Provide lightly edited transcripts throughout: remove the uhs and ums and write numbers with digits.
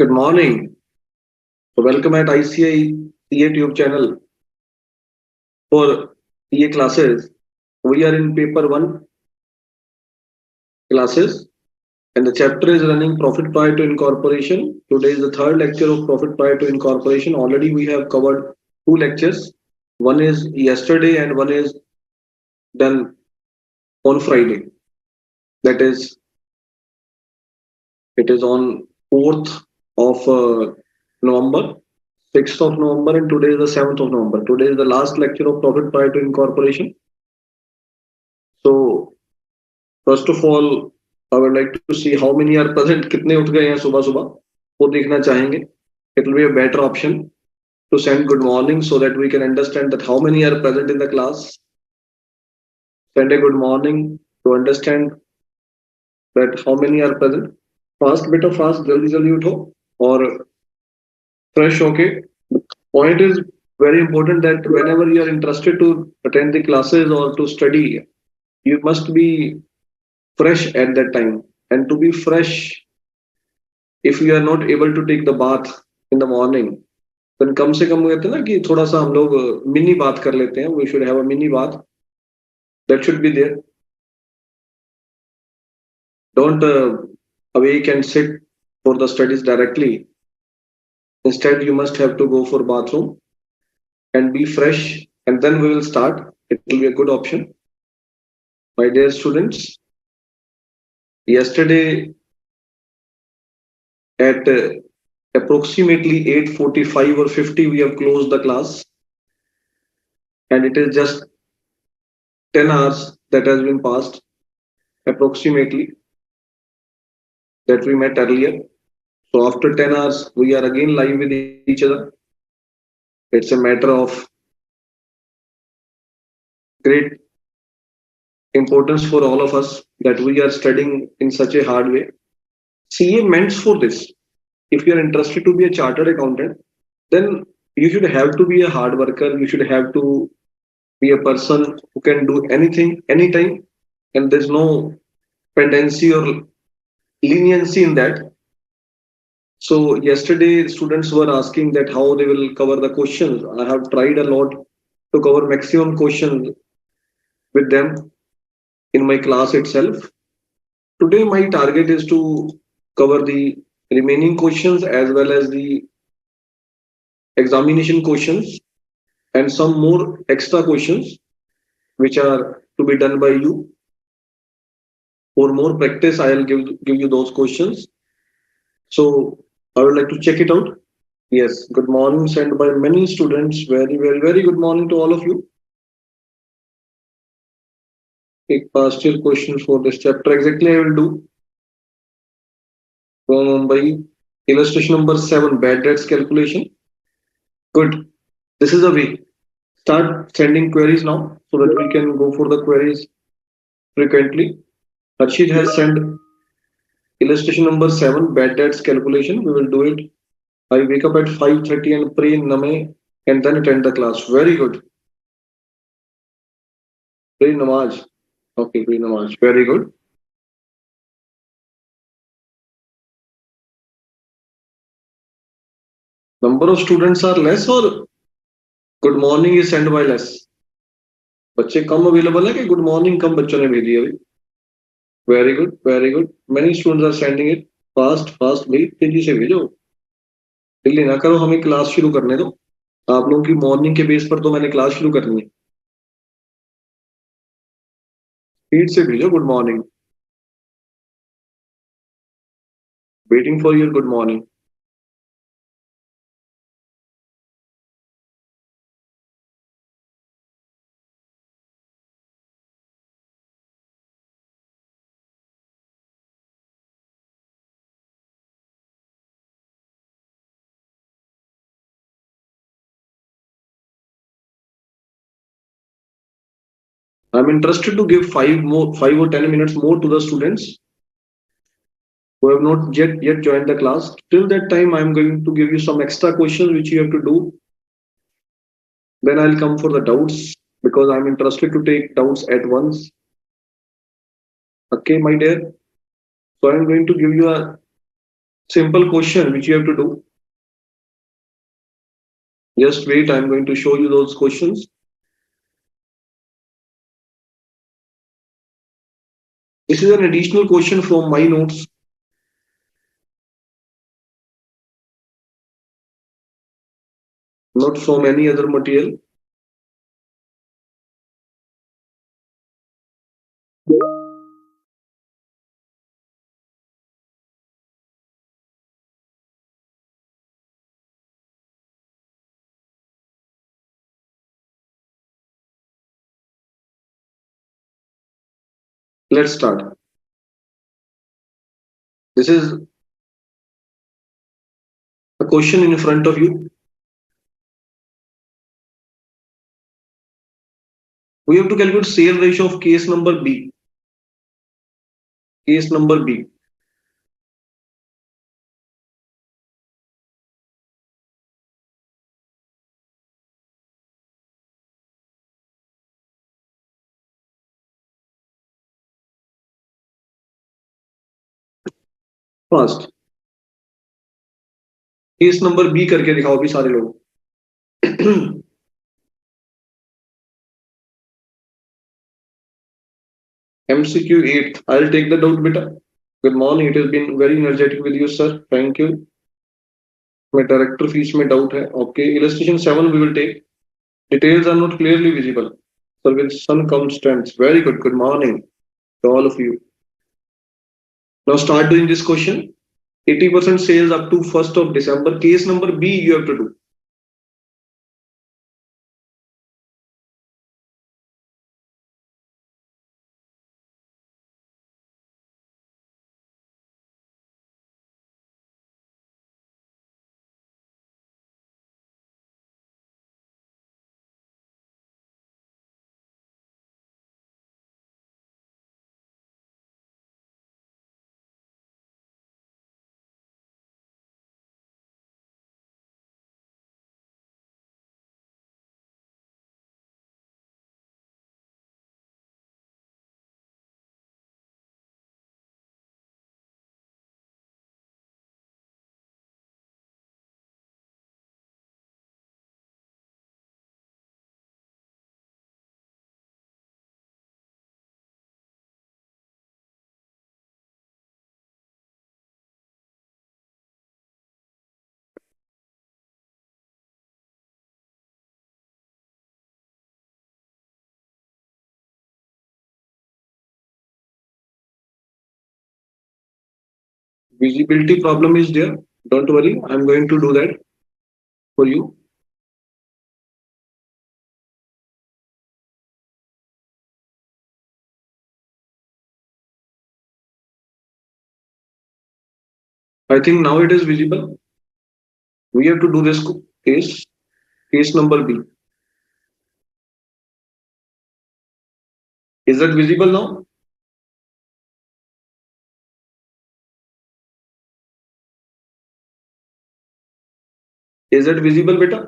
Good morning. Welcome at ICI YouTube channel for EA classes. We are in paper 1 classes and the chapter is running profit prior to incorporation. Today is the third lecture of profit prior to incorporation. Already we have covered two lectures. One is yesterday and one is done on Friday. That is, it is on 4th of November, 6th of November, and today is the 7th of November. Today is the last lecture of profit prior to incorporation. So first of all I would like to see how many are present कितने उठ गए हैं सुबह सुबह वो देखना चाहेंगे it will be a better option to send good morning so that we can understand that how many are present in the class send a good morning to understand that how many are present fast बेटा fast जल्दी जल्दी उठो और fresh होके point is very important that whenever you are interested to attend the classes or to study you must be fresh at that time and to be fresh if you are not able to take the bath in the morning then कम से कम कहते हैं ना कि थोड़ा सा हम लोग mini बात कर लेते हैं we should have a mini bath that should be there don't awake and sit for the studies directly instead you must have to go for bathroom and be fresh and then we will start it will be a good option my dear students yesterday at approximately 8:45 or 50 we have closed the class and it is just 10 hours that has been passed approximately that we met earlier so after 10 hours we are again live with each other it's a matter of great importance for all of us that we are studying in such a hard way. CA meant for this. If you are interested to be a chartered accountant, then you should have to be a hard worker. You should have to be a person who can do anything, anytime, and there's no pendency or leniency in that. So yesterday, students were asking that how they will cover the questions. I have tried a lot to cover maximum questions with them in my class itself. Today, my target is to cover the remaining questions as well as the examination questions and some more extra questions which are to be done by you. For more practice, I'll give you those questions. So I would like to check it out. Yes, good morning sent by many students. Very good morning to all of you. Take past year questions for this chapter. Exactly, I will do. From Mumbai, illustration number 7, bad debts calculation. Good. This is a way. Start sending queries now so that we can go for the queries frequently. Harshit has sent illustration number 7, bad debts calculation. We will do it. I wake up at 5:30 and pray Name and then attend the class. Very good. Pray Namaz. Okay, pray Namaz. Very good. Number of students are less or good morning is sent by less? बच्चे कम available है कि good morning कम बच्चों ने भेजी है? Very good very good many students are sending it fast fast भाई तेजी से भेजो जल्दी ना करो हमें क्लास शुरू करने दो आप लोगों की मॉर्निंग के बेस पर तो मैंने क्लास शुरू करनी है स्पीड से भेजो good morning waiting for your good morning I'm interested to give 5 or 10 minutes more to the students who have not yet joined the class. Till that time, I'm going to give you some extra questions which you have to do. Then I'll come for the doubts because I'm interested to take doubts at once. Okay, my dear. So I'm going to give you a Simple question which you have to do. Just wait, I'm going to show you those questions. This is an additional question from my notes. Not from any other material. Let's start. This is a question in front of you. We have to calculate sale ratio of case number B. Case number B. First, case number B करके दिखाओ भी सारे लोग. MCQ 8. I'll take the doubt, beta. Good morning. It has been very energetic with you, sir. Thank you. My director fees में doubt है. Okay. Illustration 7 we will take. Details are not clearly visible. Sir, with sun constants. Very good. Good morning to all of you. Now start doing this question. 80% sales up to 1st of December. Case number B you have to do. Visibility problem is there. Don't worry. I'm going to do that for you. I think now it is visible. We have to do this case number B. Is that visible now? Is that visible, beta?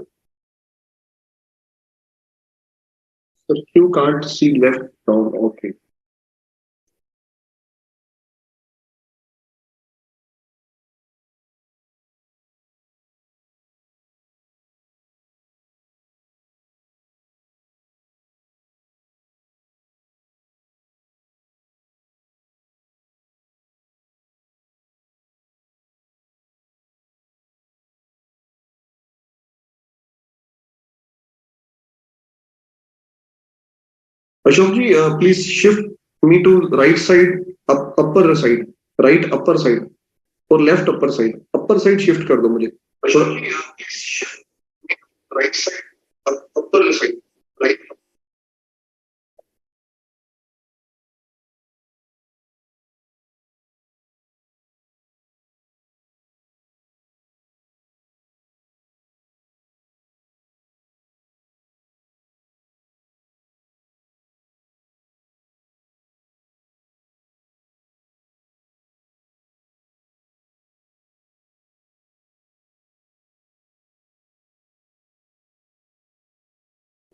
So you can't see left down. Okay. Ashok ji, please shift me to right side, upper side, right upper side, or left upper side. Upper side shift कर दो मुझे. Ashok ji, please shift me to right side, upper side, right.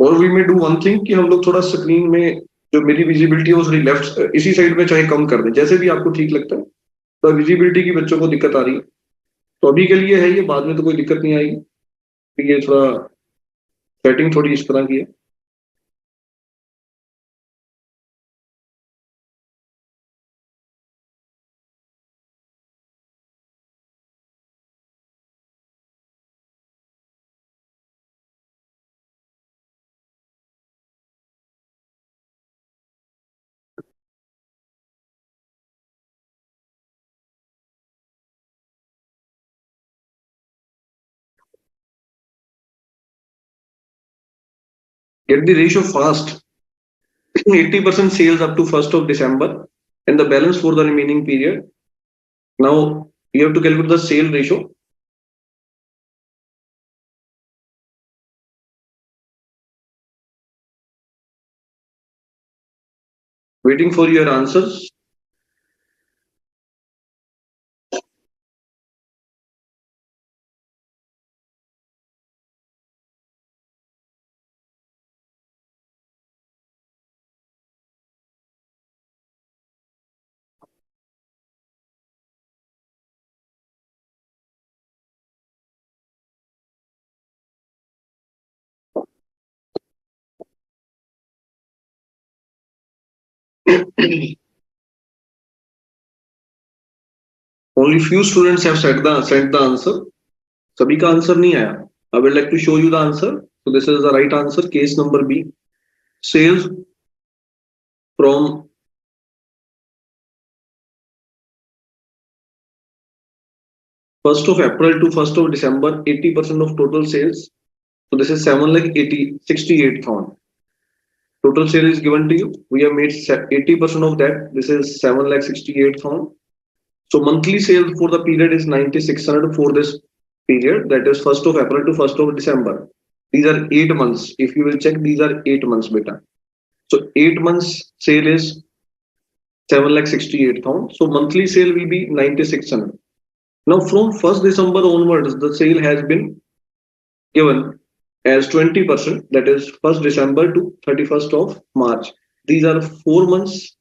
और we may do one thing कि हम लोग थोड़ा screen में जो मेरी विजिबिलिटी है वो थोड़ी लेफ्ट इसी साइड में चाहे कम कर दें, जैसे भी आपको ठीक लगता है. तो विजिबिलिटी की बच्चों को दिक्कत आ रही है. तो अभी के लिए है ये, बाद में तो कोई दिक्कत नहीं आएगी। ये थोड़ा सेटिंग थोड़ी इस तरह की है। Get the ratio fast. 80% sales up to 1st of December and the balance for the remaining period. Now you have to calculate the sale ratio. Waiting for your answers. Only few students have sent the answer. सभी का answer नहीं आया. I would like to show you the answer. So this is the right answer. Case number B. Sales from 1st of April to 1st of December, 80% of total sales. So this is 7 lakh 68,000. Total sale is given to you. We have made 80% of that. This is 7 lakh 68,000. So monthly sales for the period is 9,600 for this period. That is 1st of April to 1st of December. These are 8 months. If you will check, these are 8 months, beta. So 8 months sale is 7 lakh 68,000. So monthly sale will be 9,600. Now from 1st December onwards, the sale has been given as 20%, that is 1st December to 31st of March. These are 4 months.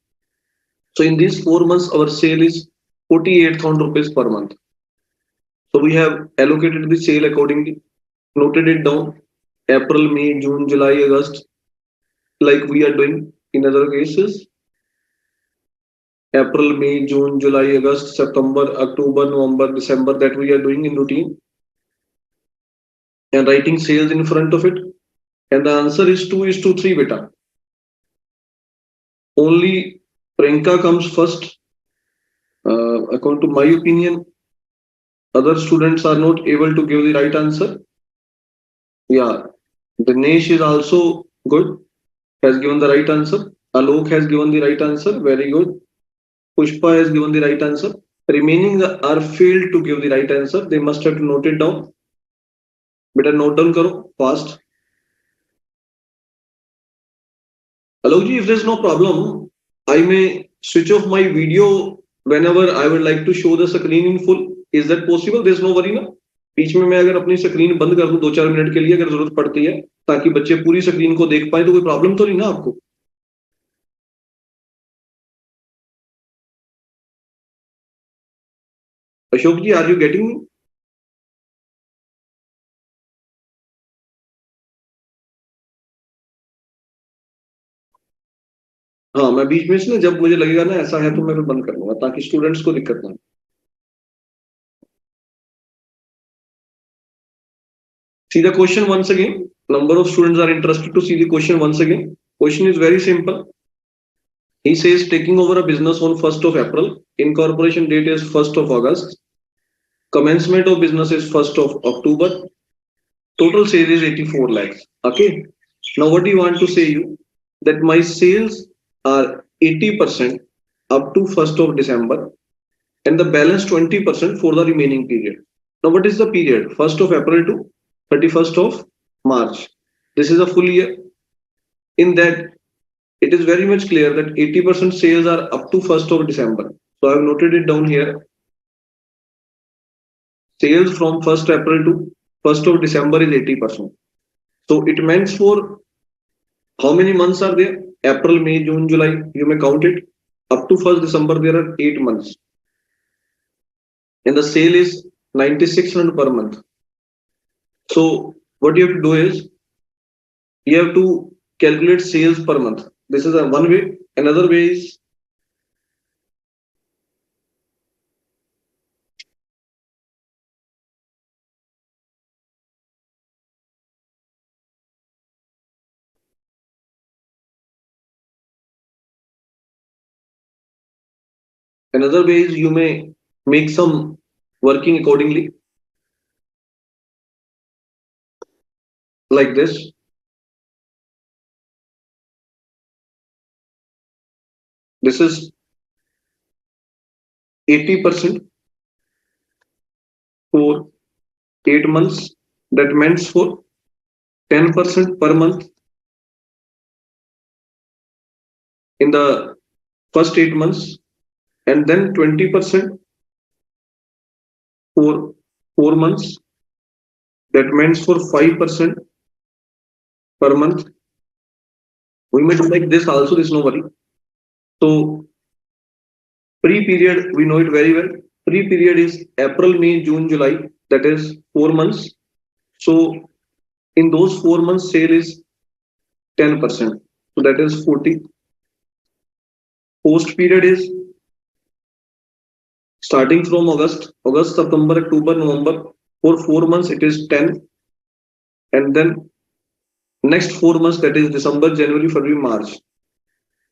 So in these 4 months, our sale is 48,000 rupees per month. So we have allocated the sale accordingly, noted it down. April, May, June, July, August, like we are doing in other cases. April, May, June, July, August, September, October, November, December, that we are doing in routine. And writing sales in front of it. And the answer is 2:3, beta. Only Priyanka comes first. According to my opinion, other students are not able to give the right answer. Yeah, Dinesh is also good, has given the right answer. Alok has given the right answer, very good. Pushpa has given the right answer. Remaining are failed to give the right answer. They must have to note it down. Better note down karo fast. Alok ji, if there's no problem, I may switch off my video whenever I would like to show the screen in full. Is that possible? There's no worry ना. बीच में मैं अगर अपनी screen बंद कर दूं 2-4 minute के लिए अगर जरूरत पड़ती है ताकि बच्चे पूरी स्क्रीन को देख पाए तो कोई प्रॉब्लम तो नहीं ना आपको. अशोक जी, आर यू गेटिंग? हाँ, मैं बीच में से ना जब मुझे लगेगा ना ऐसा है तो मैं फिर बंद कर दूंगा ताकि स्टूडेंट्स को दिक्कत ना हो. See the question once again. Number of students are interested to see the question once again. Question is very simple. He says taking over a business on 1st of April. Incorporation date is 1st of August. Commencement of business is 1st of October. Total sales is 84 lakhs. Okay. Now what do you want to say you? That my sales are 80% up to 1st of December and the balance 20% for the remaining period. Now what is the period? 1st of April to 31st of March. This is a full year. In that, it is very much clear that 80% sales are up to 1st of December. So I have noted it down here. Sales from 1st April to 1st of December is 80%. So it means for how many months are there? April, May, June, July. You may count it. Up to 1st December, there are 8 months. And the sale is 9600 per month. So what you have to do is you have to calculate sales per month. This is a one way. Another way is you may make some working accordingly like this. This is 80% for 8 months. That means for 10% per month in the first 8 months, and then 20% for 4 months. That means for 5% per month. We may do like this also, there's no worry. So pre-period, we know it very well. Pre-period is April, May, June, July. That is 4 months. So in those 4 months, sale is 10%. So that is 40. Post period is starting from August, September, October, November. For 4 months, it is 10. And then next 4 months, that is December, January, February, March.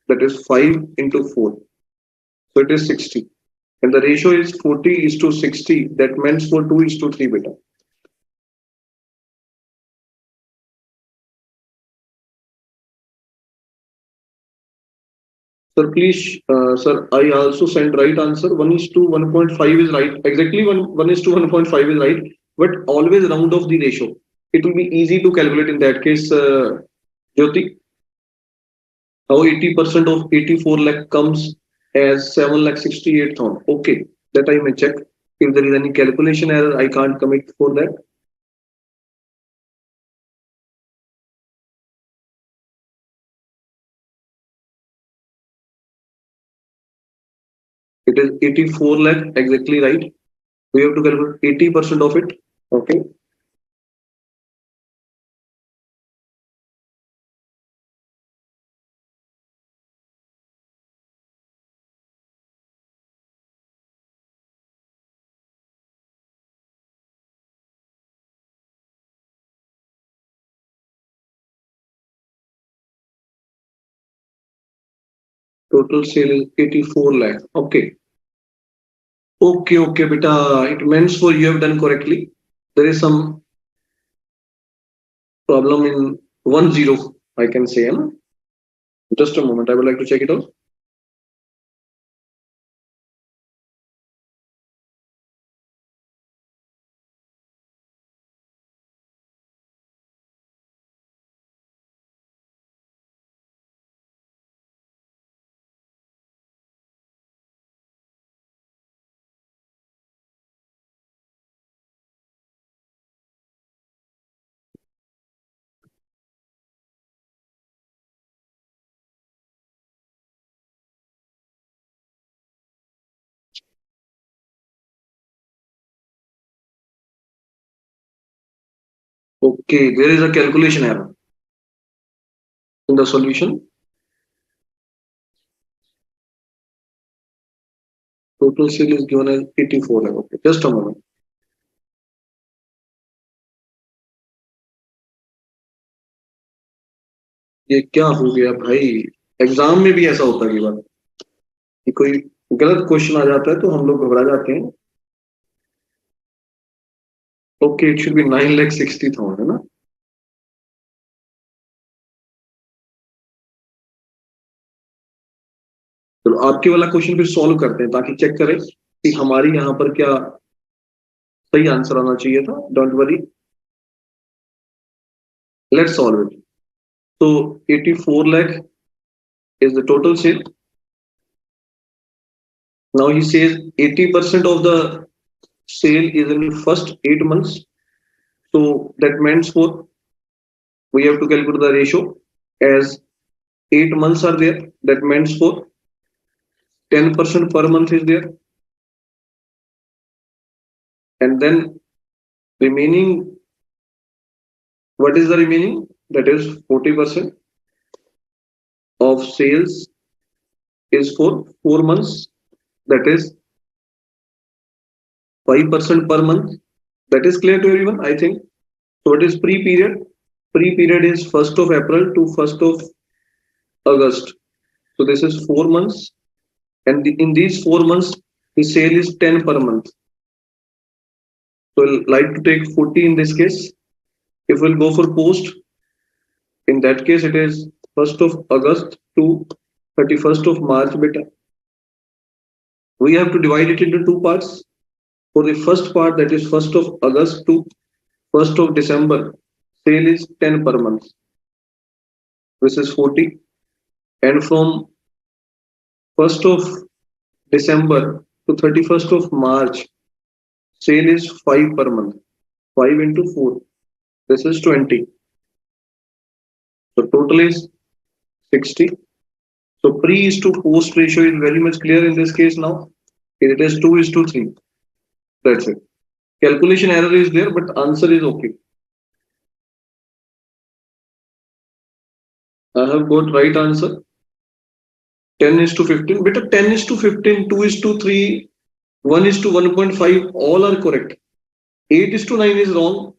That is 5 into 4. So it is 60. And the ratio is 40 is to 60. That means for 2 is to 3 beta. Sir, please, sir, I also sent right answer. 1 is to 1.5 is right. Exactly 1 is to 1.5 is right. But always round off the ratio. It will be easy to calculate in that case, Jyoti. How 80% of 84 lakh comes as 7 lakh 68,000. Okay, that I may check. If there is any calculation error, I can't commit for that. It is 84 lakh, exactly right. We have to calculate 80% of it. Okay. Total sale is 84 lakh. Okay. Okay, beta. It means for you have done correctly. There is some problem in 10, I can say. Huh? Just a moment. I would like to check it out. Okay, there is a calculation error in the solution. Total sale is given as 84 lakh. Okay, just a moment. ये क्या हो गया भाई? Exam में भी ऐसा होता है कि बार कि कोई गलत क्वेश्चन आ जाता है तो हम लोग घबरा जाते हैं. ओके, इट शुड बी 9,60,000 है ना. चलो आपके वाला क्वेश्चन फिर सॉल्व करते हैं ताकि चेक करें कि हमारी यहाँ पर क्या सही आंसर आना चाहिए था. Don't worry, let's solve it. So 84 lakh is the total sale. Now he says 80% of the sale is in the first 8 months. So that means for we have to calculate the ratio as 8 months are there. That means for 10% per month is there. and then remaining, what is the remaining? That is 40% of sales is for 4 months. That is 5% per month. That is clear to everyone, I think. So it is pre-period. Pre-period is 1st of April to 1st of August. So this is 4 months. And in these 4 months, the sale is 10 per month. So I'll like to take 40 in this case. If we'll go for post, in that case, it is 1st of August to 31st of March. Beta. We have to divide it into two parts. For the first part, that is 1st of August to 1st of December, sale is 10 per month. This is 40. And from 1st of December to 31st of March, sale is 5 per month. 5 into 4. This is 20. So total is 60. So pre is to post ratio is very much clear in this case now. It is 2 is to 3. That's it. Calculation error is there, but answer is okay. I have got right answer. 10 is to 15. Beta 10 is to 15, 2 is to 3, 1 is to 1.5, all are correct. 8 is to 9 is wrong.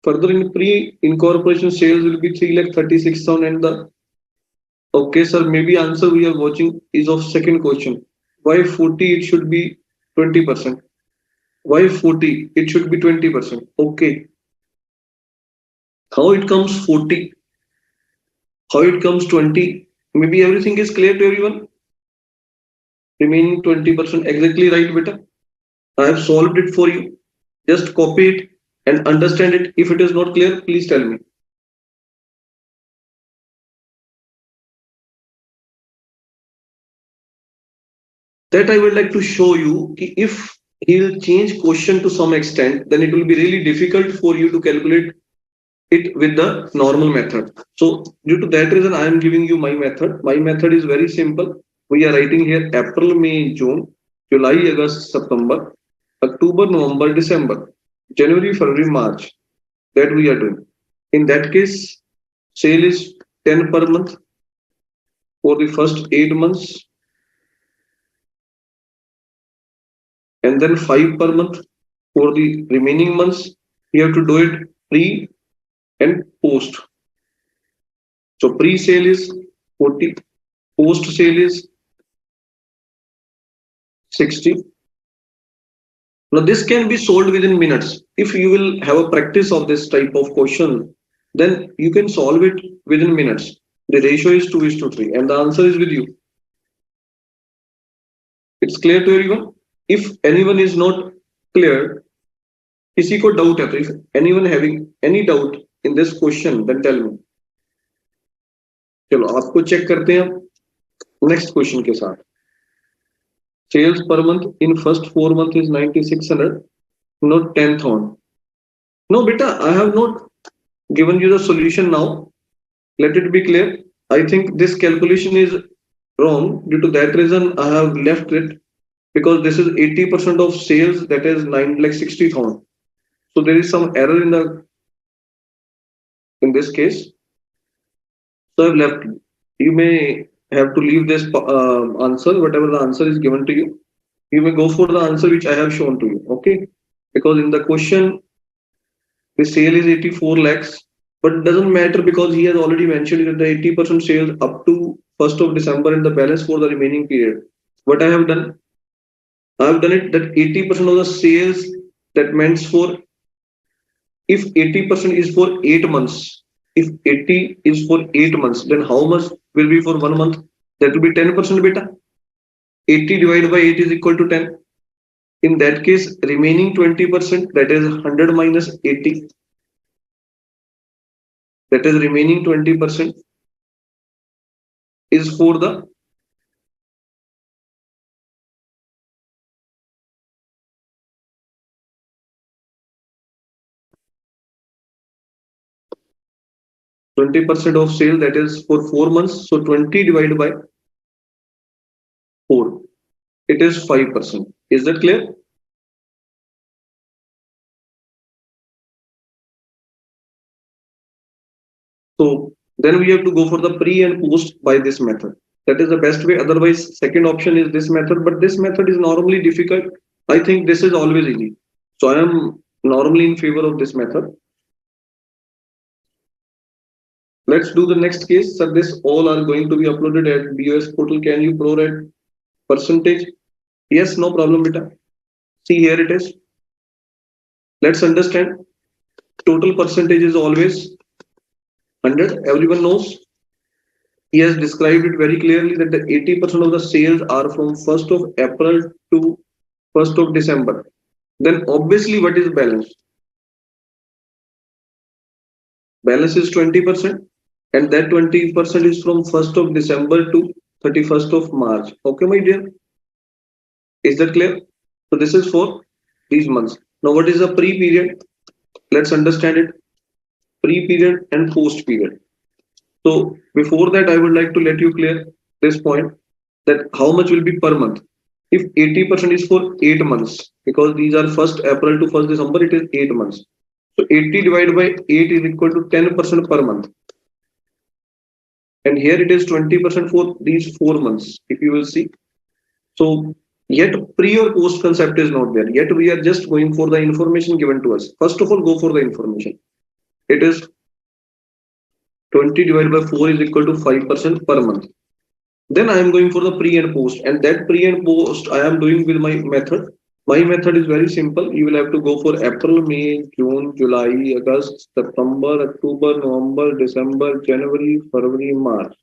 Further in pre-incorporation sales will be 3,36,000 and the okay sir, maybe answer we are watching is of second question. Why 40 it should be 20%? Why 40 it should be 20%? Okay. How it comes 40? How it comes 20? Maybe everything is clear to everyone? Remaining 20% exactly right, beta. I have solved it for you. Just copy it and understand it. If it is not clear, please tell me. That I would like to show you. If he will change question to some extent, then it will be really difficult for you to calculate it with the normal method. So due to that reason, I am giving you my method. My method is very simple. We are writing here April, May, June, July, August, September, October, November, December, January, February, March. That we are doing. In that case, sale is 10 per month for the first 8 months and then 5 per month for the remaining months. You have to do it pre and post. So pre-sale is 40, post-sale is 60. Now this can be solved within minutes. If you will have a practice of this type of question, then you can solve it within minutes. The ratio is 2 is to 3 and the answer is with you. It's clear to everyone? If anyone is not clear, किसी को doubt है तो if anyone having any doubt in this question, then tell me. चलो आपको check करते हैं next question के साथ. Sales per month in first 4 months is 9,600, not 10,000. No, beta, I have not given you the solution now. Let it be clear. I think this calculation is wrong. Due to that reason, I have left it because this is 80% of sales, that is 9,60,000. So there is some error in this case. So I've left. You may have to leave this answer, whatever the answer is given to you. You may go for the answer which I have shown to you. Okay. Because in the question, the sale is 84 lakhs, but it doesn't matter because he has already mentioned that the 80% sales up to 1st of December and the balance for the remaining period. What I have done? I have done it that 80% of the sales that meant for, if 80% is for 8 months, if 80 is for 8 months, then how much will be for 1 month? That will be 10% beta. 80 divided by 8 is equal to 10. In that case, remaining 20%, that is 100 minus 80. That is remaining 20% is for the 20% of sale, that is for 4 months. So 20 divided by 4, it is 5%. Is that clear? So then we have to go for the pre and post by this method. That is the best way. Otherwise, second option is this method, but this method is normally difficult. I think this is always easy. So I am normally in favor of this method. Let's do the next case. So this all are going to be uploaded at BOS portal. Can you prorate percentage? Yes, no problem, beta. See here it is. Let's understand. Total percentage is always 100. Everyone knows. He has described it very clearly that the 80% of the sales are from 1st of April to 1st of December. Then obviously what is balance? Balance is 20%, and that 20% is from 1st of December to 31st of March. Okay, my dear? Is that clear? So this is for these months. Now what is the pre-period? Let's understand it. Pre-period and post-period. So before that, I would like to let you clear this point that how much will be per month. If 80% is for 8 months, because these are 1st April to 1st December, it is 8 months. So 80 divided by 8 is equal to 10% per month. And here it is 20% for these 4 months, if you will see. So yet pre or post concept is not there. Yet we are just going for the information given to us. First of all, go for the information. It is 20 divided by 4 is equal to 5% per month. Then I am going for the pre and post, and that pre and post I am doing with my method. My method is very simple. You will have to go for April, May, June, July, August, September, October, November, December, January, February, March.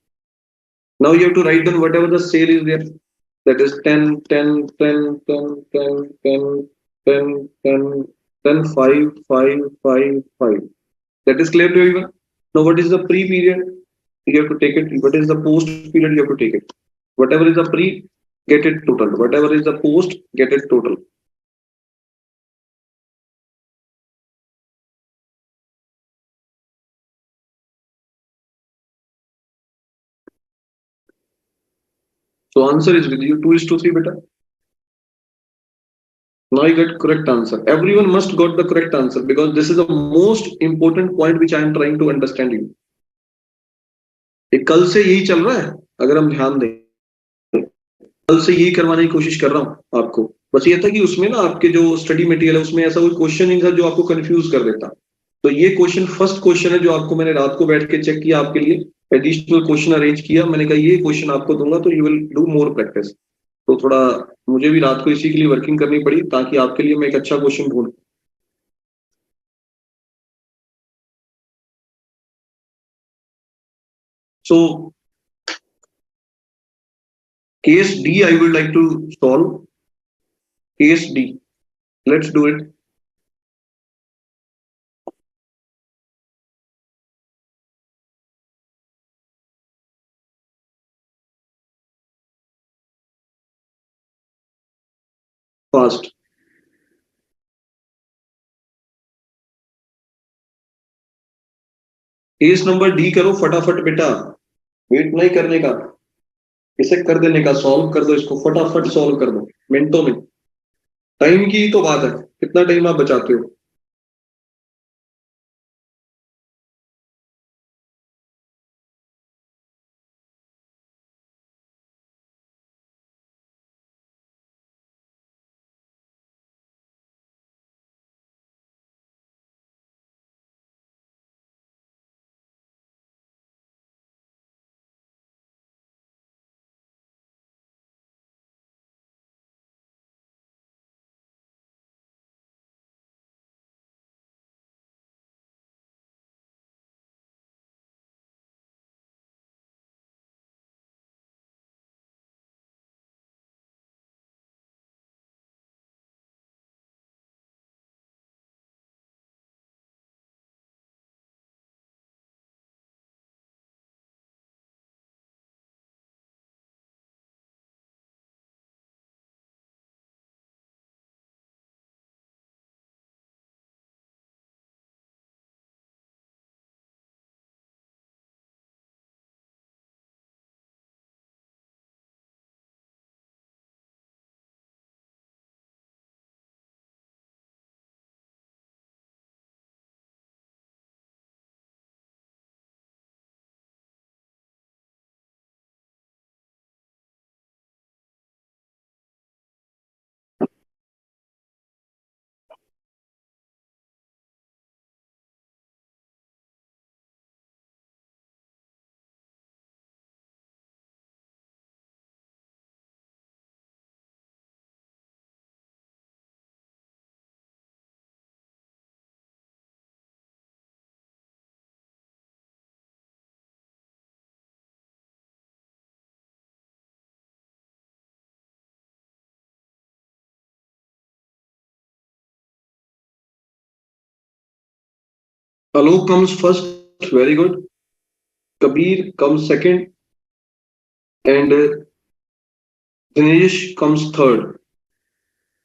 Now you have to write down whatever the sale is there. That is 10, 10, 10, 10, 10, 10, 10, 10, 10, 5, 5, 5, 5. That is clear to everyone. Now what is the pre period? You have to take it. What is the post period? You have to take it. Whatever is the pre, get it total. Whatever is the post, get it total. So answer is with you. 2 is to 3 beta. Now you get correct answer. Everyone must got the correct answer because this is the most important point which I am trying to understand you. ये कल से यही चल रहा है अगर हम ध्यान दें कल से यही करवाने की कोशिश कर रहा हूँ आपको बस ये था कि उसमें ना आपके जो स्टडी मटेरियल है उसमें ऐसा कोई क्वेश्चन नहीं था जो आपको कंफ्यूज कर देता तो ये क्वेश्चन फर्स्ट क्वेश्चन है जो आपको मैंने रात को बैठ के चेक किया आपके लिए एडिशनल क्वेश्चन अरेंज किया मैंने कहा ये क्वेश्चन आपको दूंगा तो you will do more practice तो थोड़ा मुझे भी रात को इसी के लिए वर्किंग करनी पड़ी ताकि आपके लिए मैं एक अच्छा क्वेश्चन ढूंढ सो case D I would like to solve case D let's do it fast case number D करो फटाफट बेटा वेट नहीं करने का इसे कर देने का सॉल्व कर दो इसको फटाफट सॉल्व कर दो मिनटों में टाइम की तो बात है कितना टाइम आप बचाते हो Alok comes first, very good. Kabir comes second, and Dinesh comes third.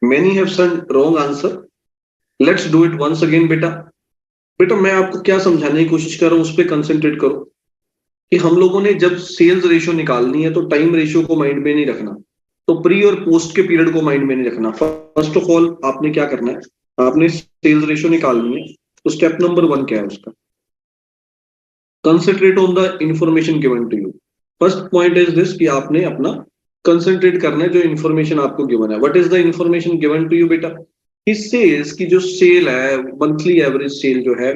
Many have sent wrong answer. Let's do it once again, बेटा. बेटा मैं आपको क्या समझाने की कोशिश कर रहा हूँ उस पर कंसेंट्रेट करो कि हम लोगों ने जब सेल्स रेशियो निकालनी है तो टाइम रेशियो को माइंड में नहीं रखना, तो प्री और पोस्ट के पीरियड को माइंड में नहीं रखना. फर्स्ट ऑफ ऑल आपने क्या करना है, आपने सेल्स रेशियो निकालनी है. तो स्टेप नंबर 1 क्या है उसका, concentrate on the information given to you. First point is this कि आपने अपना कंसेंट्रेट करना है जो इन्फॉर्मेशन आपको गिवन है. What is the information given to you बेटा, इस सेल्स की जो सेल है, मंथली एवरेज सेल जो है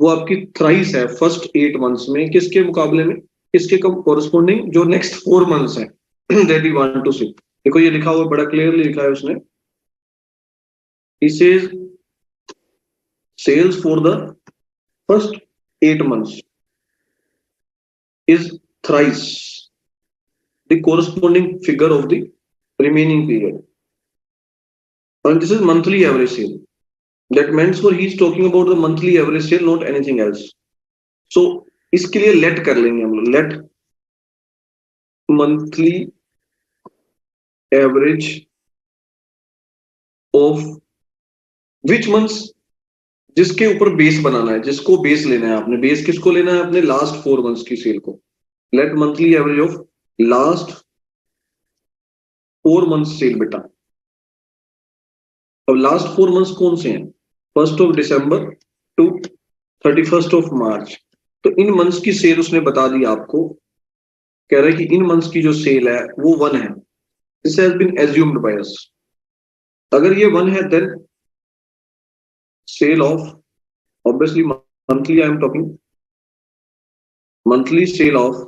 वो आपकी थ्राइस है फर्स्ट 8 मंथ्स में. किसके मुकाबले में, किसके कोरस्पोंडिंग, जो नेक्स्ट 4 मंथ्स है दैट वी वांट टू सी. देखो ये लिखा हुआ बड़ा क्लियरली लिखा है उसने, he says sales for the first 8 months is thrice the corresponding figure of the remaining period, and this is monthly average sale. That means for he is talking about the monthly average sale, not anything else. So इसके लिए let कर लेंगे हम लोग, let monthly average of which months, जिसके ऊपर base बनाना है, जिसको बेस लेना है आपने. बेस किसको लेना है, अपने लास्ट 4 मंथ्स की सेल को. Let monthly average of last 4 months sale बेटा. अब लास्ट 4 मंथ्स कौन से हैं, 1 दिसंबर टू 31 मार्च. तो इन मंथ्स की सेल उसने बता दी आपको, कह रहा है कि इन मंथ्स की जो सेल है वो 1 है. This has been assumed by us. अगर ये 1 है then sale of, obviously monthly I am talking, monthly sale of,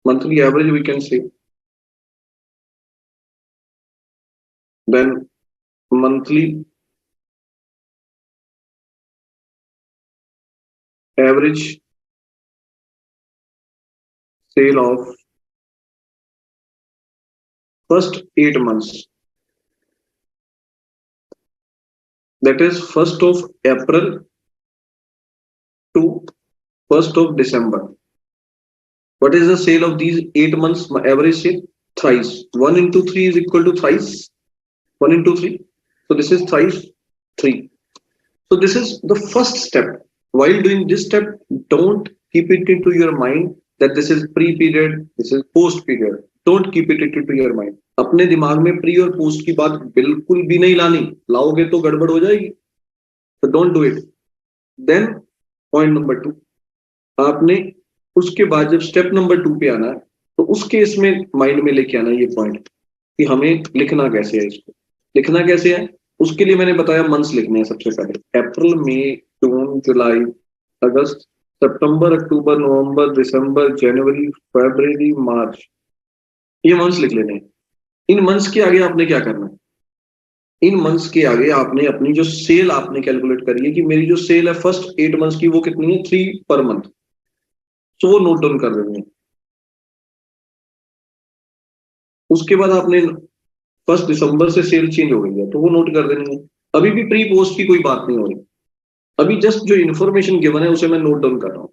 monthly average we can say, then monthly average sale of first 8 months, that is 1 April to 1 December. What is the sale of these 8 months average sale, thrice. 1 into 3 is equal to thrice 1 into 3, so this is thrice 3. So this is the first step. While doing this step, don't keep it into your mind that this is pre-period, this is post-period. Don't keep it into your mind. अपने दिमाग में pre और post की बात बिल्कुल भी नहीं लानी, लाओगे तो गड़बड़ हो जाएगी. तो don't do it. Then point number 2, आपने उसके बाद जब स्टेप नंबर 2 पे आना है तो उस केस में माइंड में लेके आना ये पॉइंट कि हमें लिखना कैसे है, इसको लिखना कैसे है. उसके लिए मैंने बताया मंथ्स लिखने हैं सबसे पहले. अप्रैल, मई, जून, जुलाई, अगस्त, सितंबर, अक्टूबर, नवंबर, दिसंबर, जनवरी, फरवरी, मार्च, ये मंथ्स लिख लेने हैं. इन मंथ्स के आगे आपने क्या करना है, इन मंथ्स के आगे आपने अपनी जो सेल आपने कैलकुलेट करी है कि मेरी जो सेल है फर्स्ट 8 मंथ्स की वो कितनी है, 3 पर मंथ. तो वो नोट डाउन कर देनी है. उसके बाद आपने 1 दिसंबर से सेल चेंज हो गई है तो वो नोट कर देनी है. अभी भी प्री पोस्ट की कोई बात नहीं हो रही, अभी जस्ट जो इन्फॉर्मेशन गिवन है उसे मैं नोट डाउन कर रहा हूं.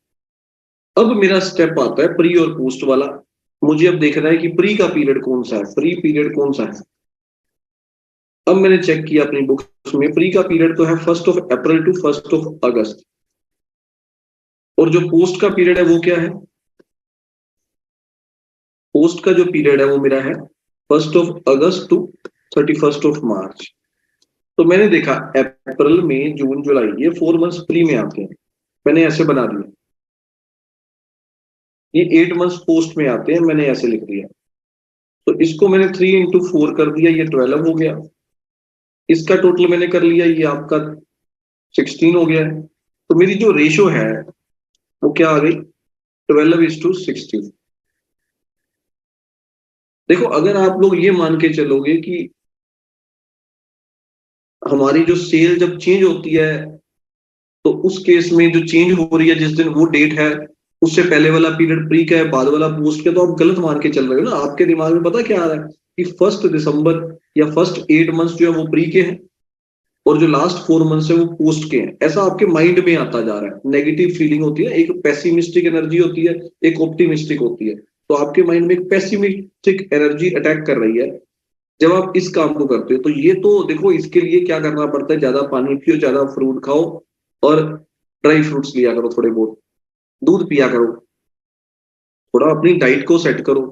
अब मेरा स्टेप आता है प्री और पोस्ट वाला. मुझे अब देखना है कि प्री का पीरियड कौन सा है, प्री पीरियड कौन सा है. अब मैंने चेक किया अपनी बुक्स में, प्री का पीरियड तो है 1 टू 1 अगस्त. और जो पोस्ट का पीरियड है वो क्या है, पोस्ट का जो पीरियड है वो मेरा है 1 अगस्त टू 31 मार्च. तो मैंने देखा अप्रैल, मई, जून, जुलाई, ये 4 मंथ्स प्री में आते हैं, मैंने ऐसे बना दिया. ये 8 मंथ्स पोस्ट में आते हैं, मैंने ऐसे लिख दिया. तो इसको मैंने 3 इंटू 4 कर दिया, ये 12 हो गया. इसका टोटल मैंने कर लिया, ये आपका 16 हो गया है. तो मेरी जो रेशो है वो क्या आ गई, 12:16. देखो अगर आप लोग ये मान के चलोगे कि हमारी जो सेल जब चेंज होती है तो उस केस में जो चेंज हो रही है जिस दिन वो डेट है, उससे पहले वाला पीरियड प्री का है, बाद वाला पोस्ट का, तो आप गलत मान के चल रहे हो ना. आपके दिमाग में पता क्या आ रहा है कि 1 दिसंबर या फर्स्ट 8 मंथ्स जो है वो प्री के हैं, और जो लास्ट 4 मंथ्स है वो पोस्ट के हैं, ऐसा आपके माइंड में आता जा रहा है। नेगेटिव फीलिंग होती है, एक पेसिमिस्टिक एनर्जी होती है, एक ऑप्टिमिस्टिक होती है। तो आपके माइंड में एक पेसिमिस्टिक एनर्जी अटैक कर रही है जब आप इस काम को करते हो। तो ये तो देखो, इसके लिए क्या करना पड़ता है, ज्यादा पानी पियो, ज्यादा फ्रूट खाओ, और ड्राई फ्रूट्स लिया करो, थोड़े बहुत दूध पिया करो, थोड़ा अपनी डाइट को सेट करो।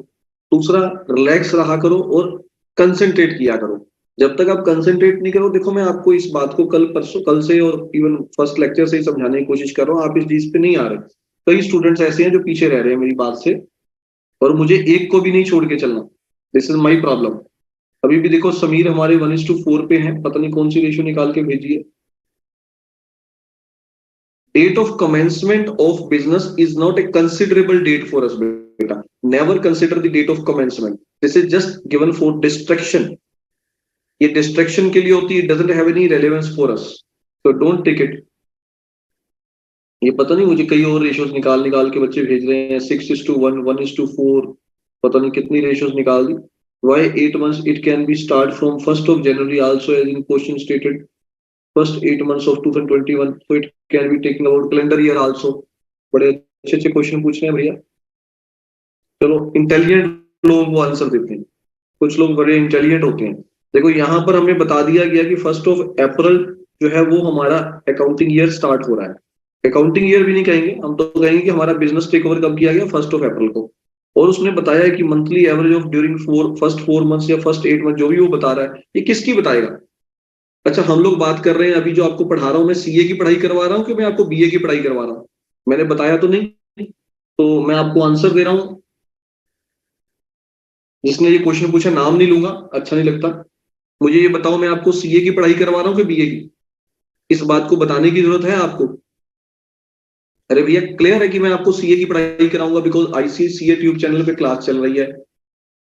दूसरा, रिलैक्स रहा करो और कंसंट्रेट किया करो। जब तक आप कंसंट्रेट नहीं करो, देखो मैं आपको इस बात को कल परसों, कल से और इवन फर्स्ट लेक्चर से ही समझाने की कोशिश कर रहा हूँ, आप इस चीज पे नहीं आ रहे। कई स्टूडेंट्स ऐसे हैं जो पीछे रह रहे हैं मेरी बात से, और मुझे एक को भी नहीं छोड़ के चलना। This is my problem. अभी भी देखो समीर हमारे 1:4 पे हैं, पता नहीं कौन सी रेशियो निकाल के भेजी है। Date of commencement of business is not a considerable date for us, beta. Never consider the date of commencement. This is just given for distraction. ये distraction के लिए होती है, it doesn't have any relevance for us. So don't take it. ये पता नहीं, मुझे कई और रेशियोज निकाल निकाल के बच्चे भेज रहे हैं, 6:1, 1:4, पता नहीं कितनी रेशियोज निकाल दी। Why 8 months? It can be start from 1st of January also, as in question stated. First 8 months of 2021, so it can be taken about calendar year also. बड़े अच्छे अच्छे क्वेश्चन पूछ रहे हैं भैया। चलो, इंटेलिजेंट लोग वो आंसर देते हैं, कुछ लोग बड़े इंटेलिजेंट होते हैं। देखो यहाँ पर हमें बता दिया गया कि 1 जो है वो हमारा अकाउंटिंग ईयर स्टार्ट हो रहा है। अकाउंटिंग ईयर भी नहीं कहेंगे, हम तो कहेंगे कि हमारा बिजनेस टेक ओवर कब किया गया, 1 अप्रैल को। और उसने बताया कि monthly average of during first 4 months या फर्स्ट 8 मंथ, जो भी वो बता रहा है, ये किसकी बताएगा। अच्छा, हम लोग बात कर रहे हैं अभी जो आपको पढ़ा रहा हूँ, मैं सीए की पढ़ाई करवा रहा हूँ कि मैं आपको बीए की पढ़ाई करवा रहा हूँ, मैंने बताया तो नहीं। तो मैं आपको आंसर दे रहा हूँ। जिसने ये क्वेश्चन पूछा, नाम नहीं लूंगा, अच्छा नहीं लगता। मुझे ये बताओ, मैं आपको सीए की पढ़ाई करवा रहा हूँ कि बीए की? इस बात को बताने की जरूरत है आपको? अरे भैया, क्लियर है कि मैं आपको सीए की पढ़ाई कराऊंगा, बिकॉज आईसीसीए ट्यूब चैनल पे क्लास चल रही है,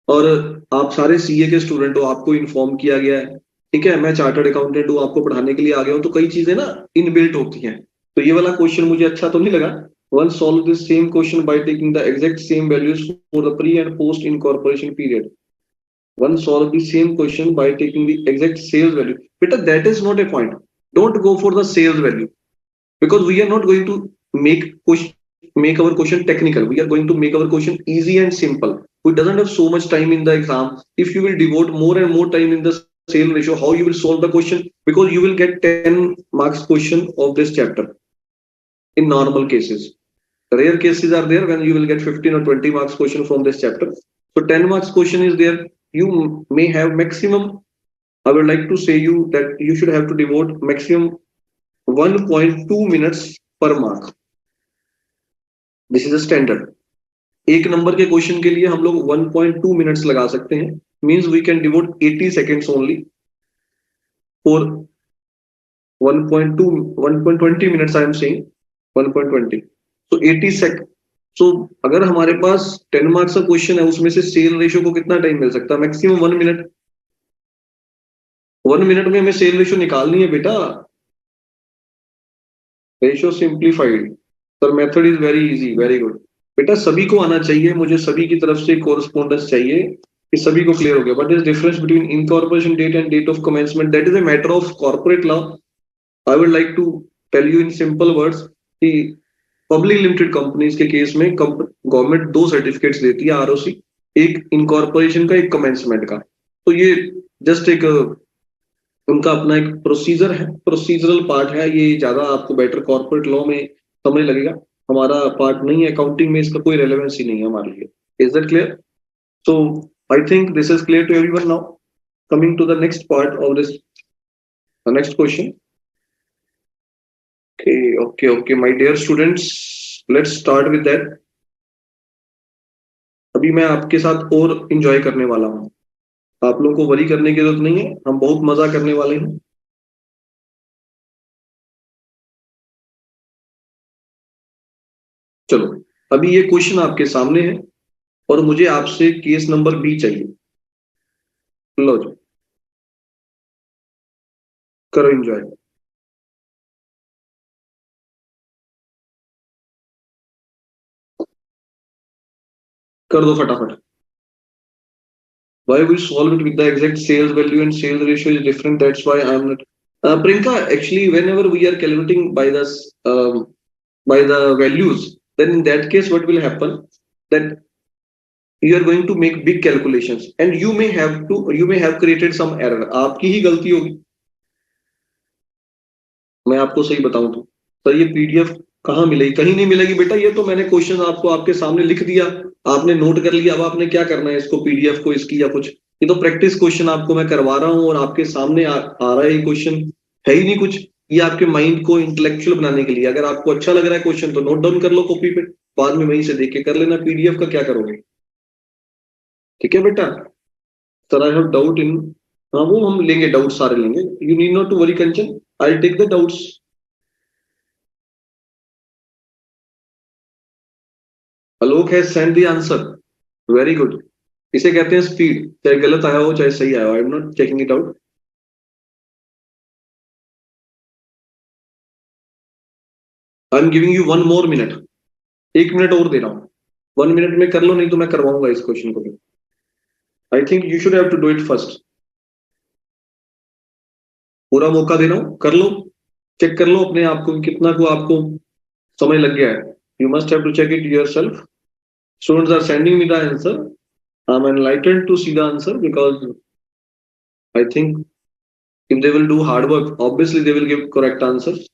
और आप सारे सीए के स्टूडेंट हो, आपको इन्फॉर्म किया गया है। ठीक है, मैं चार्टर्ड अकाउंटेंट हूँ, आपको पढ़ाने के लिए आ गया हूँ, तो कई चीजें ना इनबिल्ट होती हैं। तो ये वाला क्वेश्चन मुझे अच्छा तो नहीं लगा। One solve this same question by taking the exact same values for the pre and post incorporation period. One solve the same question by taking the exact sales value. But that is not a point. Don't go for the sales value, because we are not going to make make our question technical. We are going to make our question easy and simple. We doesn't have so much time in the exam. If you will devote more and more time in the sale ratio, how you will solve the question? Because you will get 10 marks question of this chapter in normal cases. Rare cases are there when you will get 15 or 20 marks question from this chapter. So 10 marks question is there. You may have maximum, I would like to say you that you should have to devote maximum 1.2 minutes per mark. This is a standard. एक नंबर के question के लिए हम लोग 1.2 minutes लगा सकते हैं, means we can devote 80 seconds only for 1.2 1.20 minutes, I am saying 1.20, so 80 sec so अगर हमारे पास 10 मार्क्स का क्वेश्चन है, उसमें से सेल रेशियो को कितना टाइम मिल सकता है? Maximum 1 minute. 1 मिनट में हमें सेल रेशियो निकालनी है बेटा। Ratio simplified, sir method is very easy, very good. बेटा सभी को आना चाहिए, मुझे सभी की तरफ से कोरस्पोंडेंस चाहिए कि सभी को क्लियर हो गया। What is difference between incorporation date and date of commencement? That is a matter of corporate law. I would like to tell you in simple words कि पब्लिक लिमिटेड कंपनीज के case में government दो certificates देती है, ROC, एक incorporation का, एक commencement का। तो ये जस्ट एक उनका अपना एक प्रोसीजर है, प्रोसीजरल पार्ट है। ये ज्यादा आपको बेटर कॉर्पोरेट लॉ में समझ लगेगा, हमारा पार्ट नहीं है, अकाउंटिंग में इसका कोई रेलेवेंस ही नहीं है हमारे लिए। Is that clear? So I think this is clear to everyone now. Coming to the next part of this, the next question. Okay, my dear students, let's start with that. अभी मैं आपके साथ और enjoy करने वाला हूँ, आप लोगों को वरी करने की जरूरत नहीं है, हम बहुत मजा करने वाले हैं। चलो, अभी ये क्वेश्चन आपके सामने है और मुझे आपसे केस नंबर बी चाहिए। लो जी, करो इंजॉय, कर दो फटाफट। Why we solve it with the exact sales value and sales ratio is different, that's why I am not Priyanka, actually, whenever we are calculating by by the values, then in that case, what will happen? That you are going to make big calculations, and you may have created some error. आपकी ही गलती होगी. मैं आपको सही बताऊं तो sir ये PDF कहाँ मिलेगी? कहीं नहीं मिलेगी बेटा. ये तो मैंने क्वेश्चन आपको आपके सामने लिख दिया, आपने नोट कर लिया. अब आपने क्या करना है इसको, पीडीएफ को इसकी या कुछ? ये तो प्रैक्टिस क्वेश्चन आपको मैं करवा रहा हूँ और आपके सामने आ रहा है ये क्वेश्चन. है ही नहीं कुछ. ये आपके माइंड को इंटेलेक्चुअल बनाने के लिए. अगर आपको अच्छा लग रहा है क्वेश्चन तो नोट डाउन कर लो कॉपी पे, बाद में वहीं से देख के कर लेना. पीडीएफ का क्या करोगे? ठीक है बेटा. Sir I have doubt in. हाँ वो हम लेंगे, डाउट सारे लेंगे. You need not to worry Kanchan, I take the doubts. Alok has send the answer. Very good. इसे कहते हैं स्पीड. चाहे गलत आया हो चाहे सही आया हो, I am not checking it out. I am giving you 1 more minute. 1 minute और दे रहा हूँ. 1 मिनट में कर लो, नहीं तो मैं करवाऊंगा इस क्वेश्चन को भी. I think you should have to do it first. पूरा मौका दे रहा हूँ, कर लो. चेक कर लो अपने आप को कि कितना को आपको समय लग गया है. You must have to check it yourself. Students are sending me the answer. I'm enlightened to see the answer because I think if they will do hard work, obviously they will give correct answers.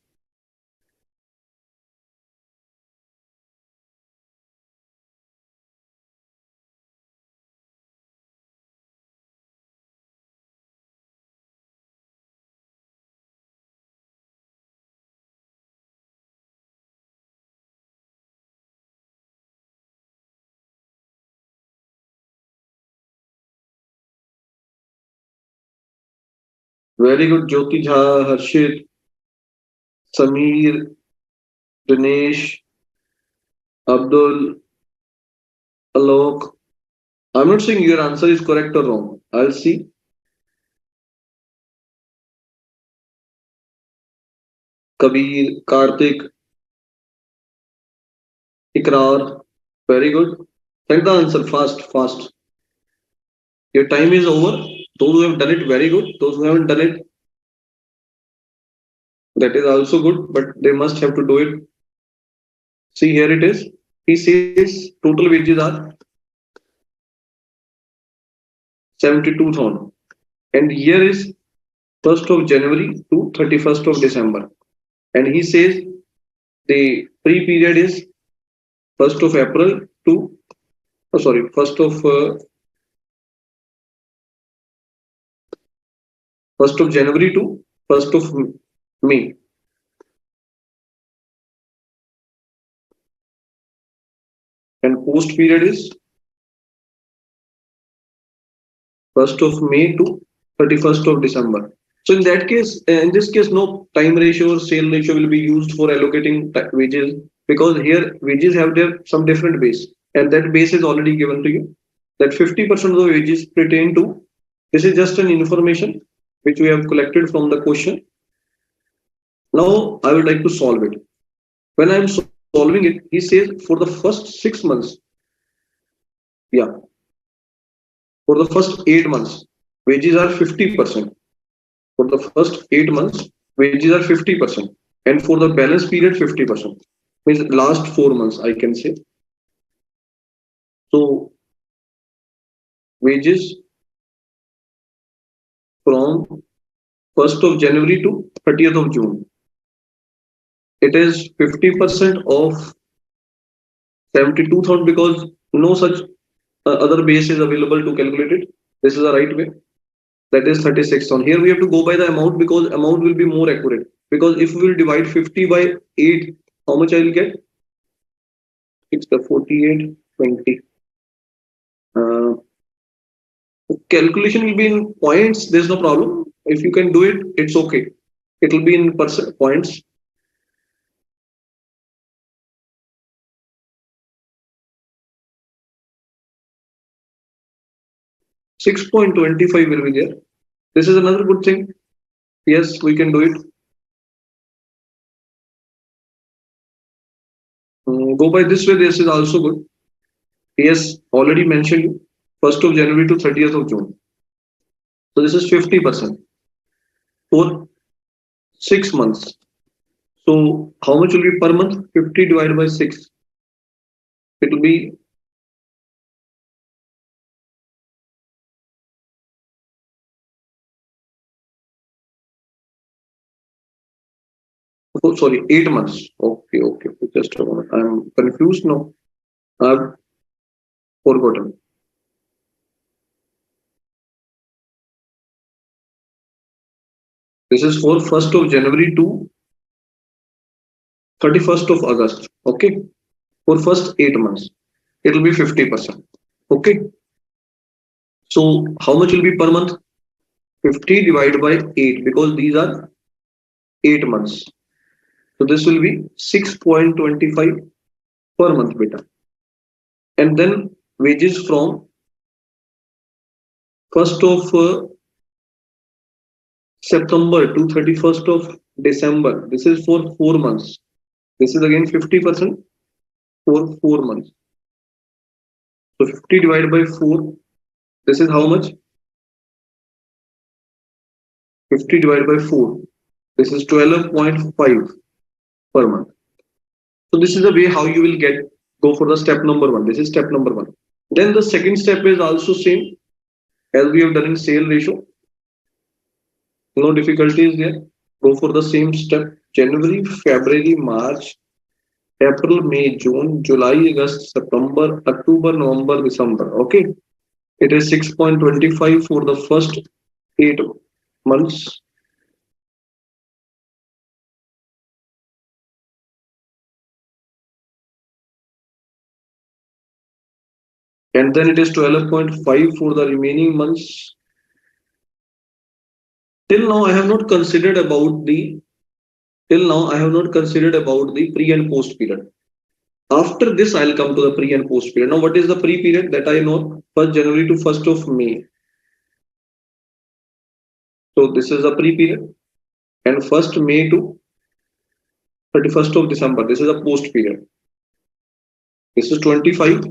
Very good, Jyoti Jha, Harshit, Sameer, Dinesh, Abdul, Alok. I'm not saying your answer is correct or wrong. I'll see. Kabir, Karthik, Ikrar. Very good. Send the answer fast, fast. Your time is over. Those who have done it, very good. Those who haven't done it, that is also good, but they must have to do it. See, here it is. He says total wages are 72,000. And here is 1st of January to 31st of December. And he says the free period is 1st of April to, oh, sorry, 1st of January to 1st of May. And post period is 1st of May to 31st of December. So in that case, in this case, no time ratio or sale ratio will be used for allocating wages, because here wages have their some different base, and that base is already given to you. That 50% of the wages pertain to. This is just an information which we have collected from the question. Now I would like to solve it. When I am solving it, he says for the first 6 months, yeah, for the first 8 months, wages are 50%. For the first 8 months, wages are 50%. And for the balance period, 50%. Means last 4 months, I can say. So, wages from 1st of January to 30th of June. It is 50% of 72,000 because no such other base is available to calculate it. This is the right way. That is 36,000. Here we have to go by the amount because amount will be more accurate. Because if we will divide 50 by 8, how much I will get? It's the 48, 20. Calculation will be in points. There's no problem. If you can do it, it's okay. It will be in points. 6.25 will be there. This is another good thing. Yes, we can do it. Go by this way. This is also good. Yes, already mentioned 1st of January to 30th of June. So this is 50%. For 6 months. So how much will be per month? 50 divided by 6. It will be, oh, sorry, 8 months. Okay, okay. Just a moment. I'm confused now. I've forgotten. This is for 1st of January to 31st of August. Okay. For first 8 months, it will be 50%. Okay. So how much will be per month? 50 divided by 8 because these are 8 months. So this will be 6.25 per month beta. And then wages from 1st of September to 31st of December. This is for 4 months. This is again 50% for 4 months. So 50 divided by 4. This is how much? 50 divided by 4. This is 12.5 per month. So this is the way how you will go for the step number 1. This is step number 1. Then the second step is also same as we have done in sale ratio. No difficulties there. Go for the same step. January, February, March, April, May, June, July, August, September, October, November, December. Okay. It is 6.25 for the first 8 months. And then it is 12.5 for the remaining months. Till now, I have not considered about the pre and post period. After this, I'll come to the pre and post period. Now, what is the pre period that I know? 1st January to 1st of May. So this is a pre period. And 1st May to 31st of December. This is a post period. This is 25.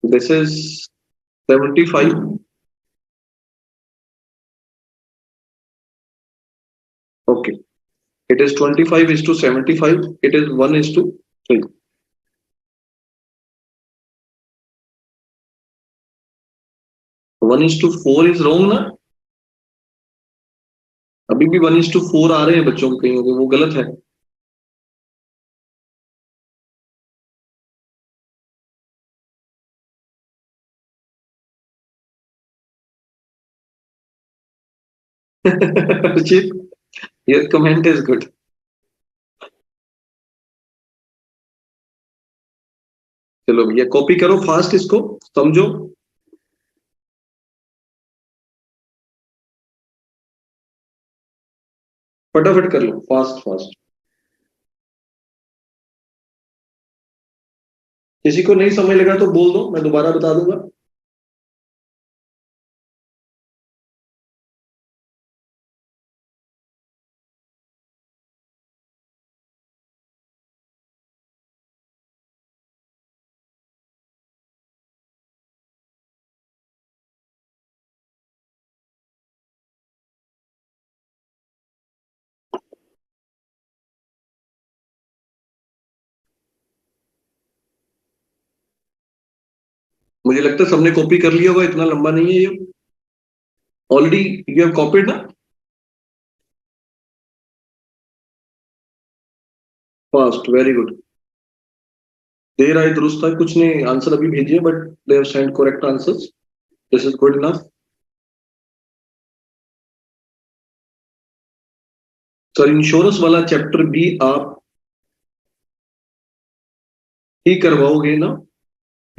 This is 75. Okay. It is 25 is to 75. It is 1 is to 3. 1 is to 4 is wrong ना? अभी भी 1 is to 4 आ रहे हैं बच्चों के कहीं वो गलत है. Your comment is good. चलो भैया कॉपी करो फास्ट इसको समझो. फटाफट कर लो फास्ट फास्ट. किसी को नहीं समझ लगा तो बोल दो मैं दोबारा बता दूंगा. मुझे लगता है सबने कॉपी कर लिया होगा. इतना लंबा नहीं है ये. ऑलरेडी यू हैव कॉपीड ना. Fast very good. देर आए दुरुस्त है. कुछ ने आंसर अभी भेजिए but they have send correct answers. This is good enough. Sir insurance वाला चैप्टर भी आप ही करवाओगे ना.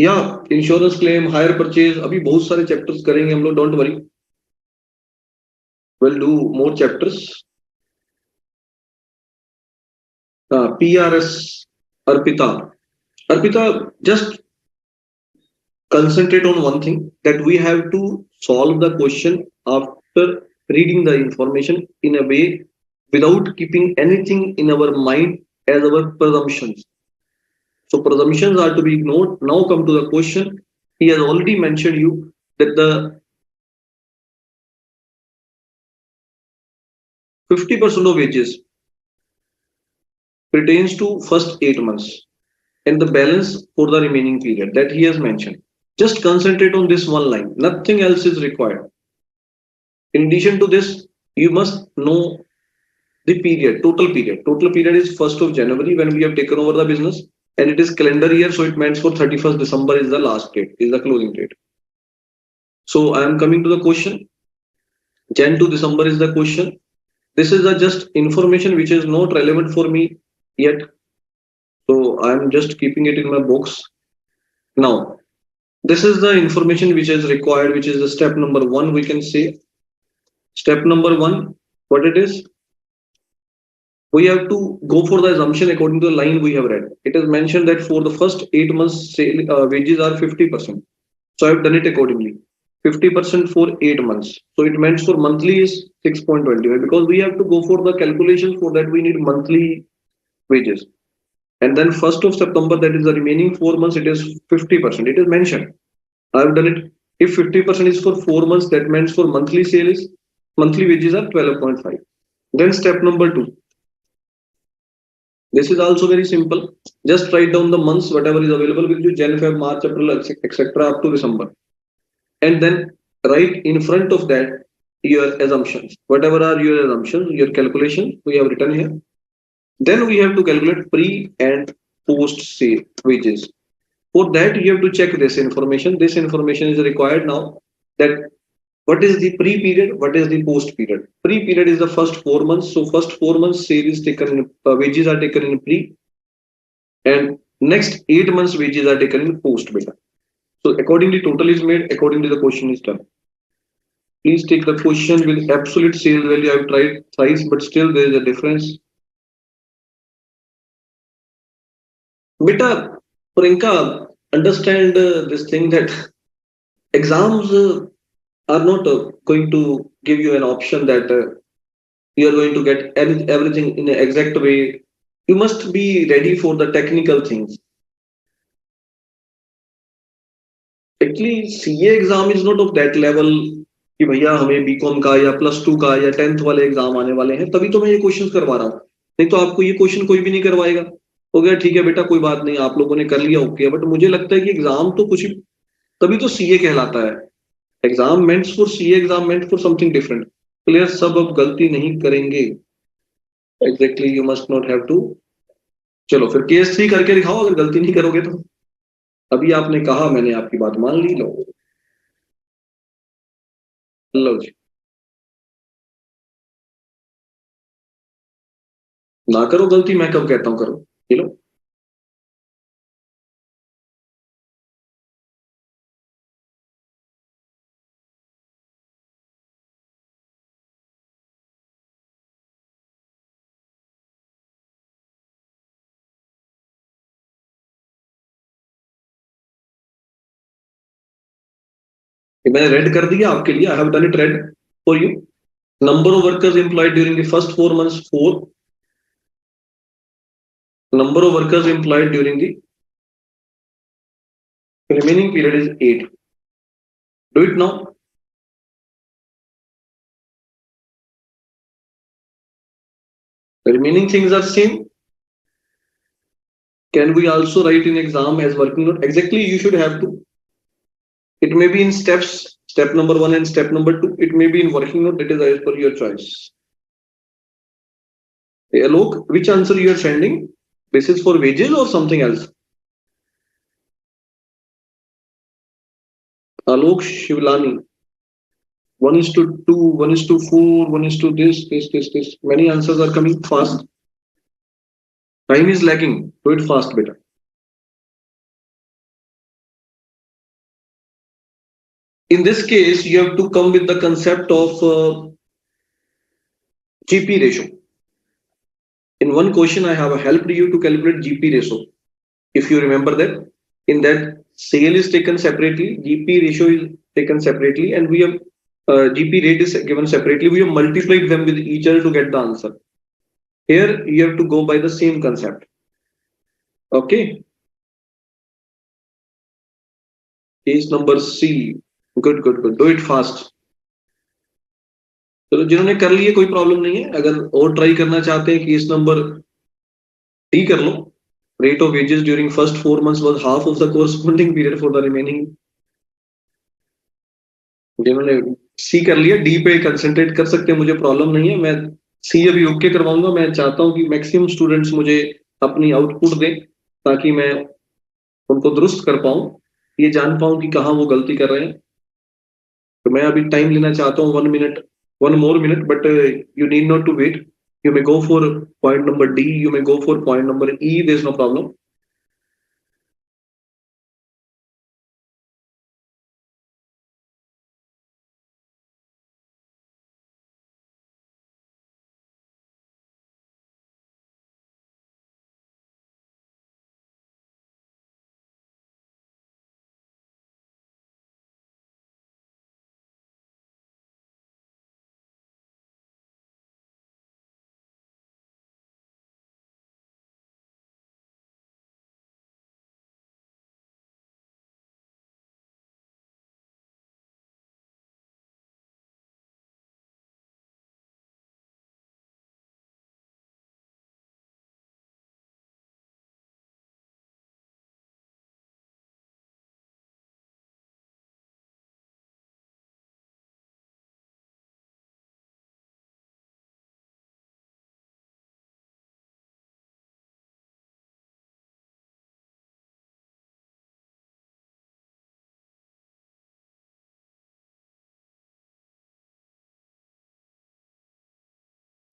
या इंश्योरेंस क्लेम हायर परचेज अभी बहुत सारे चैप्टर्स करेंगे हम लोग. Don't worry. Will do more chapters. PRS Arpita. Arpita just concentrate on one thing that we have to solve the question after reading the information in a way without keeping anything in our mind as our presumptions. So presumptions are to be ignored. Now come to the question. He has already mentioned you that the 50% of wages pertains to first 8 months and the balance for the remaining period that he has mentioned. Just concentrate on this one line. Nothing else is required. In addition to this, you must know the period, total period. Total period is 1st of January when we have taken over the business, and it is calendar year, so it means for 31st December is the last date, is the closing date. So I am coming to the question. Jan to December is the question. This is the just information which is not relevant for me yet. So I am just keeping it in my box. Now, this is the information which is required, which is the step number one, we can say. Step number one, what it is? We have to go for the assumption according to the line we have read. It is mentioned that for the first 8 months, wages are 50%. So I have done it accordingly. 50% for 8 months. So it meant for monthly is 6.25 because we have to go for the calculation for that we need monthly wages. And then 1st of September, that is the remaining 4 months, it is 50%. It is mentioned. I have done it. If 50% is for 4 months, that means for monthly sale is monthly wages are 12.5. Then step number two. This is also very simple. Just write down the months, whatever is available with you, Jan, Feb, March, April, etc. up to December. And then write in front of that your assumptions. Whatever are your assumptions, your calculations, we have written here. Then we have to calculate pre and post sale wages. For that, you have to check this information. This information is required now that what is the pre period, what is the post period. Pre period is the first 4 months. So first 4 months sale is taken in, wages are taken in pre, and next 8 months wages are taken in post beta. So accordingly total is made, accordingly the question is done. Please take the question with absolute sales value. I have tried thrice, but still there is a difference. Beta, Priyanka, understand this thing that exams are not going to give you an option that you are going to get everything in an exact way. You must be ready for the technical things. Actually, CA exam is not of that level कि भैया हमें BCom का या +2 का या 10th वाले exam आने वाले हैं, तभी तो मैं ये क्वेश्चन करवा रहा हूँ. नहीं तो आपको ये क्वेश्चन कोई भी नहीं करवाएगा. हो गया, ठीक है बेटा, कोई बात नहीं, आप लोगों ने कर लिया, ओके. बट मुझे लगता है कि एग्जाम तो कुछ, तभी तो सीए कहलाता है. Exam meant for CA, exam meant for something different. Clear? सब अब गलती नहीं करेंगे. Exactly, you must not have to. चलो फिर केस 3 करके दिखाओ अगर गलती नहीं करोगे तो. अभी आपने कहा, मैंने आपकी बात मान ली. लो जी, ना करो गलती, मैं कब कहता हूं करो. ये लो. मैंने रेड कर दिया आपके लिए. I have done it red for you. Number of workers employed during the first 4 months, 4. Number of workers employed during the remaining period is 8. Do it now. The remaining things are same. Can we also write in exam as working note? Exactly, you should have to. It may be in steps, step number 1 and step number 2. It may be in working note. That is as per your choice. Hey, Alok, which answer you are sending? This is for wages or something else? Alok Shivlani. 1:2, 1:4, 1:to this. Many answers are coming fast. Time is lagging. Do it fast, beta. In this case, you have to come with the concept of GP ratio. In one question, I have helped you to calculate GP ratio. If you remember that, in that sale is taken separately, GP ratio is taken separately, and we have GP rate is given separately. We have multiplied them with each other to get the answer. Here, you have to go by the same concept. Okay. Case number C. Good. Do it fast. चलो जिन्होंने कर लिए कोई problem नहीं है, अगर और try करना चाहते हैं कि इस नंबर डी कर लो, rate of wages during first 4 months was half of the corresponding period for the remaining। जिन्होंने सी कर लिया, डी पे कंसंट्रेट कर सकते हैं, मुझे प्रॉब्लम नहीं है, मैं सी अभी ओके करवाऊंगा। मैं चाहता हूं कि मैक्सिमम स्टूडेंट्स मुझे अपनी आउटपुट दें ताकि मैं उनको दुरुस्त कर पाऊं, ये जान पाऊं कि कहाँ वो गलती कर रहे हैं। तो मैं अभी टाइम लेना चाहता हूँ 1 minute, 1 more minute, but you need not to wait. You may go for point number D, you may go for point number E, there is no problem.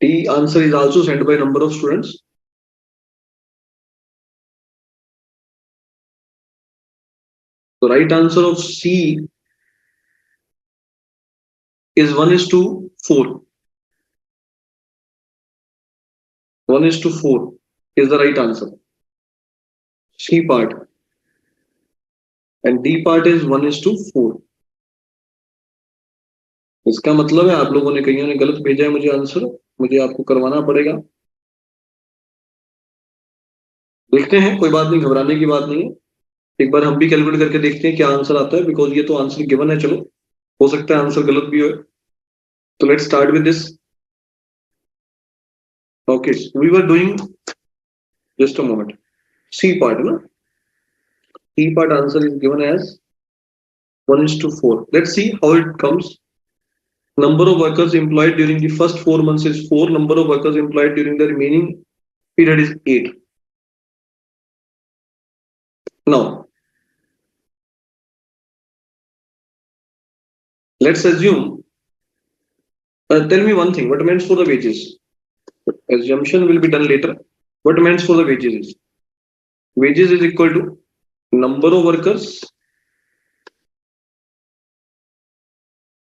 D answer is also sent by number of students. The right answer of C is 1 is to 4. 1 is to 4 is the right answer. C part. And D part is 1 is to 4. इसका मतलब है आप लोगों ने, कईयों ने गलत भेजा है मुझे आंसर, मुझे आपको करवाना पड़ेगा। देखते हैं, कोई बात नहीं, घबराने की बात नहीं है। एक बार हम भी कैलकुलेट करके देखते हैं क्या आंसर आता है, बिकॉज ये तो आंसर गिवन है। चलो, हो सकता है आंसर गलत भी हो। तो let's start with this. Okay, we were doing, just a moment, C part ना, C part answer is given as 1 is to 4. Let's see how it comes. Number of workers employed during the first 4 months is 4. Number of workers employed during the remaining period is 8. Now, let's assume, tell me one thing, what means for the wages? Assumption will be done later. What means for the wages is? Wages is equal to number of workers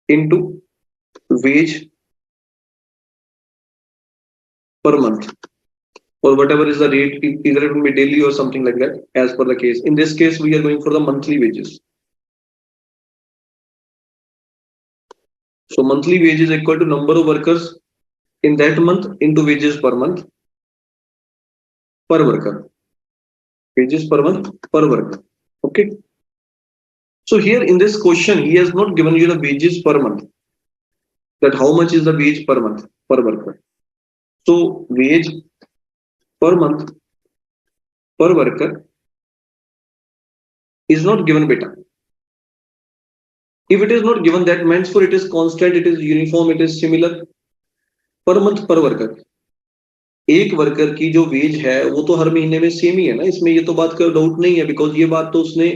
into wage per month, or whatever is the rate, either it will be daily or something like that, as per the case. In this case, we are going for the monthly wages. So monthly wage is equal to number of workers in that month into wages per month per worker. Wages per month per worker. Okay. So here in this question, he has not given you the wages per month. That how much is the wage per month per worker. So wage per month per worker is not given, beta. If it is not given, that means for it is constant, it is uniform, it is similar per month per worker। एक worker की जो veg है वो तो हर महीने में same ही है ना, इसमें ये तो बात का डाउट नहीं है, बिकॉज ये बात तो उसने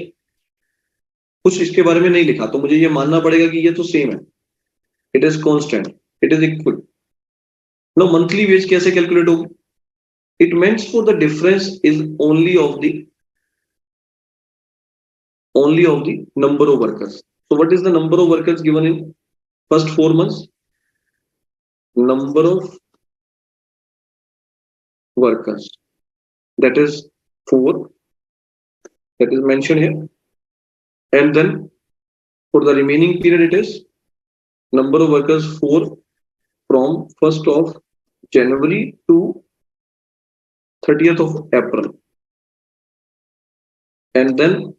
कुछ इसके बारे में नहीं लिखा, तो मुझे ये मानना पड़ेगा कि ये तो सेम है, it is constant, it is equal. No monthly wage कैसे कैलकुलेट होगी? It means for the difference is only of the number of workers. So what is the number of workers given in first 4 months? Number of workers, that is 4, that is mentioned here. And then for the remaining period, it is number of workers 4 from 1st of January to 30th of April. And then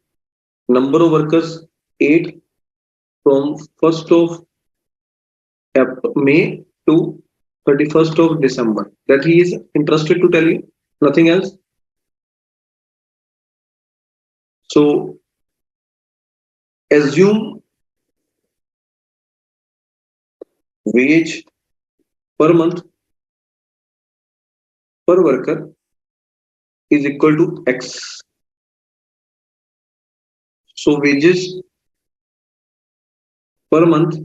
number of workers 8 from 1st of May to 31st of December. That he is interested to tell you, nothing else. So assume wage per month per worker is equal to X. So wages per month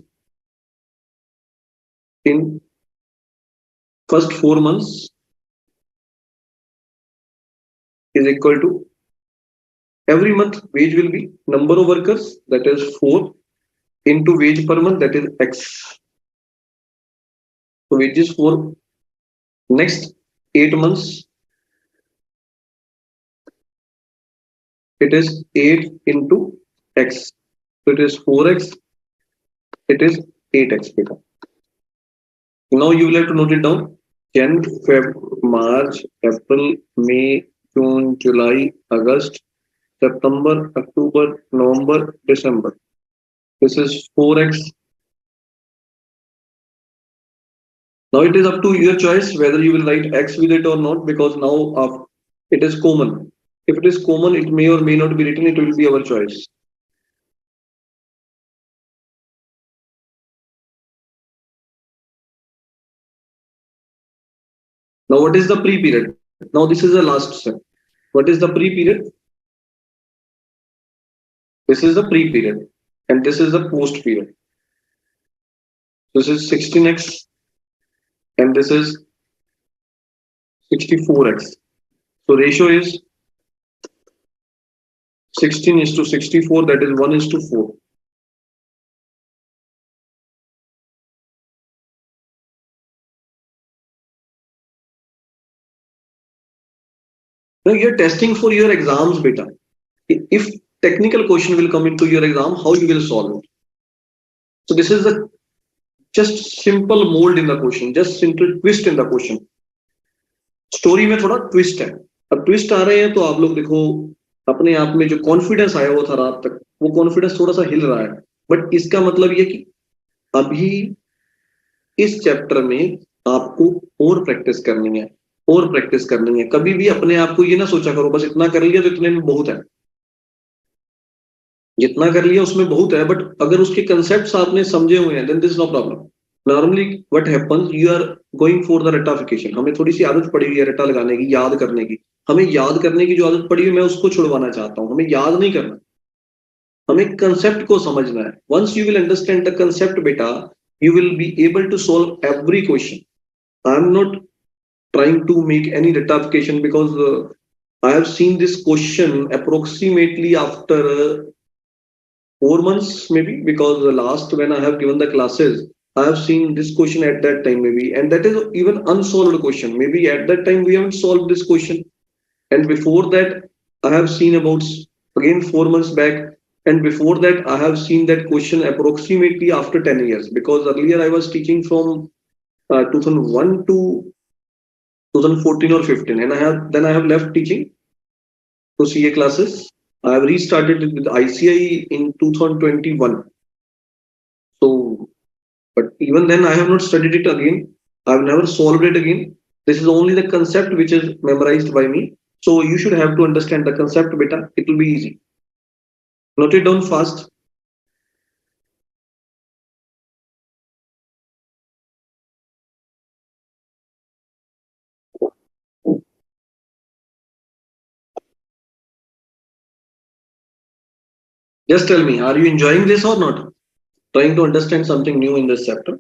in first 4 months is equal to, every month wage will be number of workers, that is 4, into wage per month, that is X. So wages for next 8 months, it is 8 into X. So it is 4X, it is 8X. Now you will have to note it down. Jan, Feb, March, April, May, June, July, August, September, October, November, December. This is 4X. Now it is up to your choice whether you will write X with it or not, because now it is common. If it is common, it may or may not be written, it will be our choice. Now what is the pre-period? Now this is the last step. What is the pre-period? This is the pre-period and this is the post-period. This is 16X and this is 64X. So ratio is 16:64, that is 1:4. Now you're testing for your exams, beta. If technical question will come into your exam, how you will solve it? So this is the just simple mold in the question, just simple twist in the question. Story में थोड़ा twist है. अब twist आ रहे हैं तो आप लोग देखो अपने आप में जो कॉन्फिडेंस आया हुआ था रात तक, वो कॉन्फिडेंस थोड़ा सा हिल रहा है. बट इसका मतलब ये कि अभी इस चैप्टर में आपको और प्रैक्टिस करनी है, और प्रैक्टिस करनी है. कभी भी अपने आप को ये ना सोचा करो बस इतना कर लिया तो इतने में बहुत है. जितना कर लिया उसमें बहुत है, बट अगर उसके कंसेप्ट्स आपने समझे हुए हैं then this no problem. Normally what happens, you are going for the ratification. हमें थोड़ी सी आदत पड़ी हुई है रटा लगाने की, याद करने की. हमें याद करने की जो आदत पड़ी हुई है मैं उसको छुड़वाना चाहता हूं. हमें याद नहीं करना, हमें कंसेप्ट को समझना है. Once you will understand the concept बेटा, you will be able to solve every question. I am not trying to make any rectification because I have seen this question approximately after 4 months maybe, because the last when I have given the classes I have seen this question at that time maybe, and that is even unsolved question. Maybe at that time we haven't solved this question, and before that I have seen about again 4 months back, and before that I have seen that question approximately after 10 years, because earlier I was teaching from 2001 to 2014 or 15, and I have left teaching to CA classes. I have restarted it with ICI in 2021. So but even then I have not studied it again. I have never solved it again. This is only the concept which is memorized by me. So you should have to understand the concept beta. It will be easy. Note it down fast. Just tell me, are you enjoying this or not? Trying to understand something new in this chapter?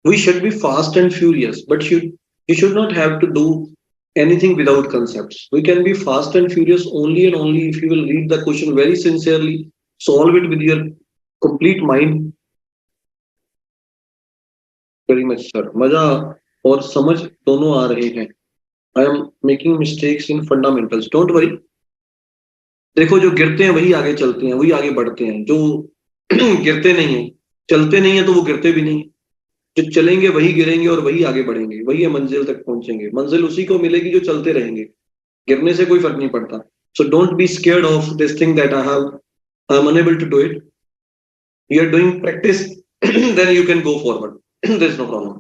We should be fast and furious, but you should not have to do anything without concepts. We can be fast and furious only and only if you will read the question very sincerely, solve it with your complete mind. Very much, sir. मजा और समझ दोनों आ रहे हैं. I am making mistakes in fundamentals. Don't worry. देखो जो गिरते हैं वही आगे चलते हैं, वही आगे बढ़ते हैं. जो गिरते नहीं है, चलते नहीं है तो वो गिरते भी नहीं। जो चलेंगे वही गिरेंगे और वही आगे बढ़ेंगे, वही है मंजिल तक पहुंचेंगे। मंजिल उसी को मिलेगी जो चलते रहेंगे, गिरने से कोई फर्क नहीं पड़ता। So don't be scared of this thing that I am unable to do it. You are doing practice, then you can go forward. There's no problem.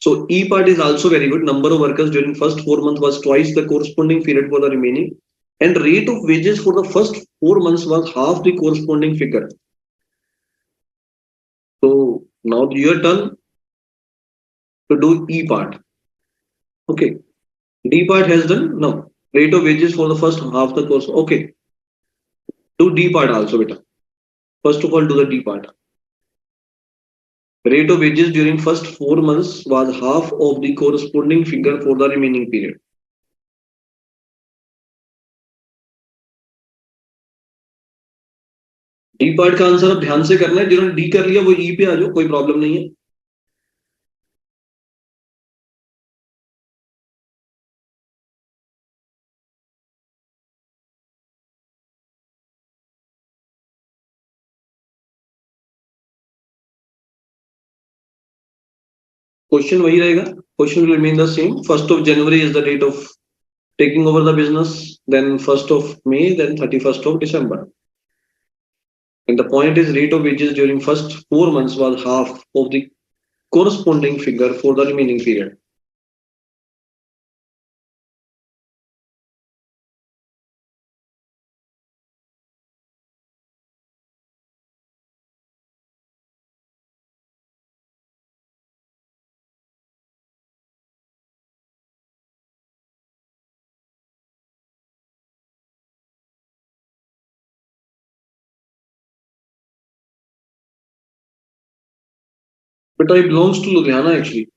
So E part is also very good. Number of workers during first 4 months was twice the corresponding period for the remaining, and rate of wages for the first 4 months was half the corresponding figure. So now your turn to do E part. Okay, D part has done. Now rate of wages for the first half the course. Okay, do D part also, beta. First of all, do the D part. Rate of wages during first 4 months was half of the corresponding figure for the remaining period. D part का answer अब ध्यान से करना है। जिन्होंने D कर लिया वो ई पे आ जाओ, कोई प्रॉब्लम नहीं है। क्वेश्चन वही रहेगा, question will remain the same. 1st of January is the date of taking over the business, then 1st of May, then 31st of December. And the point is rate of wages during first 4 months was half of the corresponding figure for the remaining period. But I belongs to Ludhiana actually,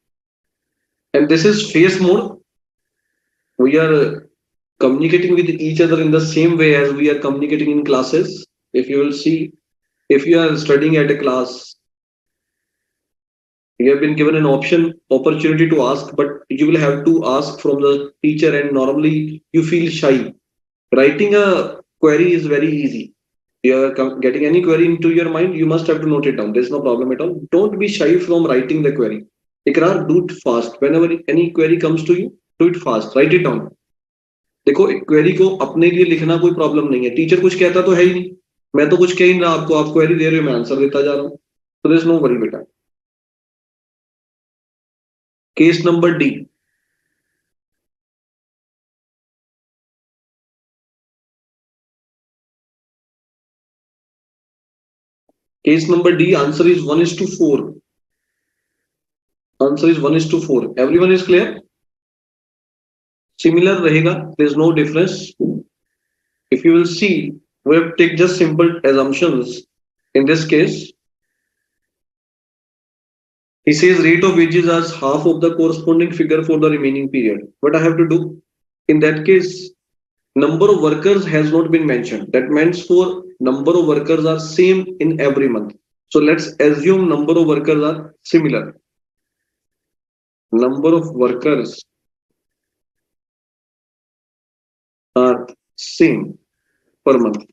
and this is face mode. We are communicating with each other in the same way as we are communicating in classes. If you will see, if you are studying at a class, you have been given an opportunity to ask, but you will have to ask from the teacher, and normally you feel shy. Writing a query is very easy. You are getting any query into your mind, you must have to note it down. There's no problem at all. Don't be shy from writing the query. Ikrar, do it fast. Whenever any query comes to you, do it fast. Write it down. देखो, query को अपने लिए लिखना कोई problem नहीं है। Teacher कुछ कहता तो है ही नहीं, मैं तो कुछ कह ही नहीं रहा आपको, आप क्वेरी दे रहे हो, मैं आंसर देता जा रहा हूँ। तो देयर इज नो वरी बेटा। Case number D. Case number D, answer is 1:4। Answer is 1:4। Everyone is clear? Similar रहेगा, there is no difference. If you will see, we have take just simple assumptions. In this case, he says rate of wages as half of the corresponding figure for the remaining period. What I have to do? In that case, number of workers has not been mentioned. That means for number of workers are same in every month. So let's assume number of workers are similar. Number of workers are same per month.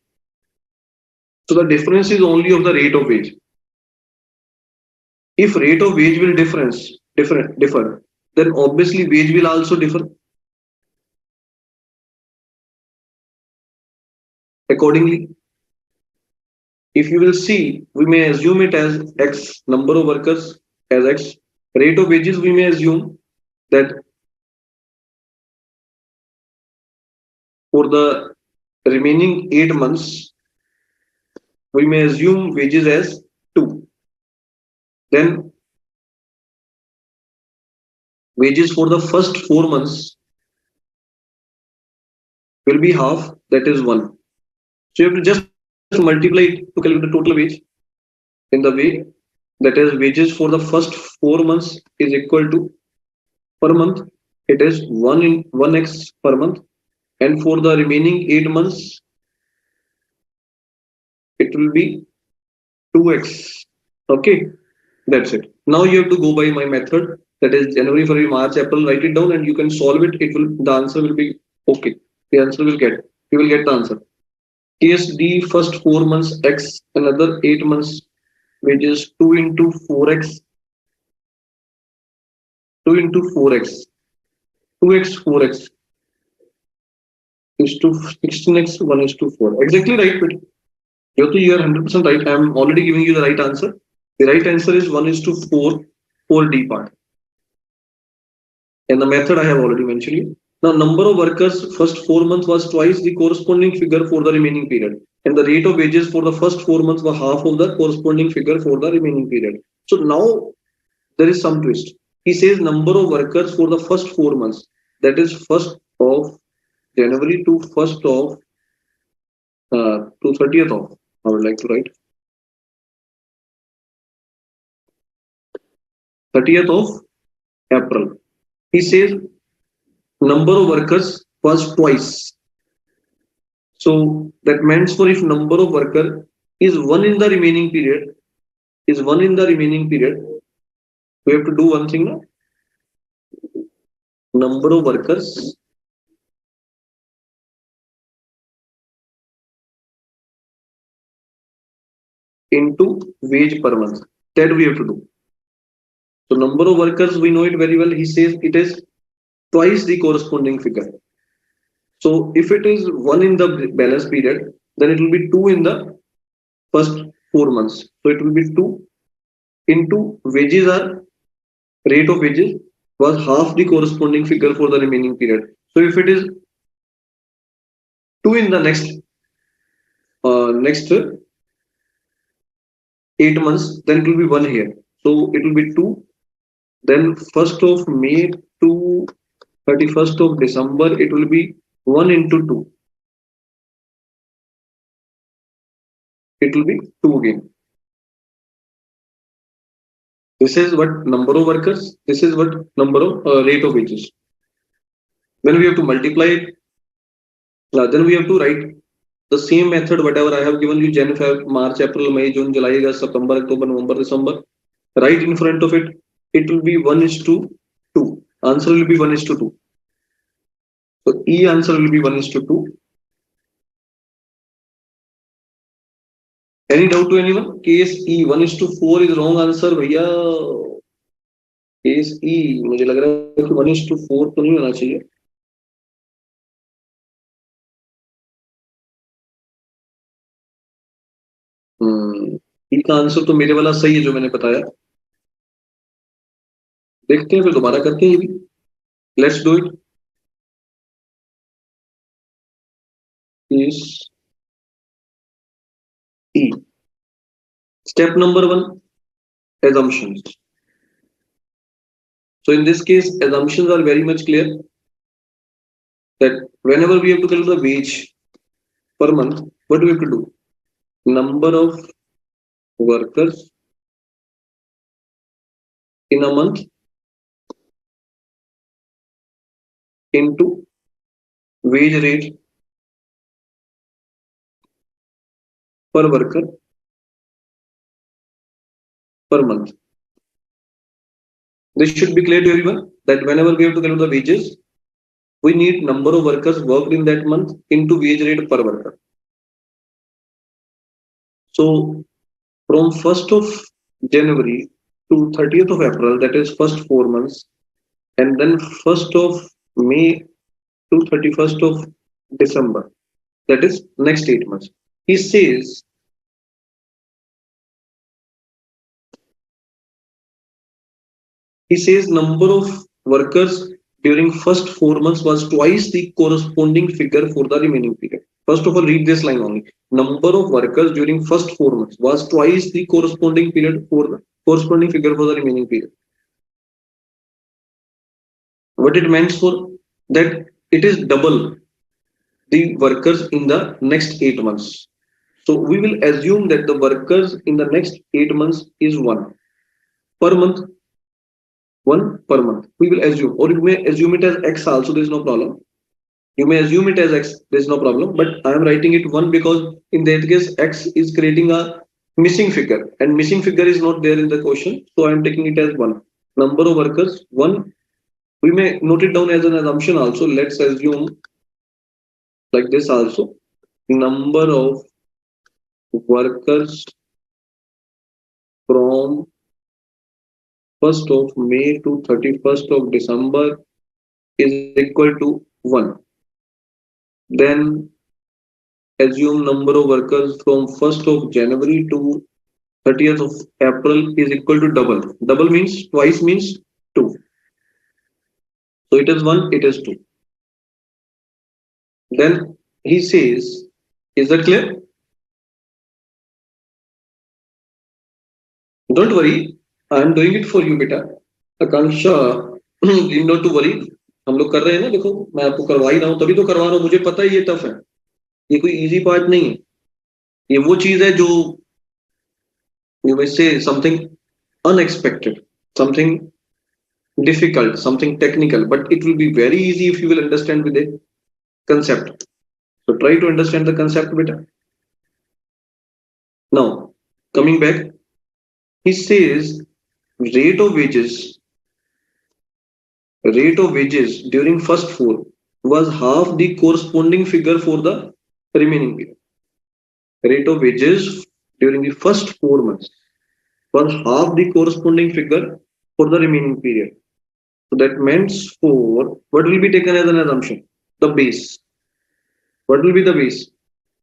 So the difference is only of the rate of wage. If rate of wage will differ, then obviously wage will also differ. Accordingly, if you will see, we may assume it as X, number of workers as X, rate of wages we may assume that for the remaining 8 months, we may assume wages as 2. Then wages for the first 4 months will be half, that is 1. So you have to just multiply it to calculate the total wage in the way that is wages for the first 4 months is equal to per month, it is 1x per month, and for the remaining 8 months it will be 2x. Okay, that's it. Now you have to go by my method, that is January, February, March, April. Write it down and you can solve it. The answer will be okay. The answer will get, you will get the answer. Case D, first 4 months X, another 8 months which is 2 into 4x, 2 into 4x, 2x, 4x is to 16x, 1 is to 4. Exactly right, but you are 100% right. I am already giving you the right answer. The right answer is 1 is to 4, 4D part. And the method I have already mentioned you. Now, number of workers first 4 months was twice the corresponding figure for the remaining period. And the rate of wages for the first 4 months was half of the corresponding figure for the remaining period. So now there is some twist. He says number of workers for the first 4 months, that is 1st of January to 1st of to 30th of, I would like to write 30th of April. He says number of workers was twice. So that means for if number of worker is one in the remaining period, we have to do one thing now. Number of workers into wage per month. That we have to do. So number of workers, we know it very well. He says it is twice the corresponding figure. So if it is one in the balance period, then it will be two in the first 4 months. So it will be two into wages are rate of wages was half the corresponding figure for the remaining period. So if it is two in the next 8 months, then it will be one here. So it will be two. Then 1st of May to 31st of December, it will be 1 into 2. It will be 2 again. This is what number of workers. This is what number of rate of wages. When we have to multiply it, then we have to write the same method, whatever I have given you, Jan, Feb, March, April, May, June, July, August, September, October, November, December. Right in front of it, it will be 1 is to 2. Answer will be 1 is to 2. So E answer will be 1 is to 2. Any doubt to anyone? Case E 1 is to 4 is wrong answer, भैया. Case E मुझे लग रहा है कि 1 is to 4 तो नहीं होना चाहिए. E का आंसर तो मेरे वाला सही है जो मैंने बताया. देखते हैं फिर दोबारा करते हैं ये भी. Let's do it. Case E. Step number 1, assumptions. So in this case, assumptions are very much clear that whenever we have to calculate the wage per month, what do we have to do? Number of workers in a month into wage rate per worker per month. This should be clear to everyone that whenever we have to calculate the wages, we need number of workers worked in that month into wage rate per worker. So from 1st of January to 30th of April, that is first 4 months, and then 1st of May to 31st of December, that is next 8 months. He says number of workers during first 4 months was twice the corresponding figure for the remaining period. First of all, read this line only. Number of workers during first 4 months was twice the corresponding period for the corresponding figure for the remaining period. What it means for that, it is double the workers in the next 8 months. So we will assume that the workers in the next 8 months is one per month. One per month. We will assume, or you may assume it as X also, there is no problem. You may assume it as X, there is no problem, but I am writing it 1 because in that case, X is creating a missing figure, and missing figure is not there in the question. So I am taking it as 1. Number of workers, 1. We may note it down as an assumption also. Let's assume like this also. Number of workers from 1st of May to 31st of December is equal to 1. Then assume number of workers from 1st of January to 30th of April is equal to double. Double means twice means 2. So it is 1, it is 2. Then he says, is that clear? Don't worry, I am doing it for you, beta. Akanksha, you not to worry. हम लोग कर रहे हैं ना, देखो मैं आपको करवा ही रहा हूँ, तभी तो करवा रहा हूँ, मुझे पता है ये टफ है, ये कोई इजी पार्ट नहीं है, ये वो चीज है जो you may say something unexpected, something difficult, something technical, but it will be very easy if you will understand with a concept. So try to understand the concept better. Now coming back, he says rate of wages during first 4 was half the corresponding figure for the remaining period. Rate of wages during the first 4 months was half the corresponding figure for the remaining period. So that means for what will be taken as an assumption? The base. What will be the base?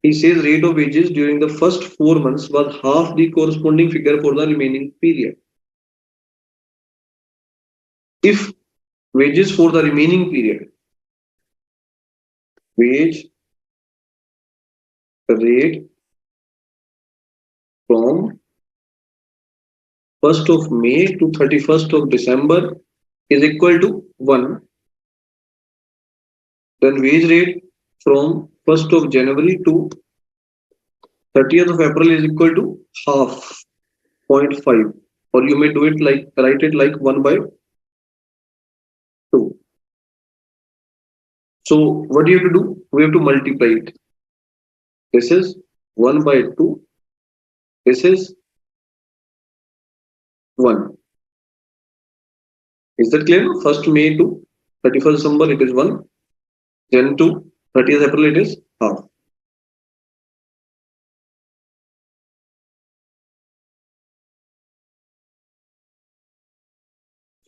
He says rate of wages during the first 4 months was half the corresponding figure for the remaining period. If wages for the remaining period, wage rate from 1st of May to 31st of December is equal to 1, then wage rate from 1st of January to 30th of April is equal to half, 0.5, or you may do it like, write it like 1 by 2. So what do you have to do? We have to multiply it. This is 1 by 2. This is 1. Is that clear? 1st May to 31st December it is 1. Jan to 30th April it is half.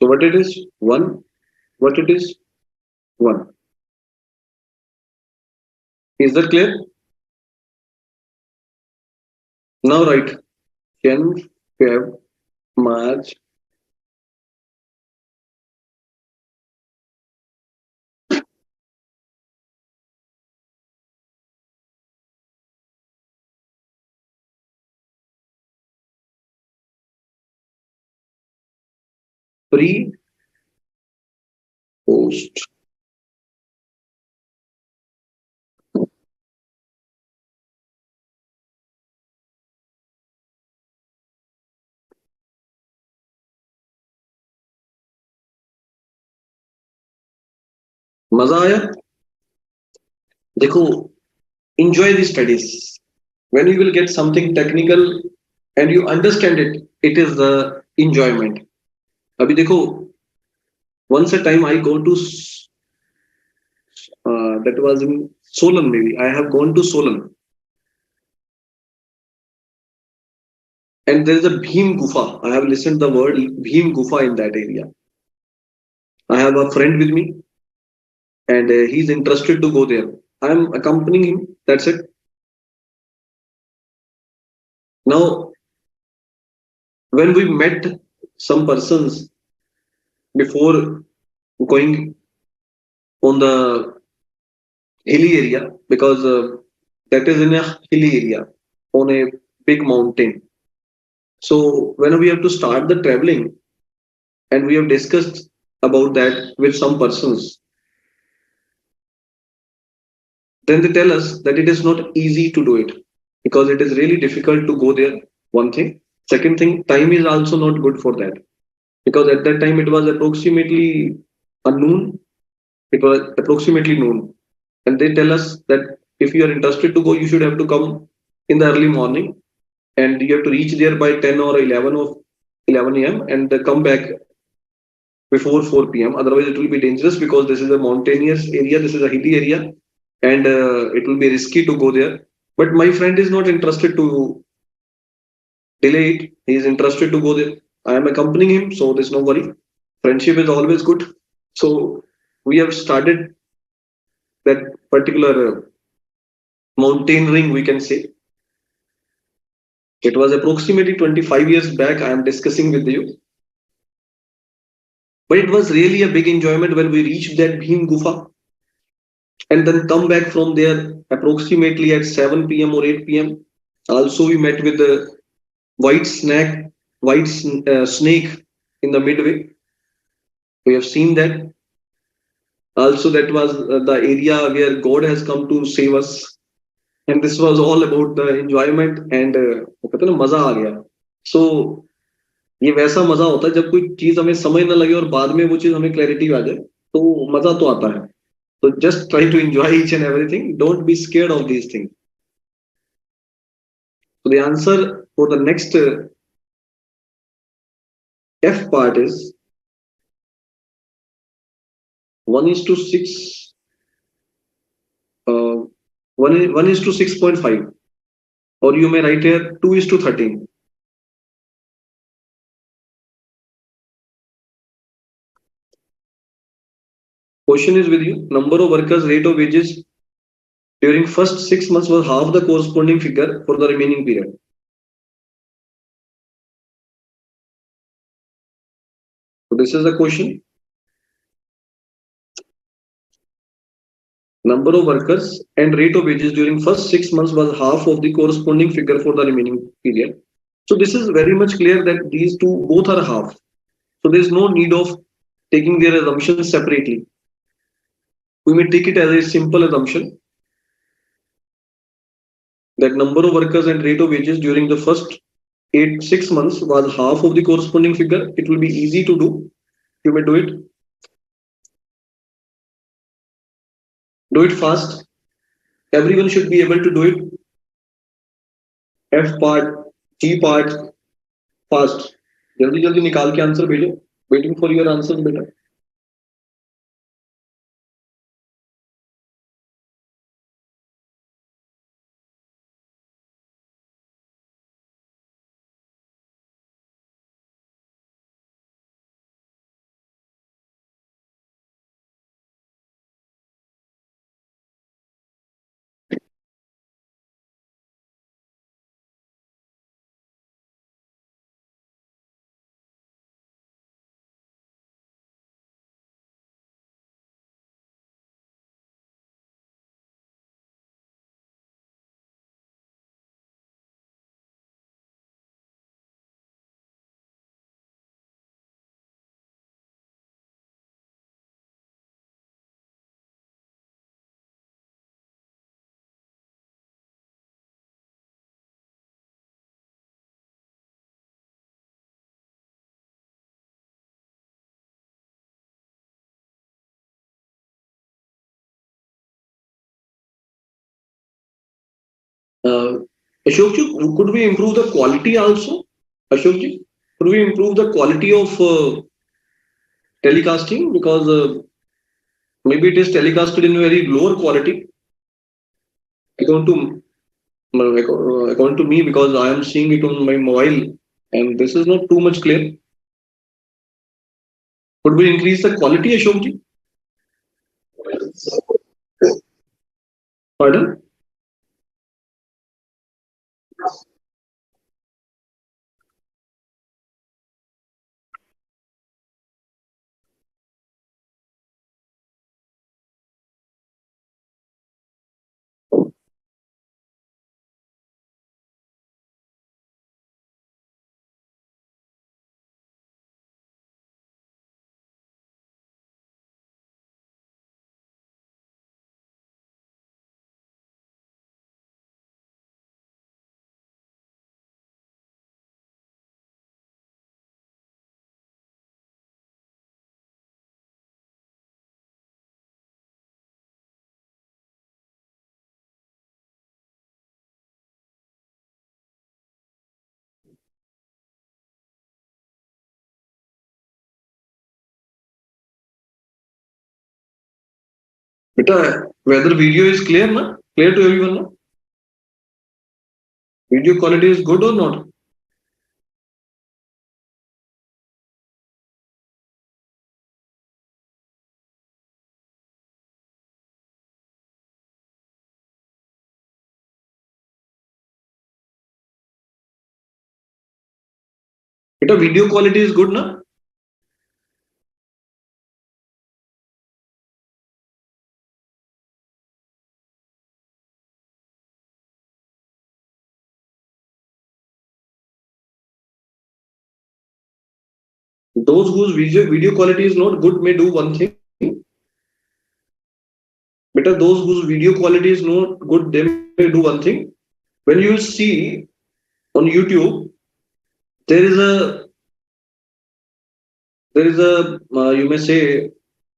So what it is? 1. What it is? 1. Is that clear? Now write Jan, Feb, March, pre, post. मजा आया? देखो, enjoy the studies. When you will get something technical and you understand it, it is the enjoyment. अभी देखो, once a time I go to that was in Solan, maybe I have gone to Solan, and there is a Bhim Gufa. I have listened the word Bhim Gufa in that area. I have a friend with me, and he's interested to go there. I am accompanying him. That's it. Now, when we met some persons before going on the hilly area, because that is in a hilly area on a big mountain. So when we have to start the traveling, and we have discussed about that with some persons, then they tell us that it is not easy to do it because it is really difficult to go there. One thing. Second thing, time is also not good for that, because at that time it was approximately noon. It was approximately noon, and they tell us that if you are interested to go, you should have to come in the early morning, and you have to reach there by 10 or 11 a.m. and come back before 4 p.m. Otherwise, it will be dangerous because this is a mountainous area, this is a hilly area, and it will be risky to go there. But my friend is not interested to delay it. He is interested to go there. I am accompanying him, so there's no worry. Friendship is always good. So we have started that particular mountaineering, we can say. It was approximately 25 years back. I am discussing with you, but it was really a big enjoyment when we reached that Bhim Gufa and then come back from there approximately at 7 p.m. or 8 p.m. Also, we met with the white snack, snake in the midway. We have seen that. Also, that was the area where God has come to save us. And this was all about the enjoyment and वो कहते हैं ना मजा आ गया. So ये वैसा मजा होता है जब कोई चीज हमें समझ ना लगे और बाद में वो चीज हमें क्लैरिटी आ जाए तो मजा तो आता है. So just try to enjoy each and everything. Don't be scared of these things. So the answer for the next F part is 1:6. 1:6.5, or you may write here 2:13. Question is with you. Number of workers, rate of wages during first 6 months was half the corresponding figure for the remaining period. So this is the question. Number of workers and rate of wages during first 6 months was half of the corresponding figure for the remaining period. So this is very much clear that these two both are half. So there is no need of taking their assumptions separately. We may take it as a simple assumption that number of workers and rate of wages during the first 6 months was half of the corresponding figure. It will be easy to do. You may do it. Do it fast. Everyone should be able to do it. F part, G part, fast. जल्दी जल्दी निकाल के answer भेजो. Waiting for your answers, बेटा. Ashokji, could we improve the quality also? Ashokji, could we improve the quality of telecasting? Because maybe it is telecasted in very lower quality. According to according to me, because I am seeing it on my mobile, and this is not too much clear. Could we increase the quality, Ashokji? Pardon? Beta, whether video is clear, na? Clear to everyone, na? Video quality is good or not? Beta, video quality is good, na? Those whose video quality is not good may do one thing. Beta, those whose video quality is not good, they may do one thing. When you see on YouTube, there is a you may say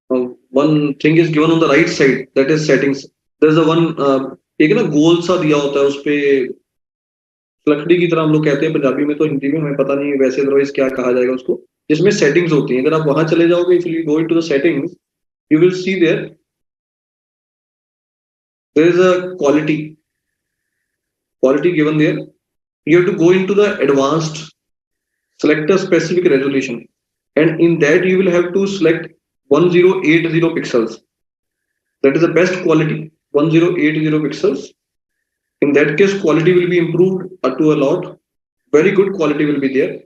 one thing is given on the right side, that is settings. There's a one एक ना गोल सा दिया होता है उस पे लकड़ी की तरह हम लोग कहते हैं पंजाबी में, तो हिंदी में हमें पता नहीं है वैसे अदरवाइज क्या कहा जाएगा उसको, जिसमें सेटिंग्स होती हैं। अगर आप वहां चले जाओगे, if you go into the settings, you will see there is a quality given there. You have to go into the advanced, select a specific resolution, and in that you will have to select 1080 pixels. That is the best quality, 1080 pixels. In that case, quality will be improved to a lot. Very good quality will be there.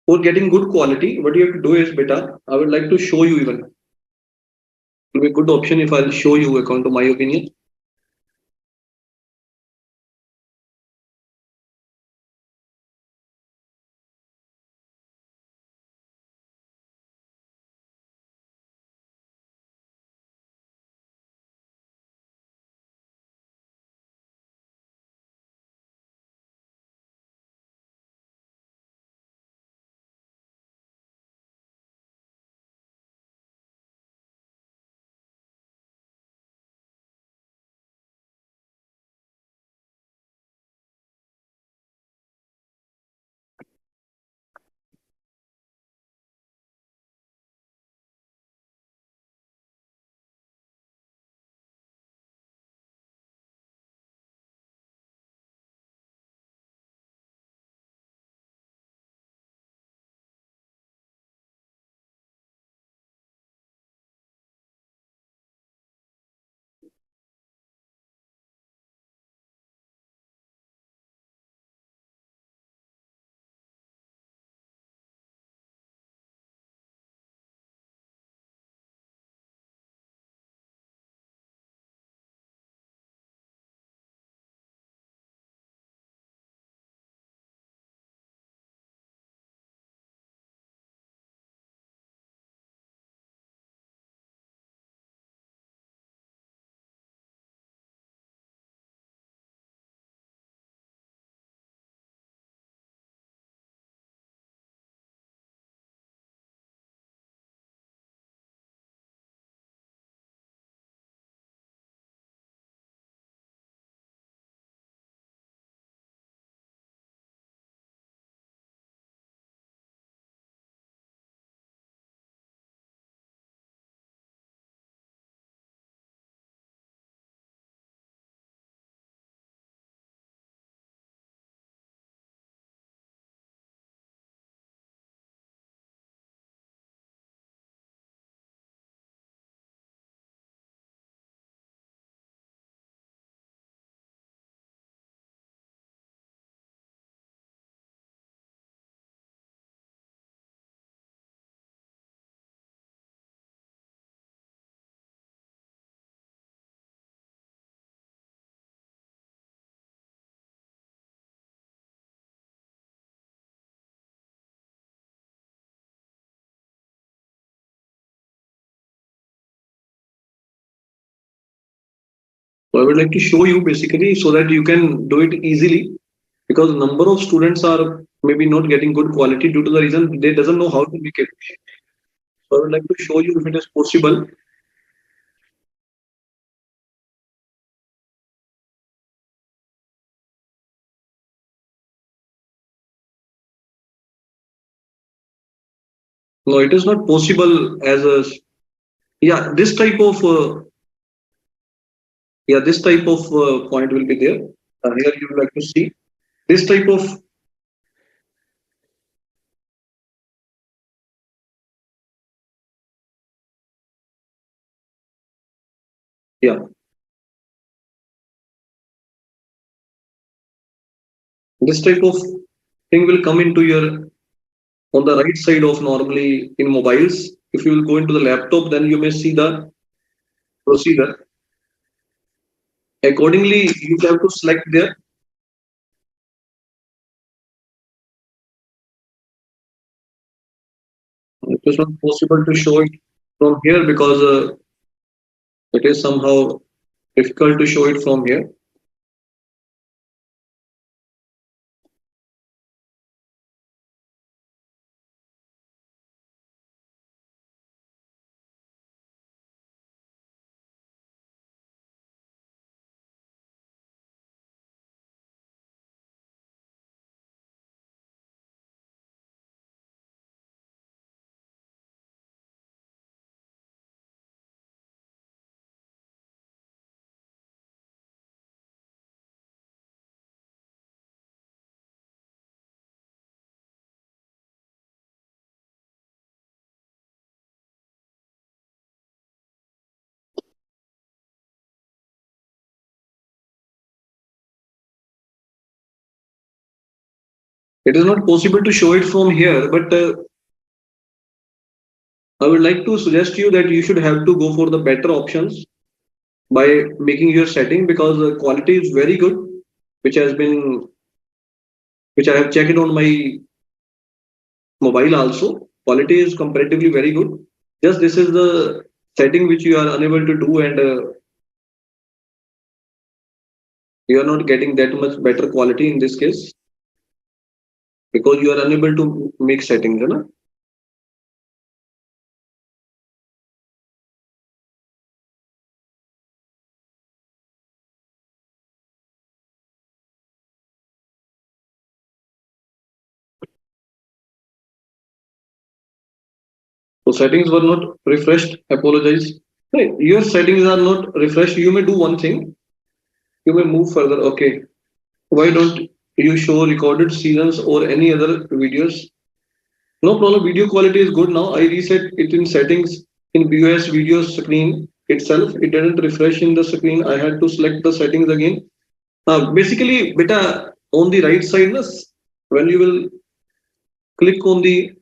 For getting good quality, what you have to do is, beta, I would like to show you even. It will be a good option if I'll show you according to my opinion. So I would like to show you basically so that you can do it easily, because number of students are maybe not getting good quality due to the reason they doesn't know how to make it. So I would like to show you if it is possible. No, it is not possible as a, yeah, this type of point will be there. Here you would like to see this type of Yeah, this type of thing will come into your on the right side of normally in mobiles. If you will go into the laptop, then you may see the procedure. Accordingly, you have to select there. It is not possible to show it from here because it is somehow difficult to show it from here. It is not possible to show it from here, but I would like to suggest you that you should have to go for the better options by making your setting because the quality is very good, which has been which I have checked on my mobile also. Quality is comparatively very good. Just this is the setting which you are unable to do, and you are not getting that much better quality in this case because you are unable to make settings. है ना? So settings were not refreshed. Apologize. Hey, your settings are not refreshed. You may do one thing. You may move further. Okay. Why don't you show recorded seasons or any other videos? No problem. Video quality is good now. I reset it in settings in BOS video screen itself. It didn't refresh in the screen. I had to select the settings again. Basically, beta on the right side, when you will click on the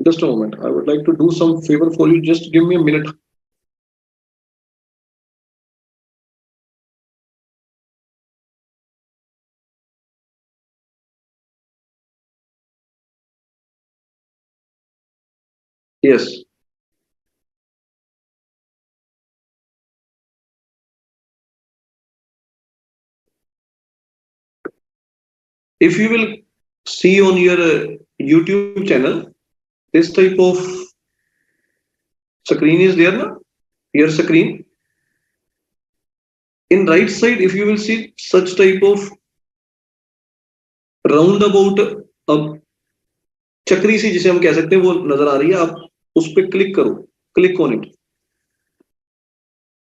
just a moment. I would like to do some favor for you. Just give me a minute. Yes. If you will see on your YouTube channel, this type of screen is there, na? Your screen. In right side, if you will see such type of roundabout चक्री सी जिसे हम कह सकते हैं वो नजर आ रही है आप उस पर क्लिक करो click on it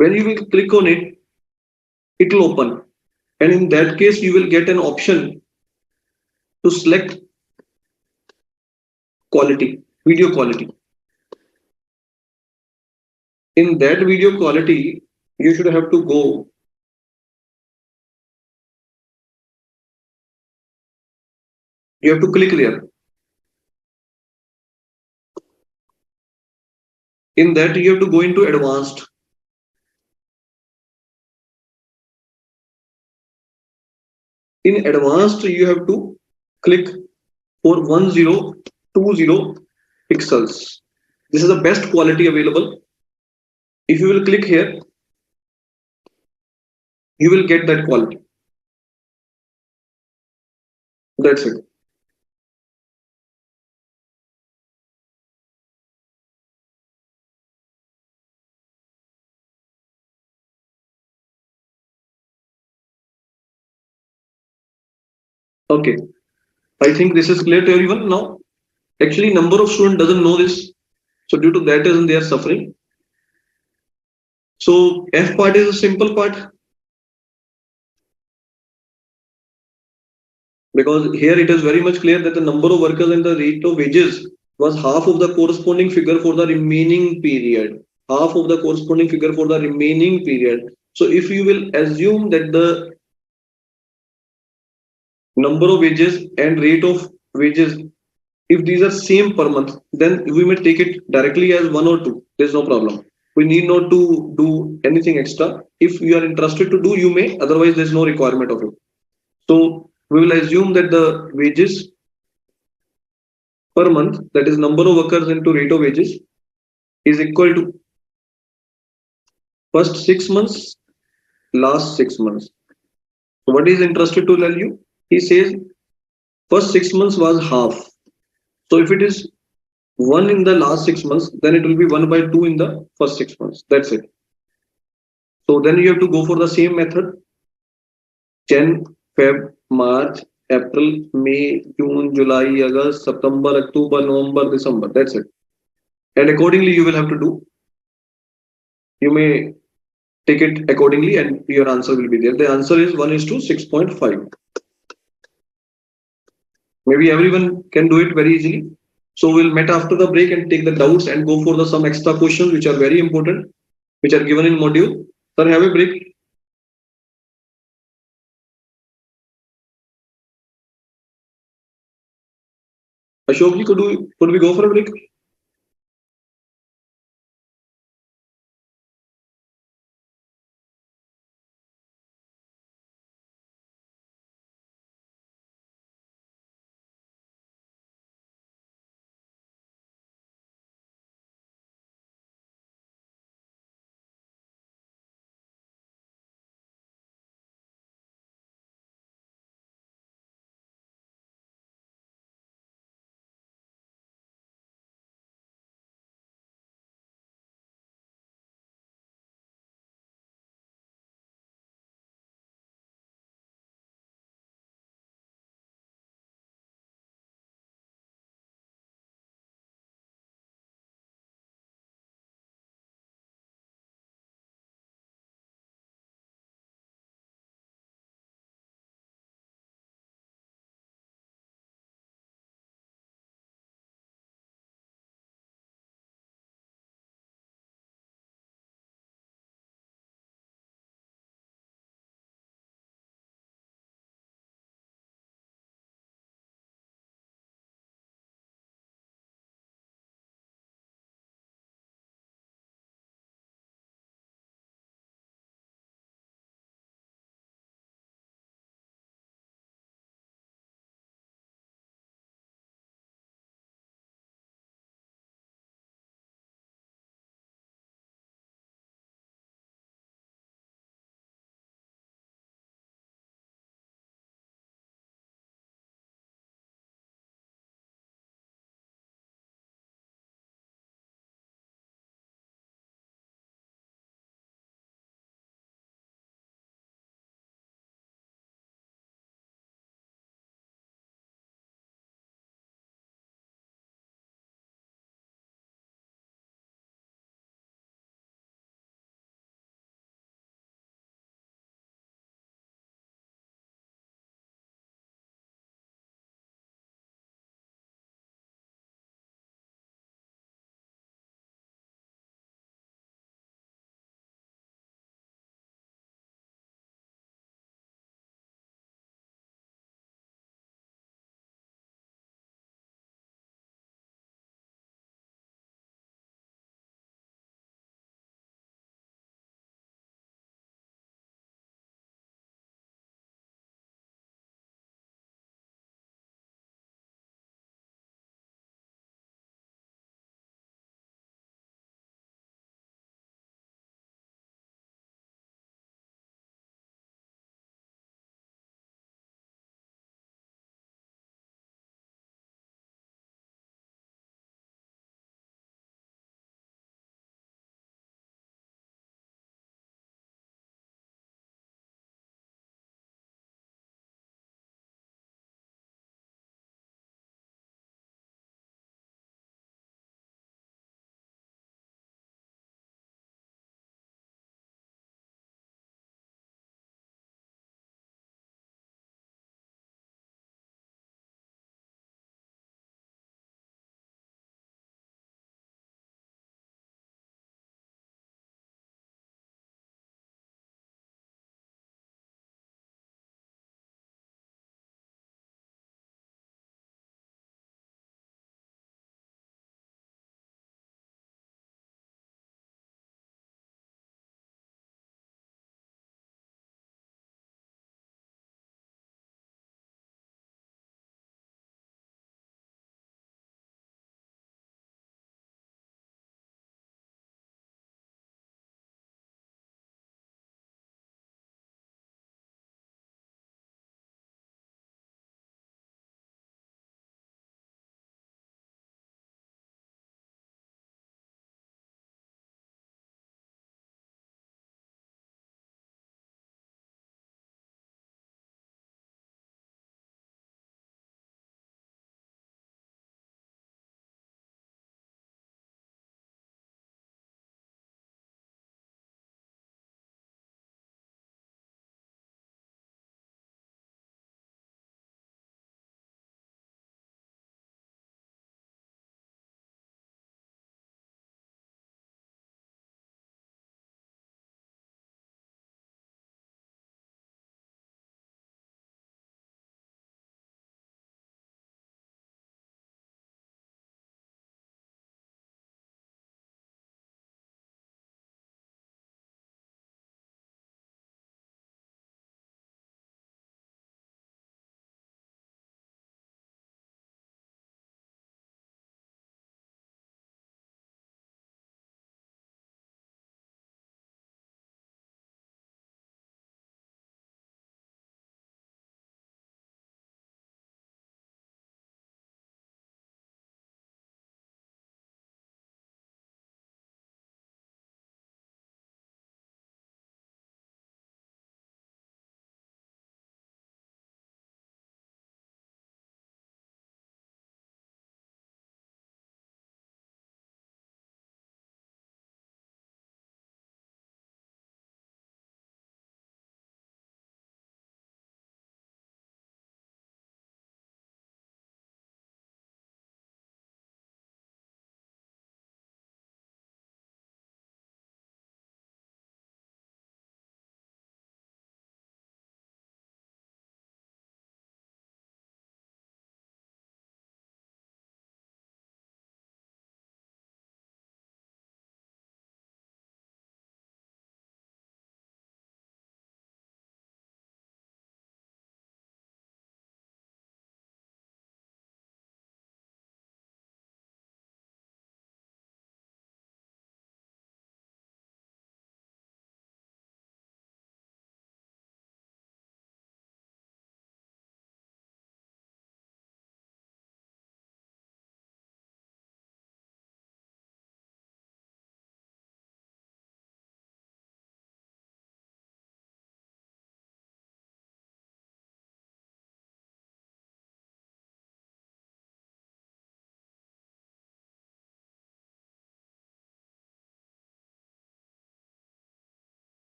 when you will click on it it will open and in that case you will get an option to select quality video quality in that video quality you should have to go you have to click there in that you have to go into advanced in advanced you have to click for 1020 pixels this is the best quality available if you will click here you will get that quality that's it okay I think this is clear to everyone now actually number of students doesn't know this so due to that reason they are suffering so F part is a simple part because here it is very much clear that the number of workers and the rate of wages was half of the corresponding figure for the remaining period half of the corresponding figure for the remaining period. So if you will assume that the number of wages and rate of wages, if these are same per month, then we may take it directly as one or two. There's no problem. We need not to do anything extra. If you are interested to do, you may. Otherwise, there's no requirement of it. So we will assume that the wages per month, that is number of workers into rate of wages, is equal to first 6 months, last 6 months. So what is interested to tell you? He says first 6 months was half. So if it is one in the last 6 months, then it will be 1/2 in the first 6 months. That's it. So then you have to go for the same method. Jan, Feb, March, April, May, June, July, August, September, October, November, December. That's it. And accordingly, you will have to do. You may take it accordingly, and your answer will be there. The answer is 1:6.5. Maybe everyone can do it very easily. So we'll meet after the break and take the doubts and go for the some extra questions which are very important, which are given in module. Sir, have a break. Ashok, could we go for a break?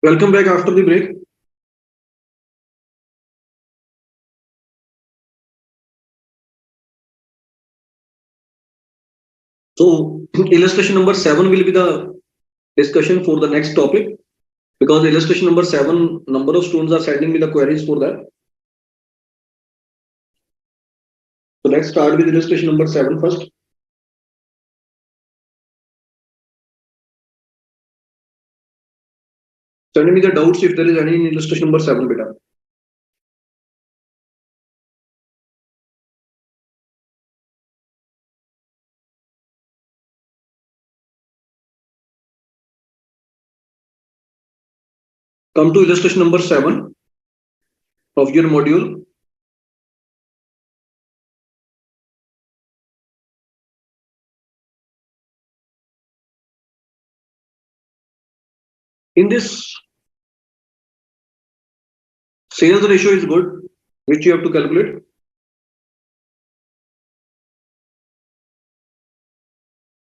Welcome back after the break. So, illustration number 7 will be the discussion for the next topic because illustration number 7, number of students are sending me the queries for that. So, let's start with illustration number 7 first. Send me the doubts if there is any in illustration number 7, beta. Come to illustration number 7 of your module. In this, sales ratio is good, which you have to calculate.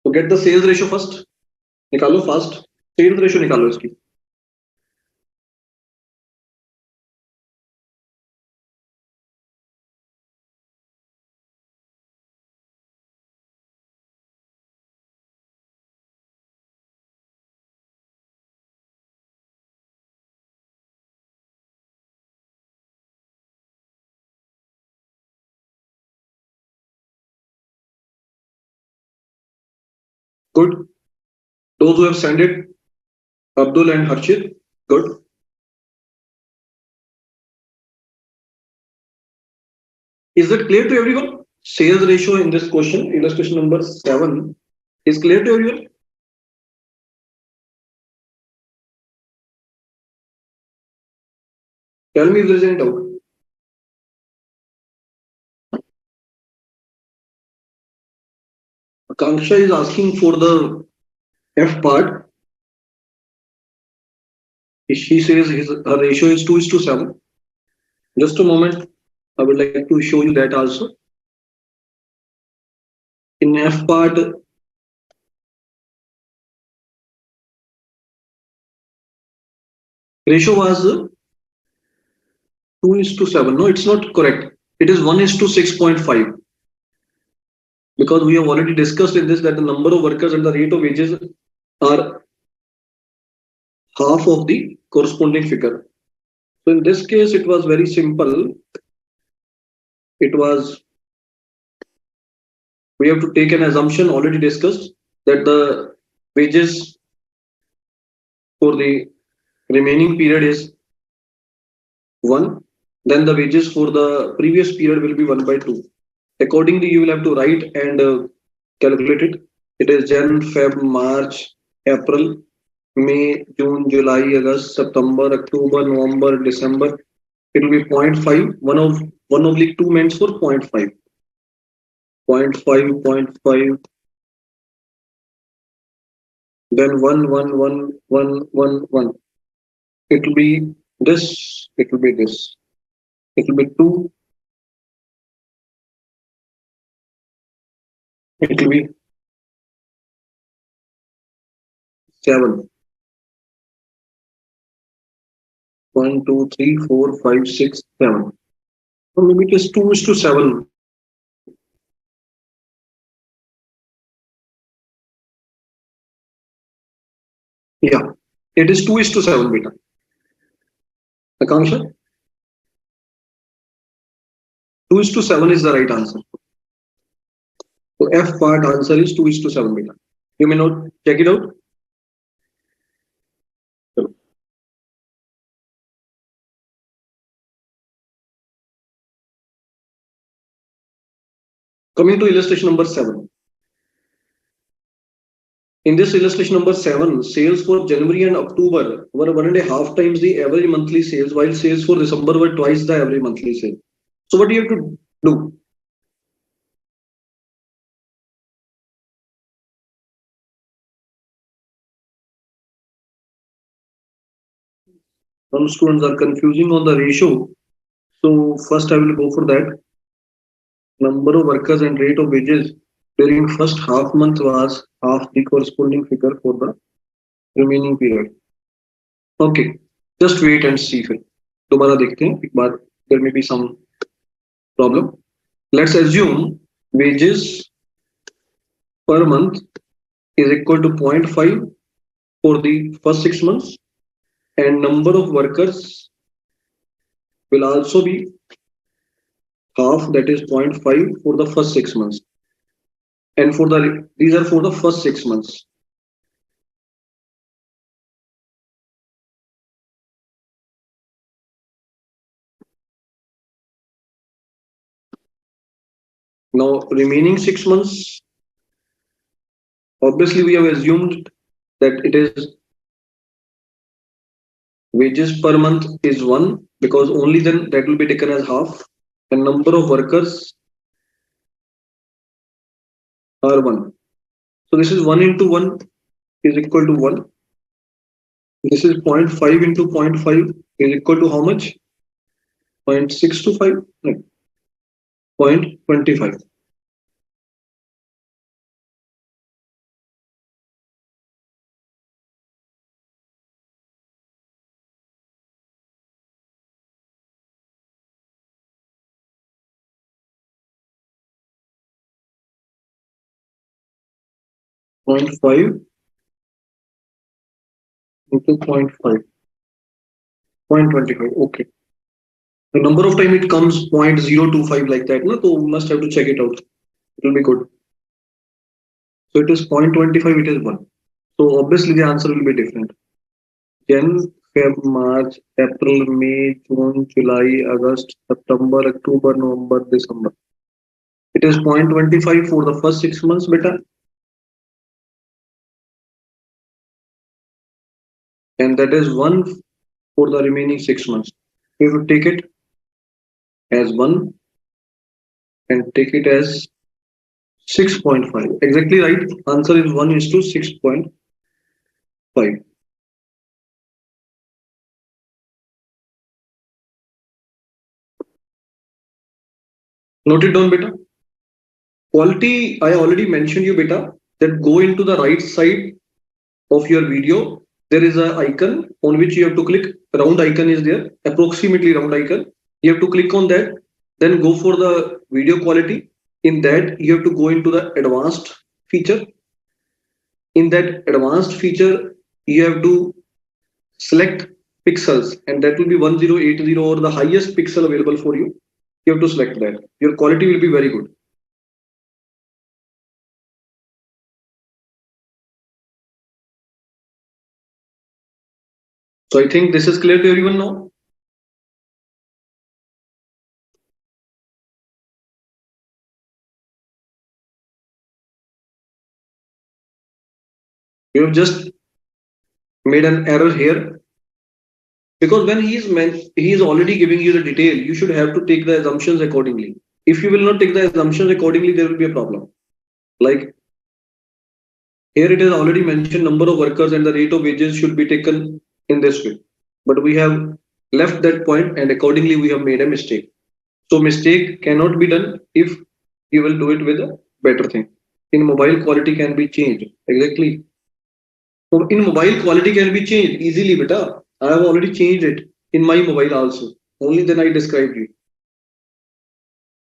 So, get the sales ratio first. निकालो fast. Sales ratio निकालो इसकी. Good. Those who have sent it, Abdul and Harshit, good. Is it clear to everyone? Sales ratio in this question, illustration number 7, is clear to everyone? Tell me if there is any doubt. Akanksha is asking for the F part. She says her ratio is 2:7. Just a moment. I would like to show you that also. In F part, ratio was 2:7. No, it's not correct. It is 1:6.5. Because we have already discussed in this that the number of workers and the rate of wages are half of the corresponding figure. So in this case, it was very simple. It was, we have to take an assumption already discussed that the wages for the remaining period is 1. Then the wages for the previous period will be 1/2. Accordingly, you will have to write and calculate it. It is Jan, Feb, March, April, May, June, July, August, September, October, November, December. It will be 0.5. 1/2 means for 0.5. 0.5, 0.5. Then 1, 1, 1, 1, 1, 1. It will be this. It will be this. It will be 2. It will be 7. 1, 2, 3, 4, 5, 6, 7. So maybe it is 2:7. Yeah, it is 2:7, beta. Akanksha? 2:7 is the right answer. So F part answer is 2:7, beta. You may not check it out. Coming to illustration number 7. In this illustration number 7, sales for January and October were 1.5 times the average monthly sales, while sales for December were twice the average monthly sale. So what do you have to do? Some students are confusing on the ratio. So first I will go for that. Number of workers and rate of wages during first half month was half the corresponding figure for the remaining period. Okay, just wait and see, फिर दोबारा देखते हैं एक बार, there may be some problem. Let's assume wages per month is equal to 0.5 for the first 6 months, and number of workers will also be half, that is zero point 0.5 for the first 6 months, and for the these are for the first 6 months. Now remaining 6 months, obviously we have assumed that it is wages per month is 1, because only then that will be taken as half, and number of workers are 1. So this is 1 into 1 is equal to 1. This is zero point 0.5 into zero point 0.5 is equal to how much? 0.625? No, 0.25. 0.5 into 0.5. 0.25. Okay. The number of time it comes 0.025 like that, no? So we must have to check it out. It will be good. So it is 0.25, it is 1. So obviously the answer will be different. Jan, Feb, March, April, May, June, July, August, September, October, November, December. It is 0.25 for the first 6 months, beta, and that is 1 for the remaining 6 months. We will take it as 1 and take it as 6.5. Exactly right. Answer is 1 is to 6.5. Note it down, beta. Quality, I already mentioned you, beta, that go into the right side of your video. There is an icon on which you have to click. Round icon is there, approximately round icon. You have to click on that. Then go for the video quality. In that, you have to go into the advanced feature. In that advanced feature, you have to select pixels, and that will be 1080, or the highest pixel available for you. You have to select that. Your quality will be very good. So I think this is clear to everyone now. You have just made an error here, because when he is already giving you the detail, you should have to take the assumptions accordingly. If you will not take the assumptions accordingly, there will be a problem. Like here it is already mentioned number of workers and the rate of wages should be taken in this way, but we have left that point and accordingly we have made a mistake. So mistake cannot be done if you will do it with a better thing. In mobile, quality can be changed. Exactly. So in mobile, quality can be changed easily, beta. I have already changed it in my mobile also. Only then I described you.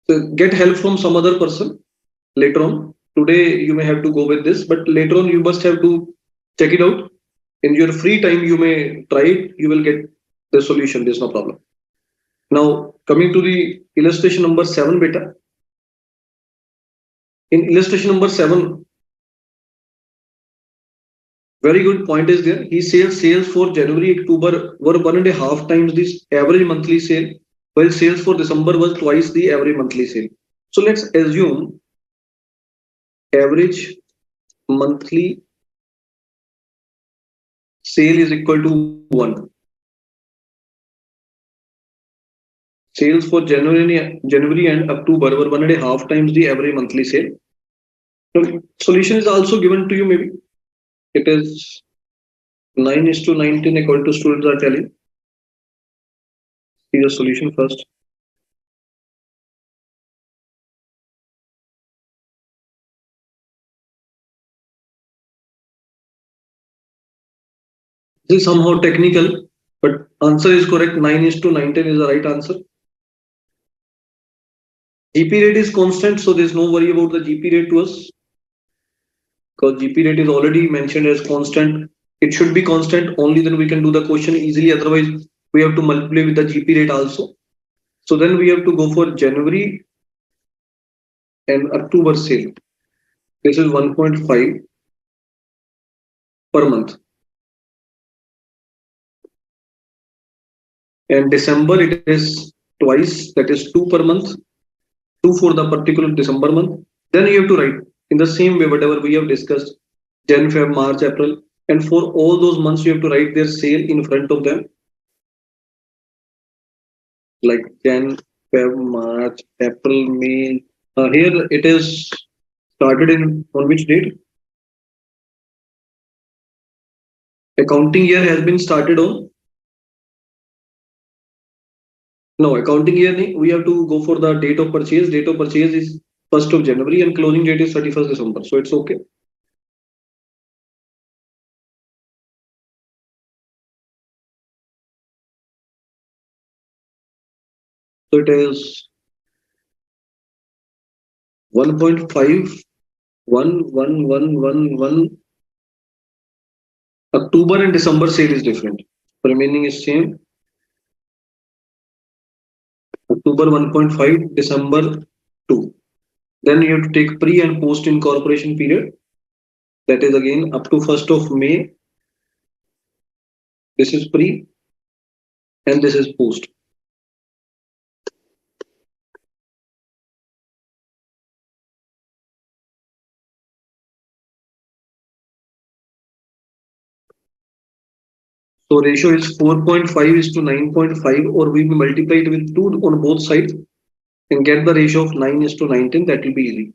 So get help from some other person later on. Today you may have to go with this, but later on you must have to check it out. In your free time, you may try it. You will get the solution. There's no problem. Now coming to the illustration number 7, beta. In illustration number 7, very good point is there. He says sales for January, October were 1.5 times this average monthly sale, while sales for December was twice the average monthly sale. So let's assume average monthly sale is equal to 1. Sales for January and October were 1.5 times the average monthly sale. So solution is also given to you, maybe. It is 9 is to 19 according to students are telling. See the solution first. This is somehow technical, but answer is correct. 9 is to 19 is the right answer. GP rate is constant, so there's no worry about the GP rate to us because GP rate is already mentioned as constant. It should be constant, only then we can do the question easily. Otherwise, we have to multiply with the GP rate also. So then we have to go for January and October sale. This is 1.5 per month. And December it is twice, that is 2 per month, 2 for the particular December month. Then you have to write in the same way whatever we have discussed, Jan, Feb, March, April, and for all those months you have to write their sale in front of them, like Jan, Feb, March, April, May. Here it is started in on which date? Accounting year has been started on. No, accounting year we have to go for the date of purchase. Date of purchase is 1st of January and closing date is 31st December. So it's okay. So it is 1.5, 1. October and December sale is different. Remaining is same. October 1.5, December 2. Then you have to take pre and post incorporation period. That is again up to 1st of May. This is pre and this is post. So ratio is 4.5 is to 9.5, or we will multiply it with 2 on both sides and get the ratio of 9 is to 19. That will be easy.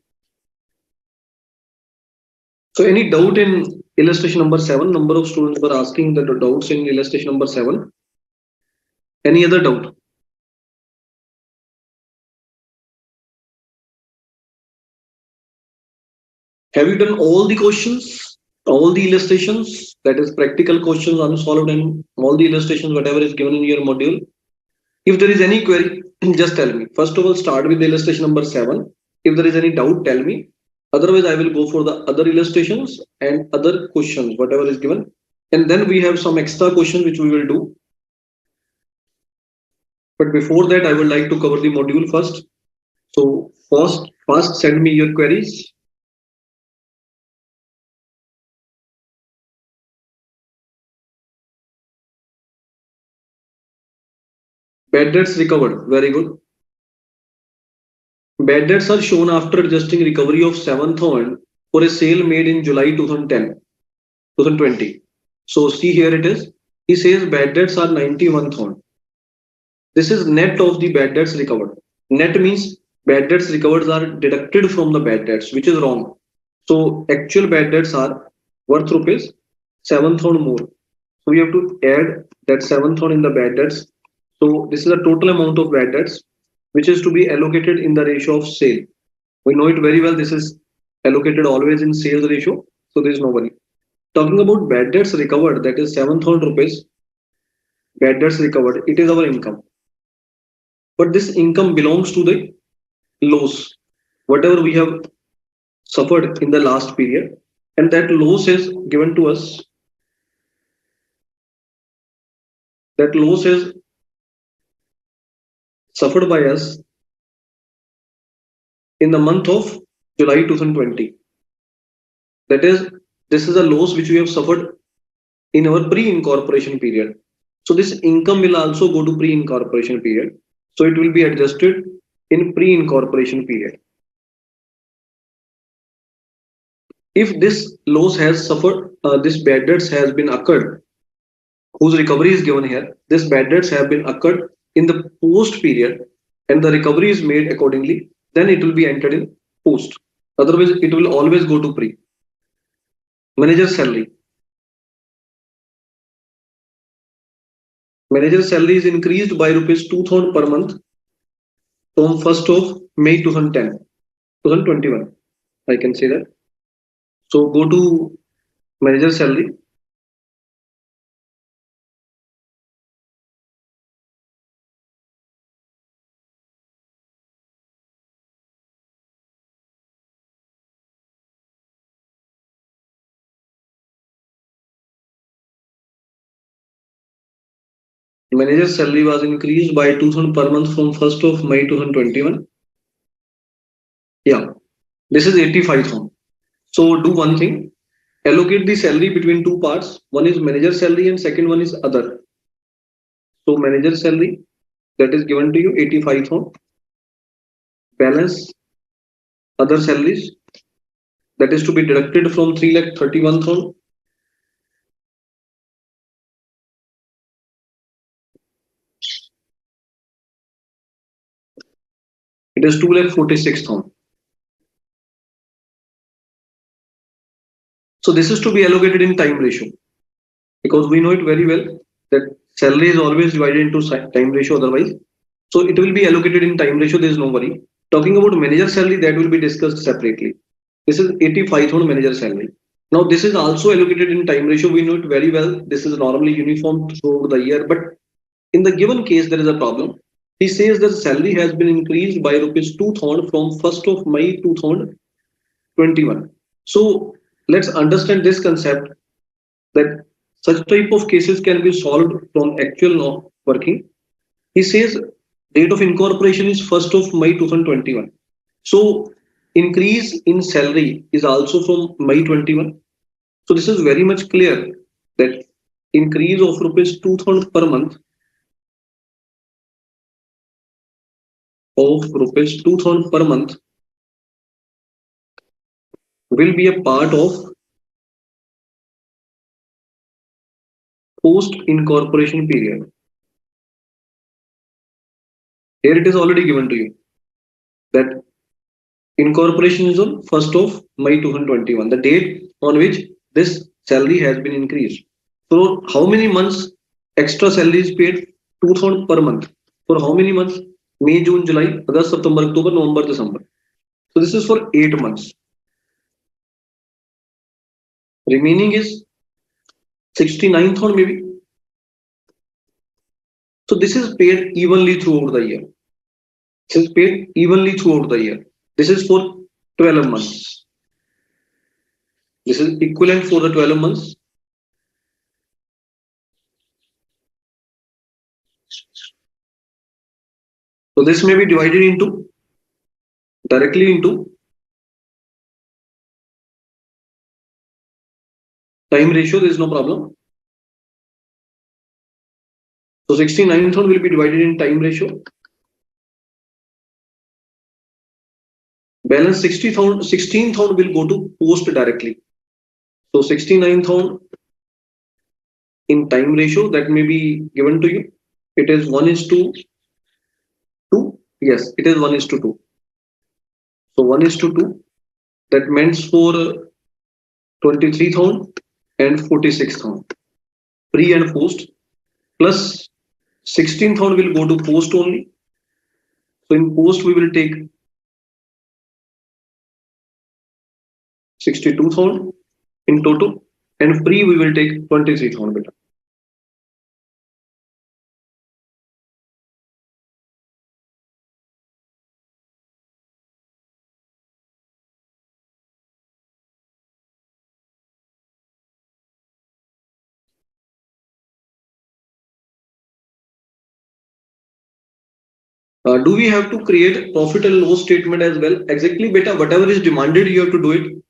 So any doubt in illustration number 7? Number of students were asking the doubts in illustration number 7. Any other doubt? Have you done all the questions, all the illustrations? That is practical questions unsolved and all the illustrations, whatever is given in your module. If there is any query, just tell me. First of all, start with the illustration number 7. If there is any doubt, tell me. Otherwise, I will go for the other illustrations and other questions, whatever is given. And then we have some extra questions which we will do. But before that, I would like to cover the module first. So first send me your queries. Bad debts recovered. Very good. Bad debts are shown after adjusting recovery of 7,000 for a sale made in July 2020. So see here it is. He says bad debts are 91,000. This is net of the bad debts recovered. Net means bad debts recovered are deducted from the bad debts, which is wrong. So actual bad debts are worth rupees 7,000 more. So we have to add that 7,000 in the bad debts. So this is the total amount of bad debts which is to be allocated in the ratio of sale. We know it very well. This is allocated always in sales ratio. So there is no worry. Talking about bad debts recovered, that is 7,000 rupees. Bad debts recovered. It is our income. But this income belongs to the loss, whatever we have suffered in the last period. And that loss is given to us. That loss is suffered by us in the month of July 2020. That is, this is a loss which we have suffered in our pre-incorporation period. So this income will also go to pre-incorporation period. So it will be adjusted in pre-incorporation period. If this loss has suffered, this bad debts has been occurred, whose recovery is given here, this bad debts have been occurred in the post period and the recovery is made accordingly, then it will be entered in post. Otherwise, it will always go to pre. Manager salary. Manager salary is increased by rupees 2,000 per month from 1st of May 2021. I can say that. So go to manager salary. Manager's salary was increased by 2000 per month from 1st of May 2021. Yeah, this is 85,000. So do one thing, allocate the salary between two parts. One is manager salary and second one is other. So manager salary that is given to you 85,000. Balance other salaries that is to be deducted from 3,31,000. It is 2,46,000. So this is to be allocated in time ratio because we know it very well that salary is always divided into time ratio otherwise. So it will be allocated in time ratio. There is no worry. Talking about manager salary, that will be discussed separately. This is 85,000 manager salary. Now this is also allocated in time ratio. We know it very well. This is normally uniform throughout the year, but in the given case there is a problem. He says that salary has been increased by rupees 2,000 from 1st of May 2021. So let's understand this concept that such type of cases can be solved from actual working. He says date of incorporation is 1st of May 2021. So increase in salary is also from May 21. So this is very much clear that increase of rupees 2,000 per month will be a part of post incorporation period. Here it is already given to you that incorporation is on 1st of May 2021, the date on which this salary has been increased. So how many months extra salary is paid? 2,000 per month. For how many months? May, June, July, August, September, October, November, December. So this is for 8 months. Remaining is 69,000 maybe. So this is paid evenly throughout the year. This is paid evenly throughout the year. This is for 12 months. This is equivalent for the 12 months. So this may be divided into directly into time ratio. There is no problem. So 69,000 will be divided in time ratio. Balance 16,000 will go to post directly. So 69,000 in time ratio that may be given to you. It is 1:2. Yes, it is 1:2. So 1:2. That means for 23,000 and 46,000. Pre and post plus 16,000 will go to post only. So in post we will take 62,000 in total and pre we will take 23,000. Do we have to create profit and loss statement as well? Exactly, beta. Whatever is demanded, you have to do it.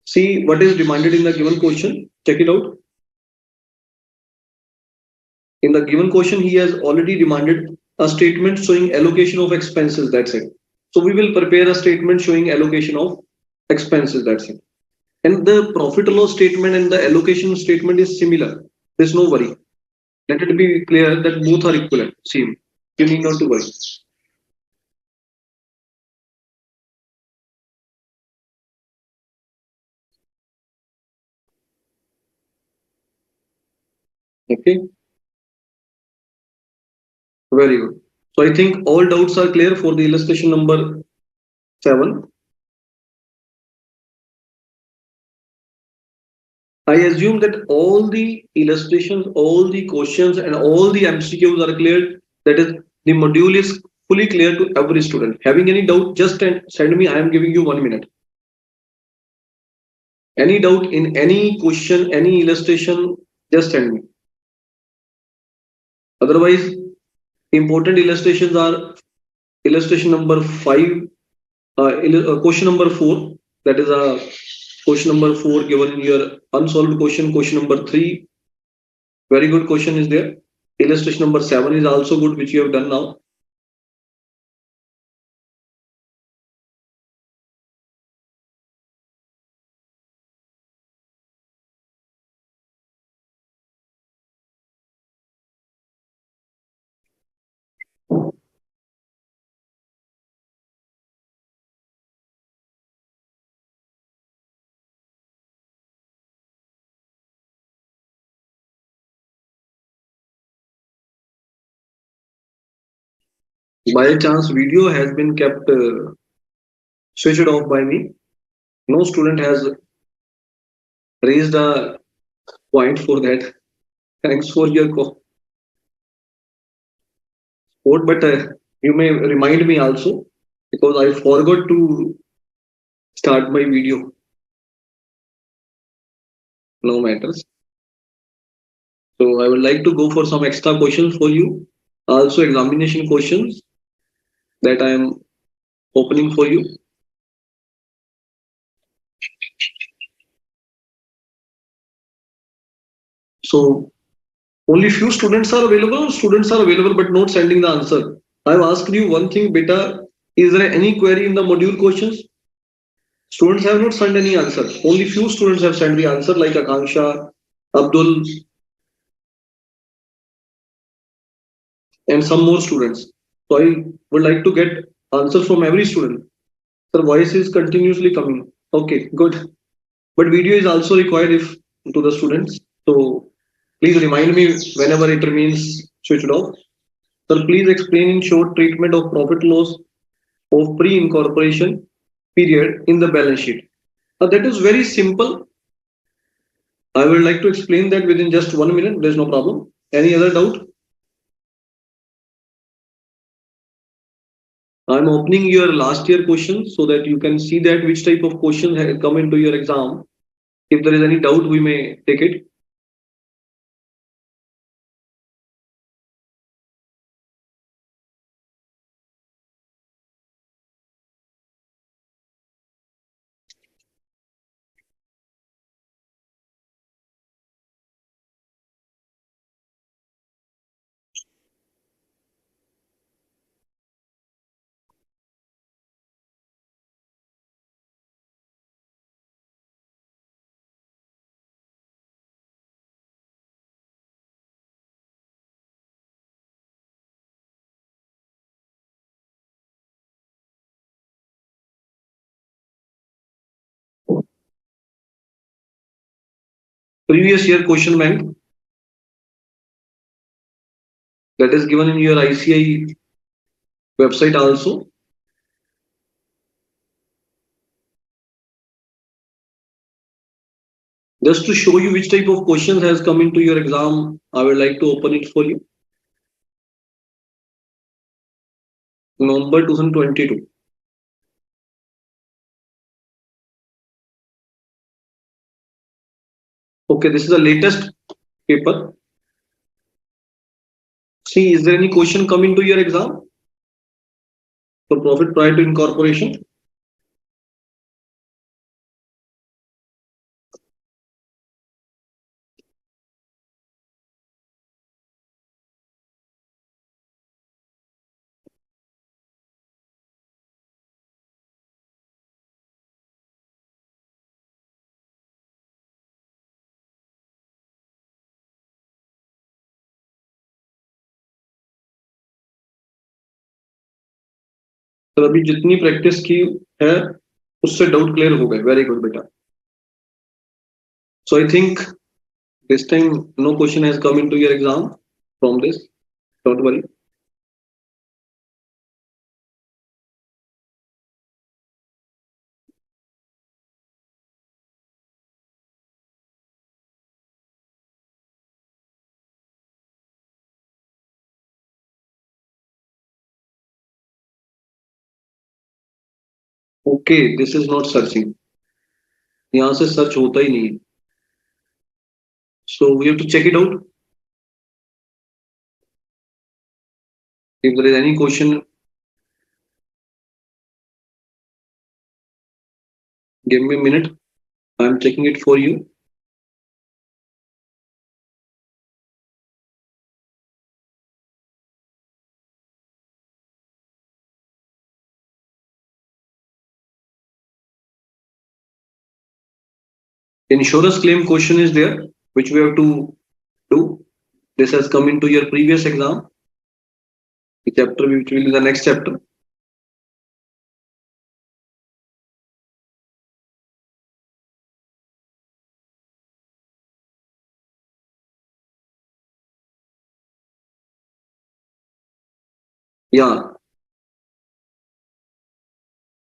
See what is demanded in the given question. Check it out. In the given question, he has already demanded a statement showing allocation of expenses. That's it. So we will prepare a statement showing allocation of expenses. That's it. And the profit and loss statement and the allocation statement is similar. There's no worry. Let it be clear that both are equivalent. Same. You need not to worry. Okay. Very good. So I think all doubts are clear for the illustration number 7. I assume that all the illustrations, all the questions, and all the MCQs are clear. That is, the module is fully clear to every student. Having any doubt, just send me. I am giving you 1 minute. Any doubt in any question, any illustration, just send me. Otherwise, important illustrations are illustration number 5, question number 4. That is a question number 4 given in your unsolved question. Question number 3, very good question is there. Illustration number 7 is also good, which you have done now. By chance, video has been kept switched off by me. No student has raised a point for that. Thanks for your support, but you may remind me also, because I forgot to start my video. No matters. So I would like to go for some extra questions for you. Also examination questions that I am opening for you. So only few students are available. Students are available but not sending the answer. I've asked you one thing, beta. Is there any query in the module questions? Students have not sent any answer. Only few students have sent the answer, like Akanksha, Abdul, and some more students. So I would like to get answers from every student. Sir, voice is continuously coming. Okay, good. But video is also required if to the students. So please remind me whenever it remains switched off. Sir, please explain in short treatment of profit loss of pre-incorporation period in the balance sheet. That is very simple. I would like to explain that within just 1 minute. There's no problem. Any other doubt? I'm opening your last year questions so that you can see that which type of questions have come into your exam. If there is any doubt, we may take it. Previous year question bank that is given in your ICI website also. Just to show you which type of questions has come into your exam, I would like to open it for you. November 2022. Okay, this is the latest paper. See, is there any question coming to your exam for profit prior to incorporation? तो अभी जितनी practice की है उससे doubt clear हो गए. Very good बेटा. So I think this time no question has come into your exam from this. Don't worry. Okay, this is not searching. यहाँ से सर्च होता ही नहीं है. So we have to check it out. If there is any question, give me a minute. I'm checking it for you. Insurance claim question is there, which we have to do. This has come into your previous exam, the chapter which will be the next chapter. Yeah,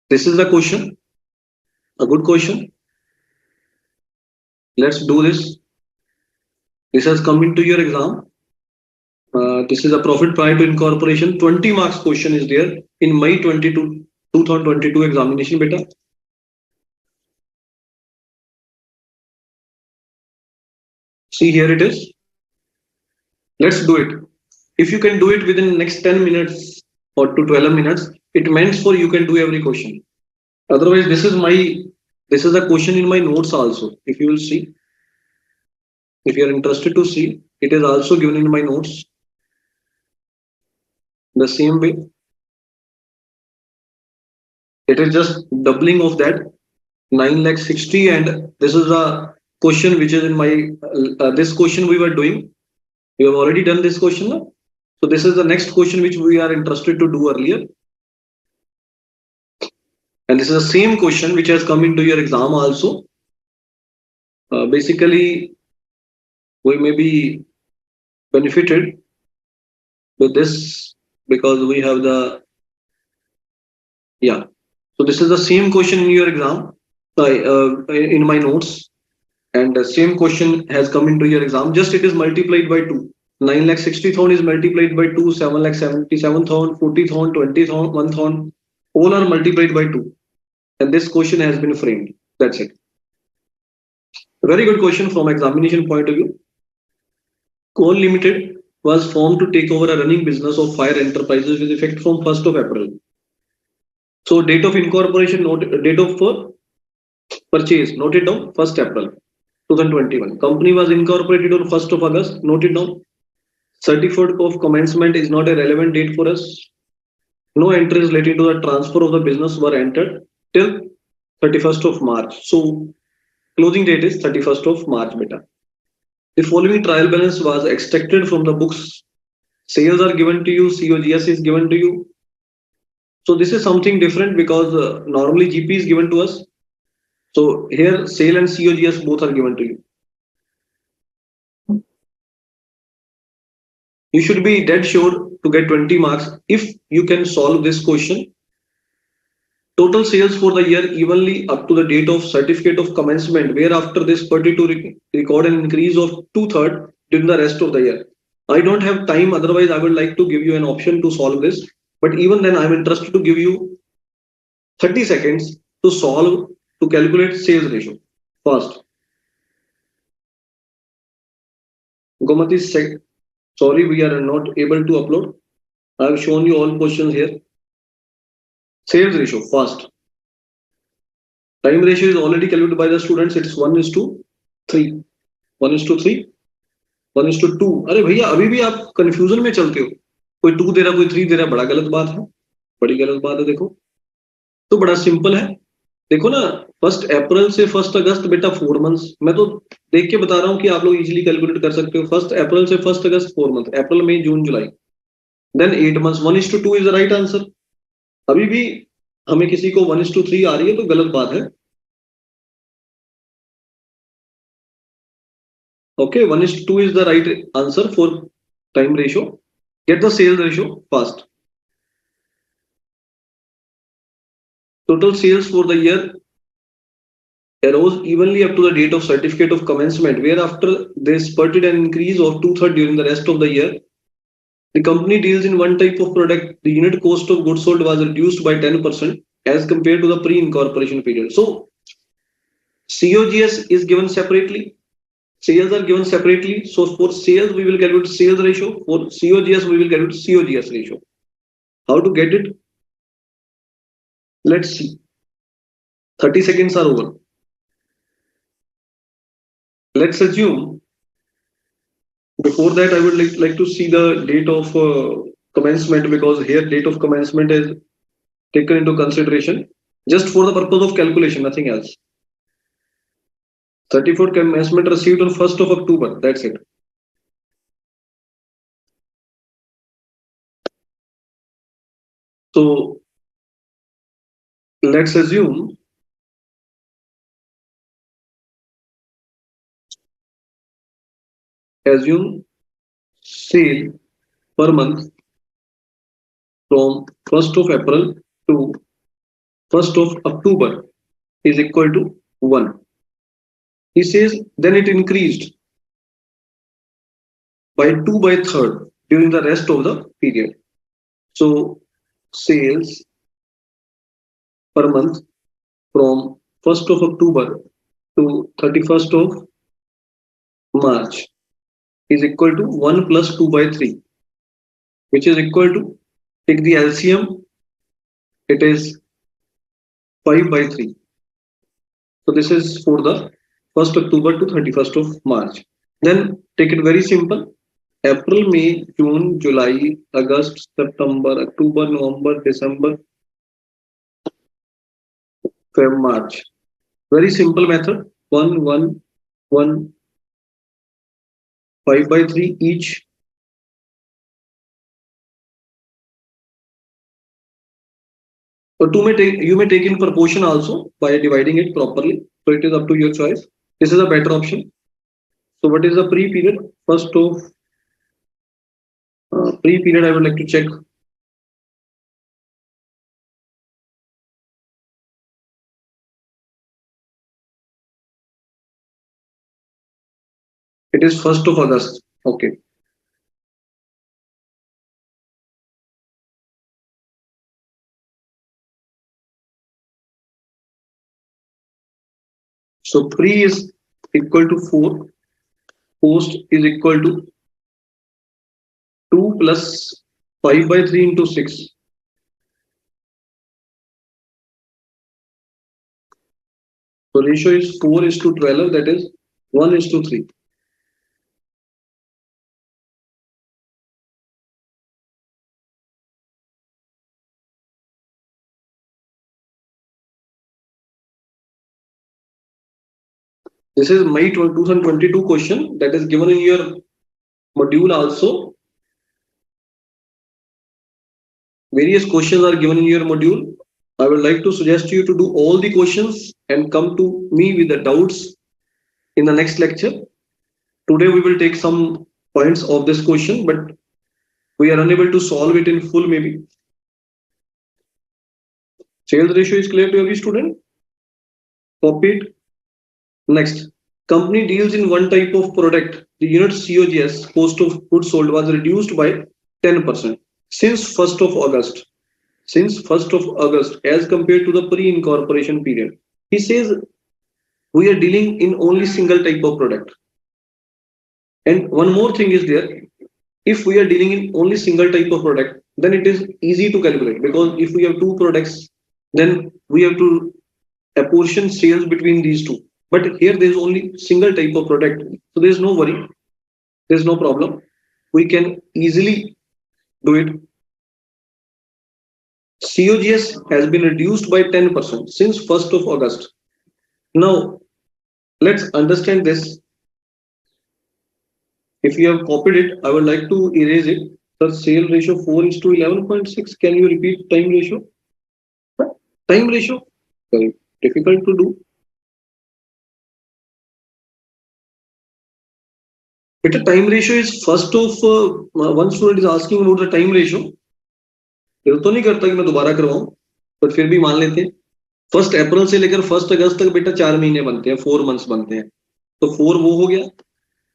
this is the question, a good question. Let's do this. This has come into your exam. This is a profit prior to incorporation. 20 marks question is there in May 2022 examination, beta. See, here it is. Let's do it. If you can do it within next 10 minutes or to 12 minutes, it means for you can do every question. Otherwise, this is a question in my notes also. If you will see, if you are interested to see, it is also given in my notes. The same way. It is just doubling of that 9,60,000, and this is a question which is in my this question we were doing. We have already done this question now. So this is the next question which we are interested to do earlier. And this is the same question which has come into your exam also. Basically, we may be benefited with this because we have the, yeah. So this is the same question in your exam, in my notes. And the same question has come into your exam. Just it is multiplied by 2. 9,60,000 is multiplied by 2, 7,77,000, 40,000, 20,000, 1,000. All are multiplied by 2. And this question has been framed. That's it. Very good question from examination point of view. Coal Limited was formed to take over a running business of fire enterprises with effect from 1st of April. So date of incorporation, date of purchase, noted down 1st April 2021. Company was incorporated on 1st of August, noted down. Certificate of commencement is not a relevant date for us. No entries relating to the transfer of the business were entered till 31st of March. So closing date is 31st of March, beta. The following trial balance was extracted from the books. Sales are given to you, COGS is given to you. So this is something different because normally GP is given to us. So here sale and COGS both are given to you. You should be dead sure to get 20 marks if you can solve this question. Total sales for the year evenly up to the date of certificate of commencement, whereafter this 32 record an increase of 2/3 during the rest of the year. I don't have time, otherwise I would like to give you an option to solve this. But even then, I'm interested to give you 30 seconds to solve, to calculate sales ratio. First, Gomati, sorry, we are not able to upload. I've shown you all questions here. Sales ratio, first. Time ratio is already calculated by the students. It's 1:3. 1:3. 1:2. अरे भैया अभी भी आप confusion में चलते हो. कोई 2 दे रहा, कोई 3 दे रहा, बड़ा गलत बात है. बड़ी गलत बात है. देखो तो बड़ा सिंपल है. देखो ना, 1 अप्रैल से 1 अगस्त बेटा 4 मंथ्स. मैं तो देख के बता रहा हूँ कि आप लोग इजीली कैलकुलेट कर सकते हो. 1 अप्रैल से 1 अगस्त 4 मंथ. अप्रैल, मई, जून, जुलाई. Then 8 months. 1:2 is the right answer. अभी भी हमें किसी को 1:3 आ रही है तो गलत बात है. Okay, 1:2 is the right answer for time ratio. Get the sales ratio fast. Total sales for the year arose evenly up to the date of certificate of commencement, whereafter they spurted an increase of 2/3 during the rest of the year. The company deals in one type of product. The unit cost of goods sold was reduced by 10% as compared to the pre-incorporation period. So COGS is given separately. Sales are given separately. So for sales, we will calculate sales ratio. For COGS, we will calculate COGS ratio. How to get it? Let's see. 30 seconds are over. Let's assume, before that, I would like to see the date of commencement, because here date of commencement is taken into consideration just for the purpose of calculation, nothing else. 34 commencement received on 1st of October. That's it. So let's assume sale per month from 1st of April to 1st of October is equal to 1. He says then it increased by 2 by third during the rest of the period. So sales per month from 1st of October to 31st of March is equal to 1 plus 2 by 3, which is equal to, take the LCM, it is 5 by 3. So this is for the 1st October to 31st of March. Then take it very simple. April, May, June, July, August, September, October, November, December, Feb, March. Very simple method. 1, 1, 1, 5 by 3 each. So you may take in proportion also by dividing it properly. So it is up to your choice. This is a better option. So what is the pre-period? First of pre-period, I would like to check. It is 1st of August. Okay. So pre is equal to 4. Post is equal to 2 plus 5 by 3 into 6. So ratio is 4 is to 12, that is 1 is to 3. This is May 2022 question that is given in your module also. Various questions are given in your module. I would like to suggest you to do all the questions and come to me with the doubts in the next lecture. Today we will take some points of this question, but we are unable to solve it in full maybe. Sales ratio is clear to every student? Copy it. Next, company deals in one type of product. The unit COGS, cost of goods sold, was reduced by 10% since 1st of August. Since 1st of August, as compared to the pre-incorporation period. He says we are dealing in only single type of product. And one more thing is there. If we are dealing in only single type of product, then it is easy to calculate, because if we have two products, then we have to apportion sales between these two. But here there is only single type of product, so there is no worry, there is no problem. We can easily do it. COGS has been reduced by 10% since 1st of August. Now, let's understand this. If you have copied it, I would like to erase it. The sale ratio 4 is to 11.6. Can you repeat time ratio? Time ratio, very difficult to do. But the time ratio is first of one student is asking about the time ratio. दिल तो नहीं करता कि मैं दोबारा करवाऊं, पर फिर भी मान लेते हैं 1 अप्रैल से लेकर 1 अगस्त तक बेटा 4 महीने बनते हैं, 4 मंथ्स बनते हैं, तो 4 वो हो गया।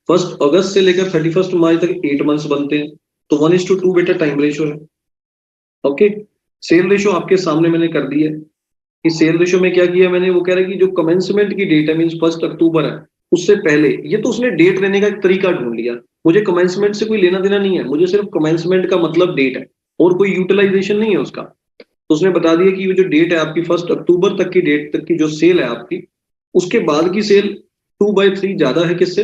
1 अगस्त से लेकर 31 मार्च तक 8 मंथ्स बनते हैं, तो 1:2 बेटा टाइम रेशियो है। ओके, सेल रेशियो आपके सामने मैंने कर दी है कि सेल रेशियो में क्या किया मैंने, वो कह रहा है कि जो कमेंसमेंट की डेट है मींस 1 अक्टूबर है, उससे पहले ये तो उसने डेट लेने का एक तरीका ढूंढ लिया। मुझे कमेंसमेंट से कोई लेना देना नहीं है, मुझे सिर्फ कमेंसमेंट का मतलब डेट है। और कोई यूटिलाइजेशन नहीं है उसका। तो उसने बता दिया कि ये जो डेट है आपकी 1 अक्टूबर तक की डेट तक की जो सेल है आपकी, उसके बाद की सेल 2/3 ज्यादा है किससे,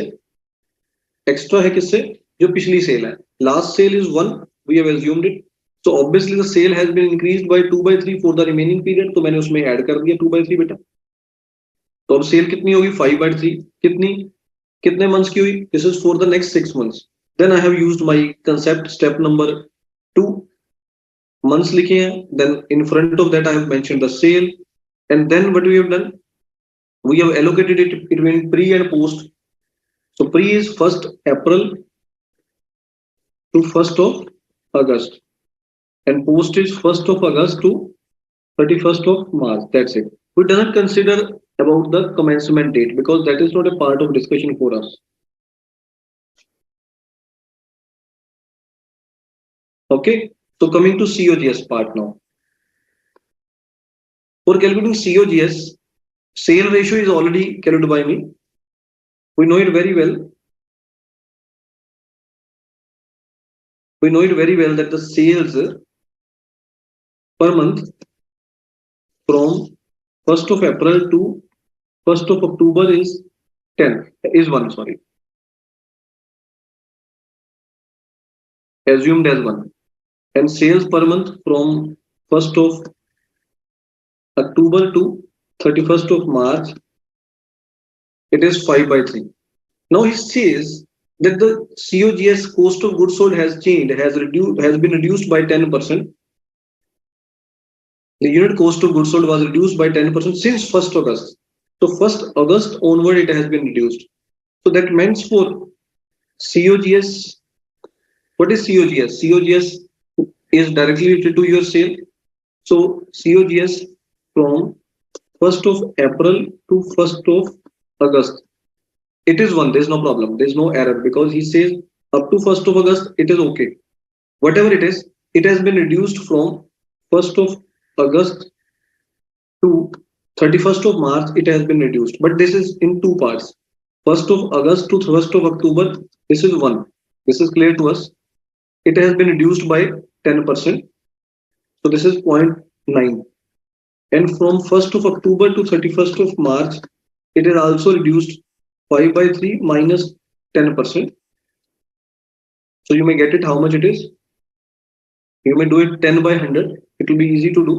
एक्स्ट्रा है किससे, जो पिछली सेल है। Last sale is 1, we have assumed it, so obviously the sale has been increased by 2/3 for the remaining period, तो मैंने उसमें ऐड कर दिया 2/3 बेटा। तो अब सेल कितनी होगी 5/3, कितनी, कितने मंथ्स की हुई, this is for the next 6 months. Then I have used my concept step number 2, months लिखे हैं, then in front of that I have mentioned the sale, and then what we have done, we have allocated it between pre and post. So pre is 1st April to 1st of August, and post is 1st of August to 31st of March. That's it. We do not consider about the commencement date because that is not a part of discussion for us. Okay. So coming to COGS part now. For calculating COGS, sale ratio is already calculated by me. We know it very well. We know it very well that the sales per month from 1st of April to 1st of October is 10, is 1, sorry, assumed as 1. And sales per month from 1st of October to 31st of March, it is 5/3. Now he says that the COGS, cost of goods sold, has changed, has been reduced by 10%. The unit cost of goods sold was reduced by 10% since 1st August. So 1st August onward it has been reduced. So that means for COGS, what is COGS? COGS is directly related to your sale. So COGS from 1st of April to 1st of August, it is 1. There's no problem. There's no error because he says up to 1st of August, it is okay. Whatever it has been reduced from 1st of August to 31st of March, it has been reduced. But this is in two parts. 1st of August to 1st of October, this is 1. This is clear to us. It has been reduced by 10%. So this is 0.9. And from 1st of October to 31st of March, it is also reduced 5/3 minus 10%. So you may get it how much it is. You may do it 10 by 100. It will be easy to do.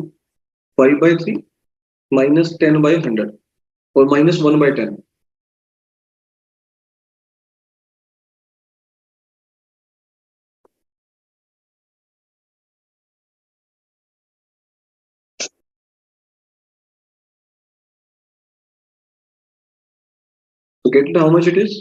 5/3 minus 10 by 100 or minus 1 by 10. So get it how much it is.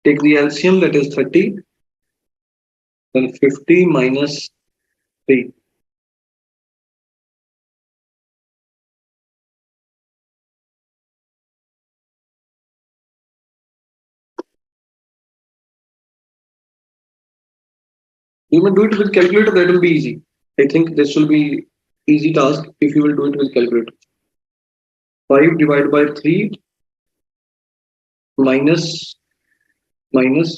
Take the LCM, that is 30. Then 50 minus 3. You may do it with calculator, that will be easy. I think this will be easy task if you will do it with calculator. 5 divided by 3 minus minus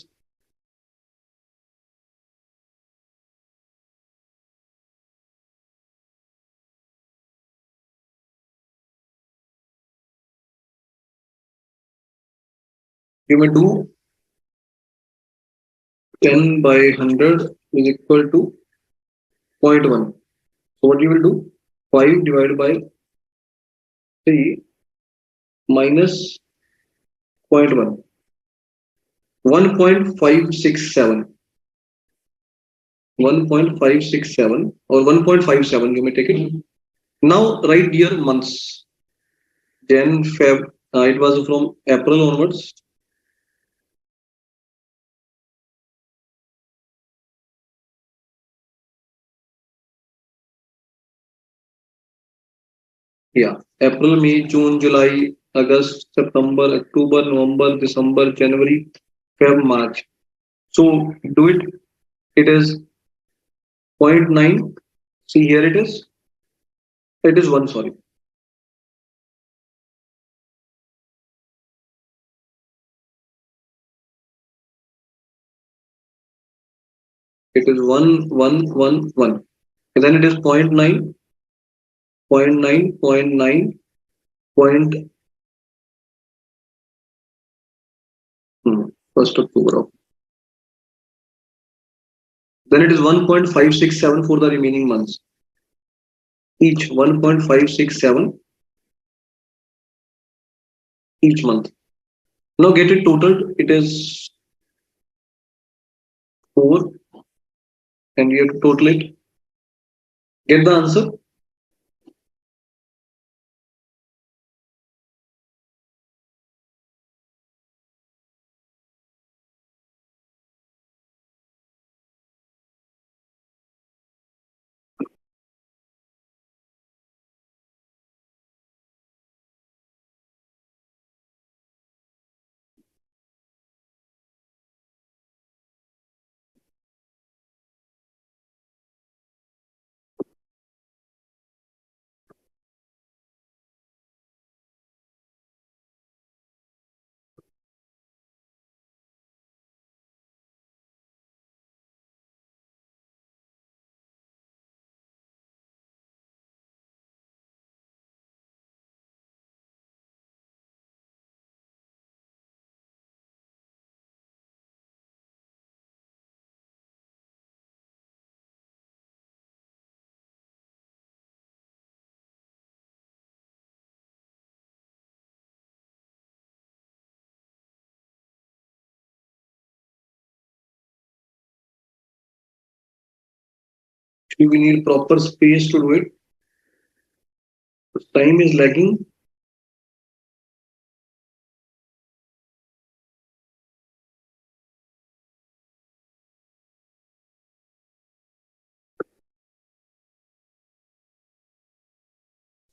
you may do 10 by 100 is equal to 0.1. So what you will do? 5 divided by 3 minus 0.1. 1.567. 1.567 or 1.57, you may take it. Now write your months. Jan, Feb, it was from April onwards. Yeah, April, May, June, July, August, September, October, November, December, January, Feb, March. So do it. It is zero point 0.9. See here it is. It is 1, sorry. It is 1, 1, 1, 1. And then it is 0.9, 0.9, 0.9, point, first October. Then it is 1.567 for the remaining months. Each 1.567 each month. Now get it totaled. It is 4, and you have to total it. Get the answer. We need proper space to do it. Time is lagging.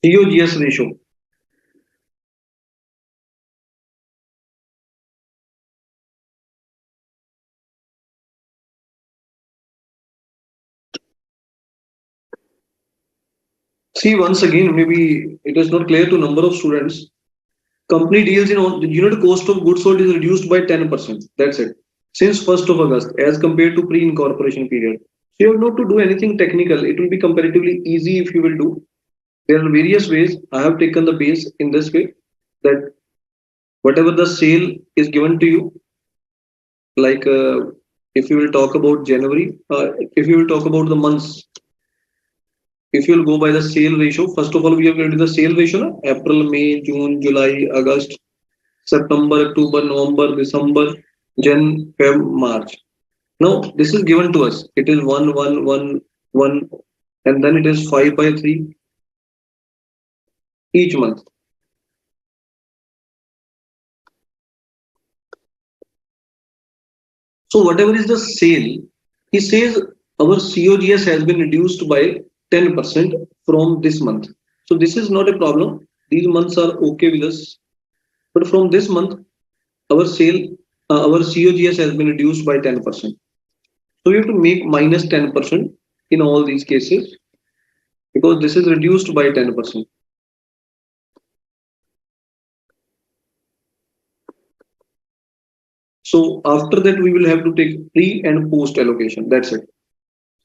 COGS ratio. See, once again, maybe it is not clear to number of students. Company deals in the unit cost of goods sold is reduced by 10%. That's it. Since 1st of August, as compared to pre-incorporation period. So you have not to do anything technical. It will be comparatively easy if you will do. There are various ways. I have taken the base in this way that whatever the sale is given to you, like if you will talk about January, if you will talk about the months, if you will go by the sale ratio, first of all, we have to the sale ratio, na? April, May, June, July, August, September, October, November, December, Jan, Feb, March. Now, this is given to us. It is 1, 1, 1, 1, and then it is 5 by 3 each month. So, whatever is the sale, he says our COGS has been reduced by 10% from this month. So, this is not a problem. These months are okay with us. But from this month, our sale, our COGS has been reduced by 10%. So, you have to make minus 10% in all these cases because this is reduced by 10%. So after that, we will have to take pre and post allocation. That's it.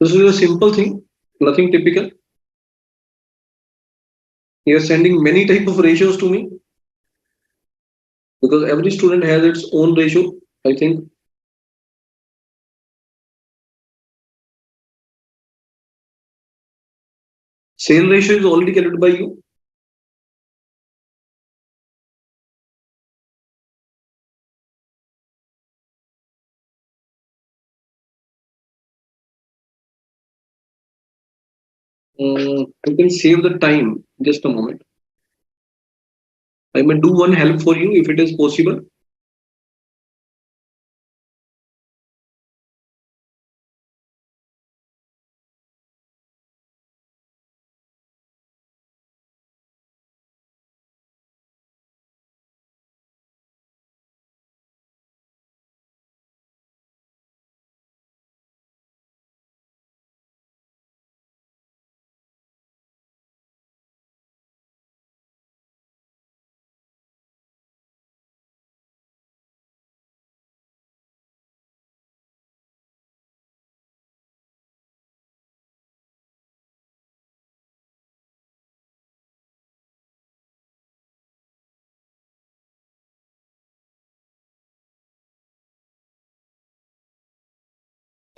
This is a simple thing, nothing typical. You are sending many type of ratios to me because every student has its own ratio. I think sale ratio is already calculated by you. You can save the time. Just a moment. I may do one help for you if it is possible.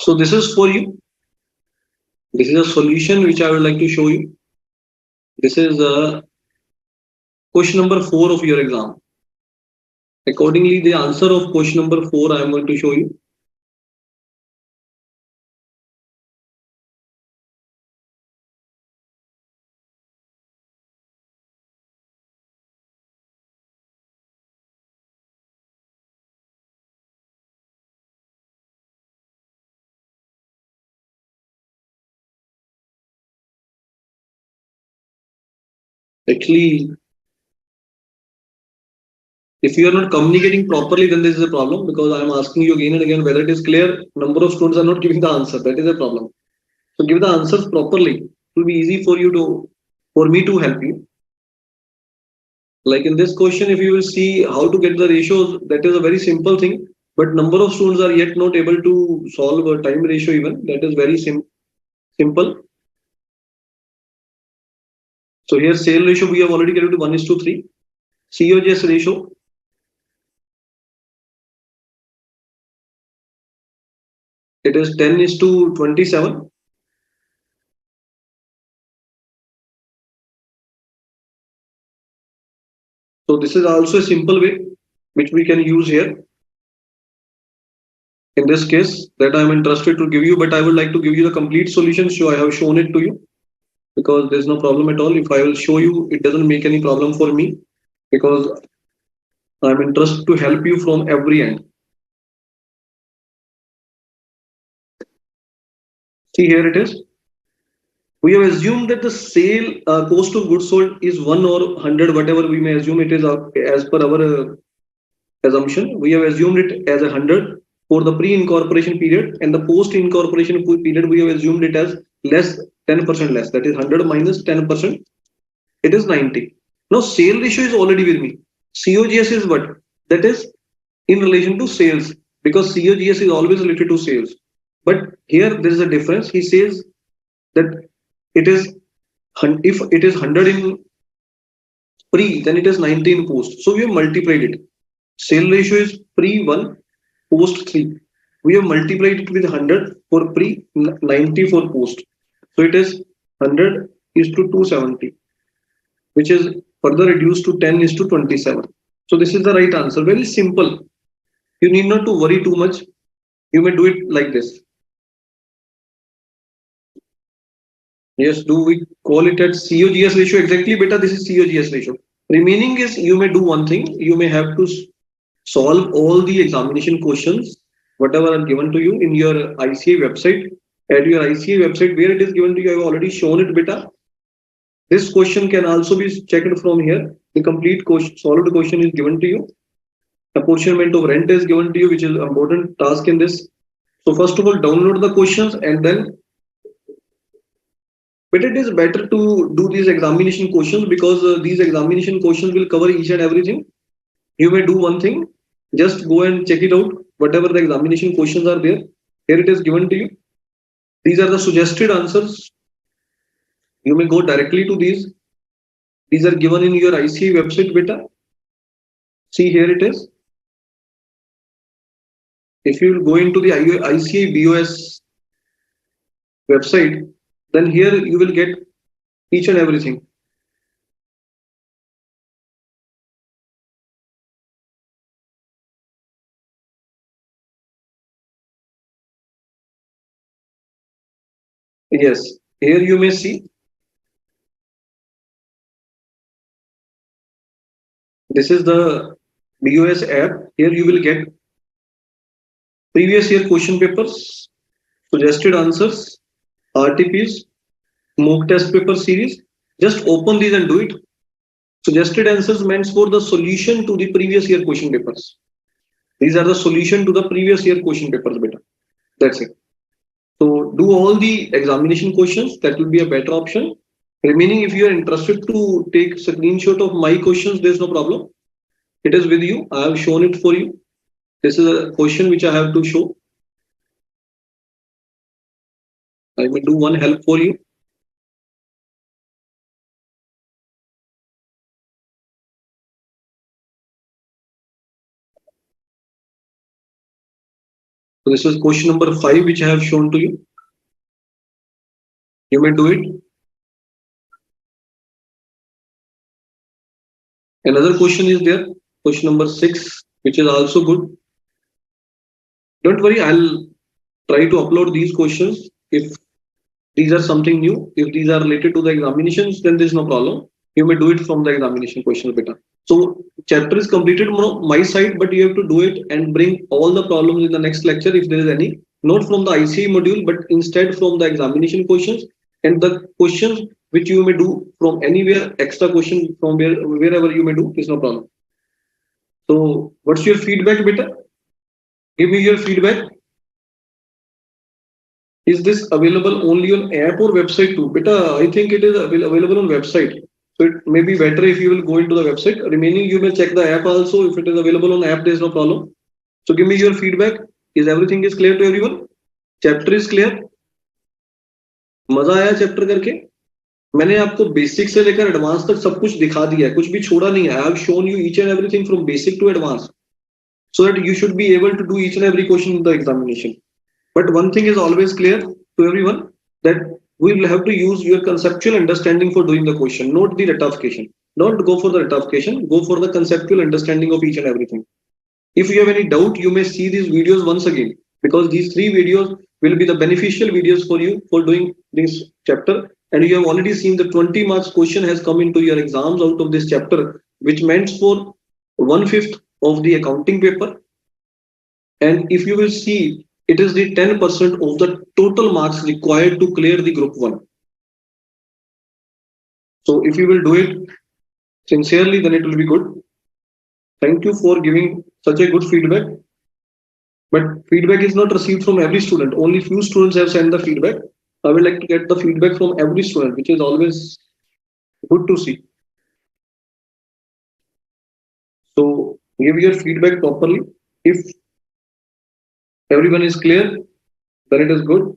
So this is for you. This is a solution which I would like to show you. This is question number 4 of your exam. Accordingly, the answer of question number 4 I am going to show you. Actually, if you are not communicating properly, then this is a problem because I am asking you again and again whether it is clear. Number of students are not giving the answer. That is a problem. So give the answers properly. It will be easy for you to, for me to help you. Like in this question, if you will see how to get the ratios, that is a very simple thing. But number of students are yet not able to solve a time ratio even. That is very simple. So here sale ratio we have already calculated 1:3. COGS ratio, it is 10:27. So this is also a simple way which we can use here. In this case that I am interested to give you, but I would like to give you the complete solution. So I have shown it to you because there's no problem at all. If I will show you, it doesn't make any problem for me because I'm interested to help you from every end. See, here it is. We have assumed that the sale cost of goods sold is 1 or 100, whatever we may assume it is as per our assumption. We have assumed it as 100 for the pre-incorporation period, and the post-incorporation period we have assumed it as less, 10% less. That is 100 minus 10%. It is 90. Now sale ratio is already with me. COGS is what? That is in relation to sales because COGS is always related to sales. But here there is a difference. He says that it is, if it is 100 in pre, then it is 90 in post. So we have multiplied it. Sale ratio is pre 1, post 3. We have multiplied it with 100 for pre, 90 for post. So it is 100 is to 270, which is further reduced to 10 is to 27. So this is the right answer. Very simple. You need not to worry too much. You may do it like this. Yes, do we call it at COGS ratio? Exactly, beta, this is COGS ratio. Remaining is you may do one thing. You may have to solve all the examination questions, whatever are given to you in your ICA website. At your ICA website, where it is given to you, I have already shown it, beta. This question can also be checked from here. The complete question, solved question is given to you. Apportionment of rent is given to you, which is an important task in this. So first of all, download the questions and then, but it is better to do these examination questions because these examination questions will cover each and everything. You may do one thing, just go and check it out. Whatever the examination questions are there, here it is given to you. These are the suggested answers. You may go directly to these. These are given in your ICA website, beta. See, here it is. If you go into the ICA BOS website, then here you will get each and everything. Yes, here you may see. This is the BOS app. Here you will get previous year question papers, suggested answers, RTPs, mock test paper series. Just open these and do it. Suggested answers meant for the solution to the previous year question papers. These are the solution to the previous year question papers, beta. That's it. So do all the examination questions. That will be a better option. Remaining, if you are interested to take screenshot of my questions, there's no problem. It is with you. I have shown it for you. This is a question which I have to show. I will do one help for you. So this is question number 5, which I have shown to you. You may do it. Another question is there, question number 6, which is also good. Don't worry, I'll try to upload these questions. If these are something new, if these are related to the examinations, then there's no problem. You may do it from the examination questions beta. So chapter is completed from my side, but you have to do it and bring all the problems in the next lecture if there is any, not from the ICE module, but instead from the examination questions and the questions which you may do from anywhere, extra question from wherever you may do, is no problem. So what's your feedback beta? Give me your feedback. Is this available only on app or website too? Beta, I think it is available on website. So it may be better if you will go into the website. Remaining, you may check the app also. If it is available on app, there is no problem. So give me your feedback. Is everything is clear to everyone? Chapter is clear? मजा आया chapter करके? मैंने आपको basic से लेकर advance तक सब कुछ दिखा दिया है, कुछ भी छोड़ा नहीं है. I have shown you each and everything from basic to advanced, so that you should be able to do each and every question in the examination. But one thing is always clear to everyone, that we will have to use your conceptual understanding for doing the question, not the ratification. Don't go for the ratification, go for the conceptual understanding of each and everything. If you have any doubt, you may see these videos once again, because these 3 videos will be the beneficial videos for you for doing this chapter. And you have already seen the 20 marks question has come into your exams out of this chapter, which meant for 1/5 of the accounting paper. And if you will see, it is the 10% of the total marks required to clear the group 1. So if you will do it sincerely, then it will be good. Thank you for giving such a good feedback. But feedback is not received from every student. Only few students have sent the feedback. I would like to get the feedback from every student, which is always good to see. So give your feedback properly. If everyone is clear, then it is good.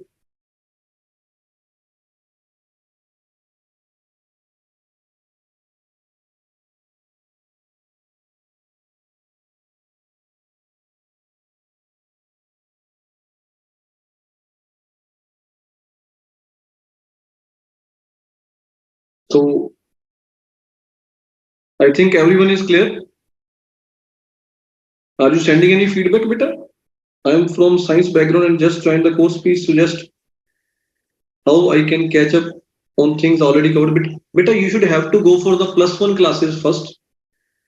So I think everyone is clear. Are you sending any feedback, beta? I am from science background and just joined the course. Please suggest how I can catch up on things already covered. Beta, you should have to go for the +1 classes first.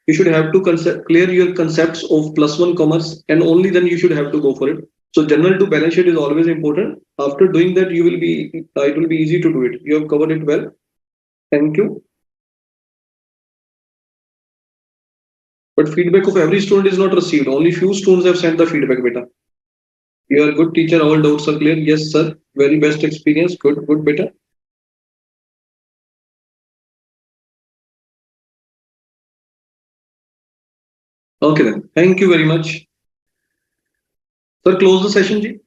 You should have to clear your concepts of +1 commerce, and only then you should have to go for it. So general to balance sheet is always important. After doing that, it will be easy to do it. You have covered it well. Thank you. But feedback of every student is not received. Only few students have sent the feedback, beta. You are a good teacher. All doubts are clear. Yes, sir. Very best experience. Good, beta. Okay then. Thank you very much. Sir, close the session, ji.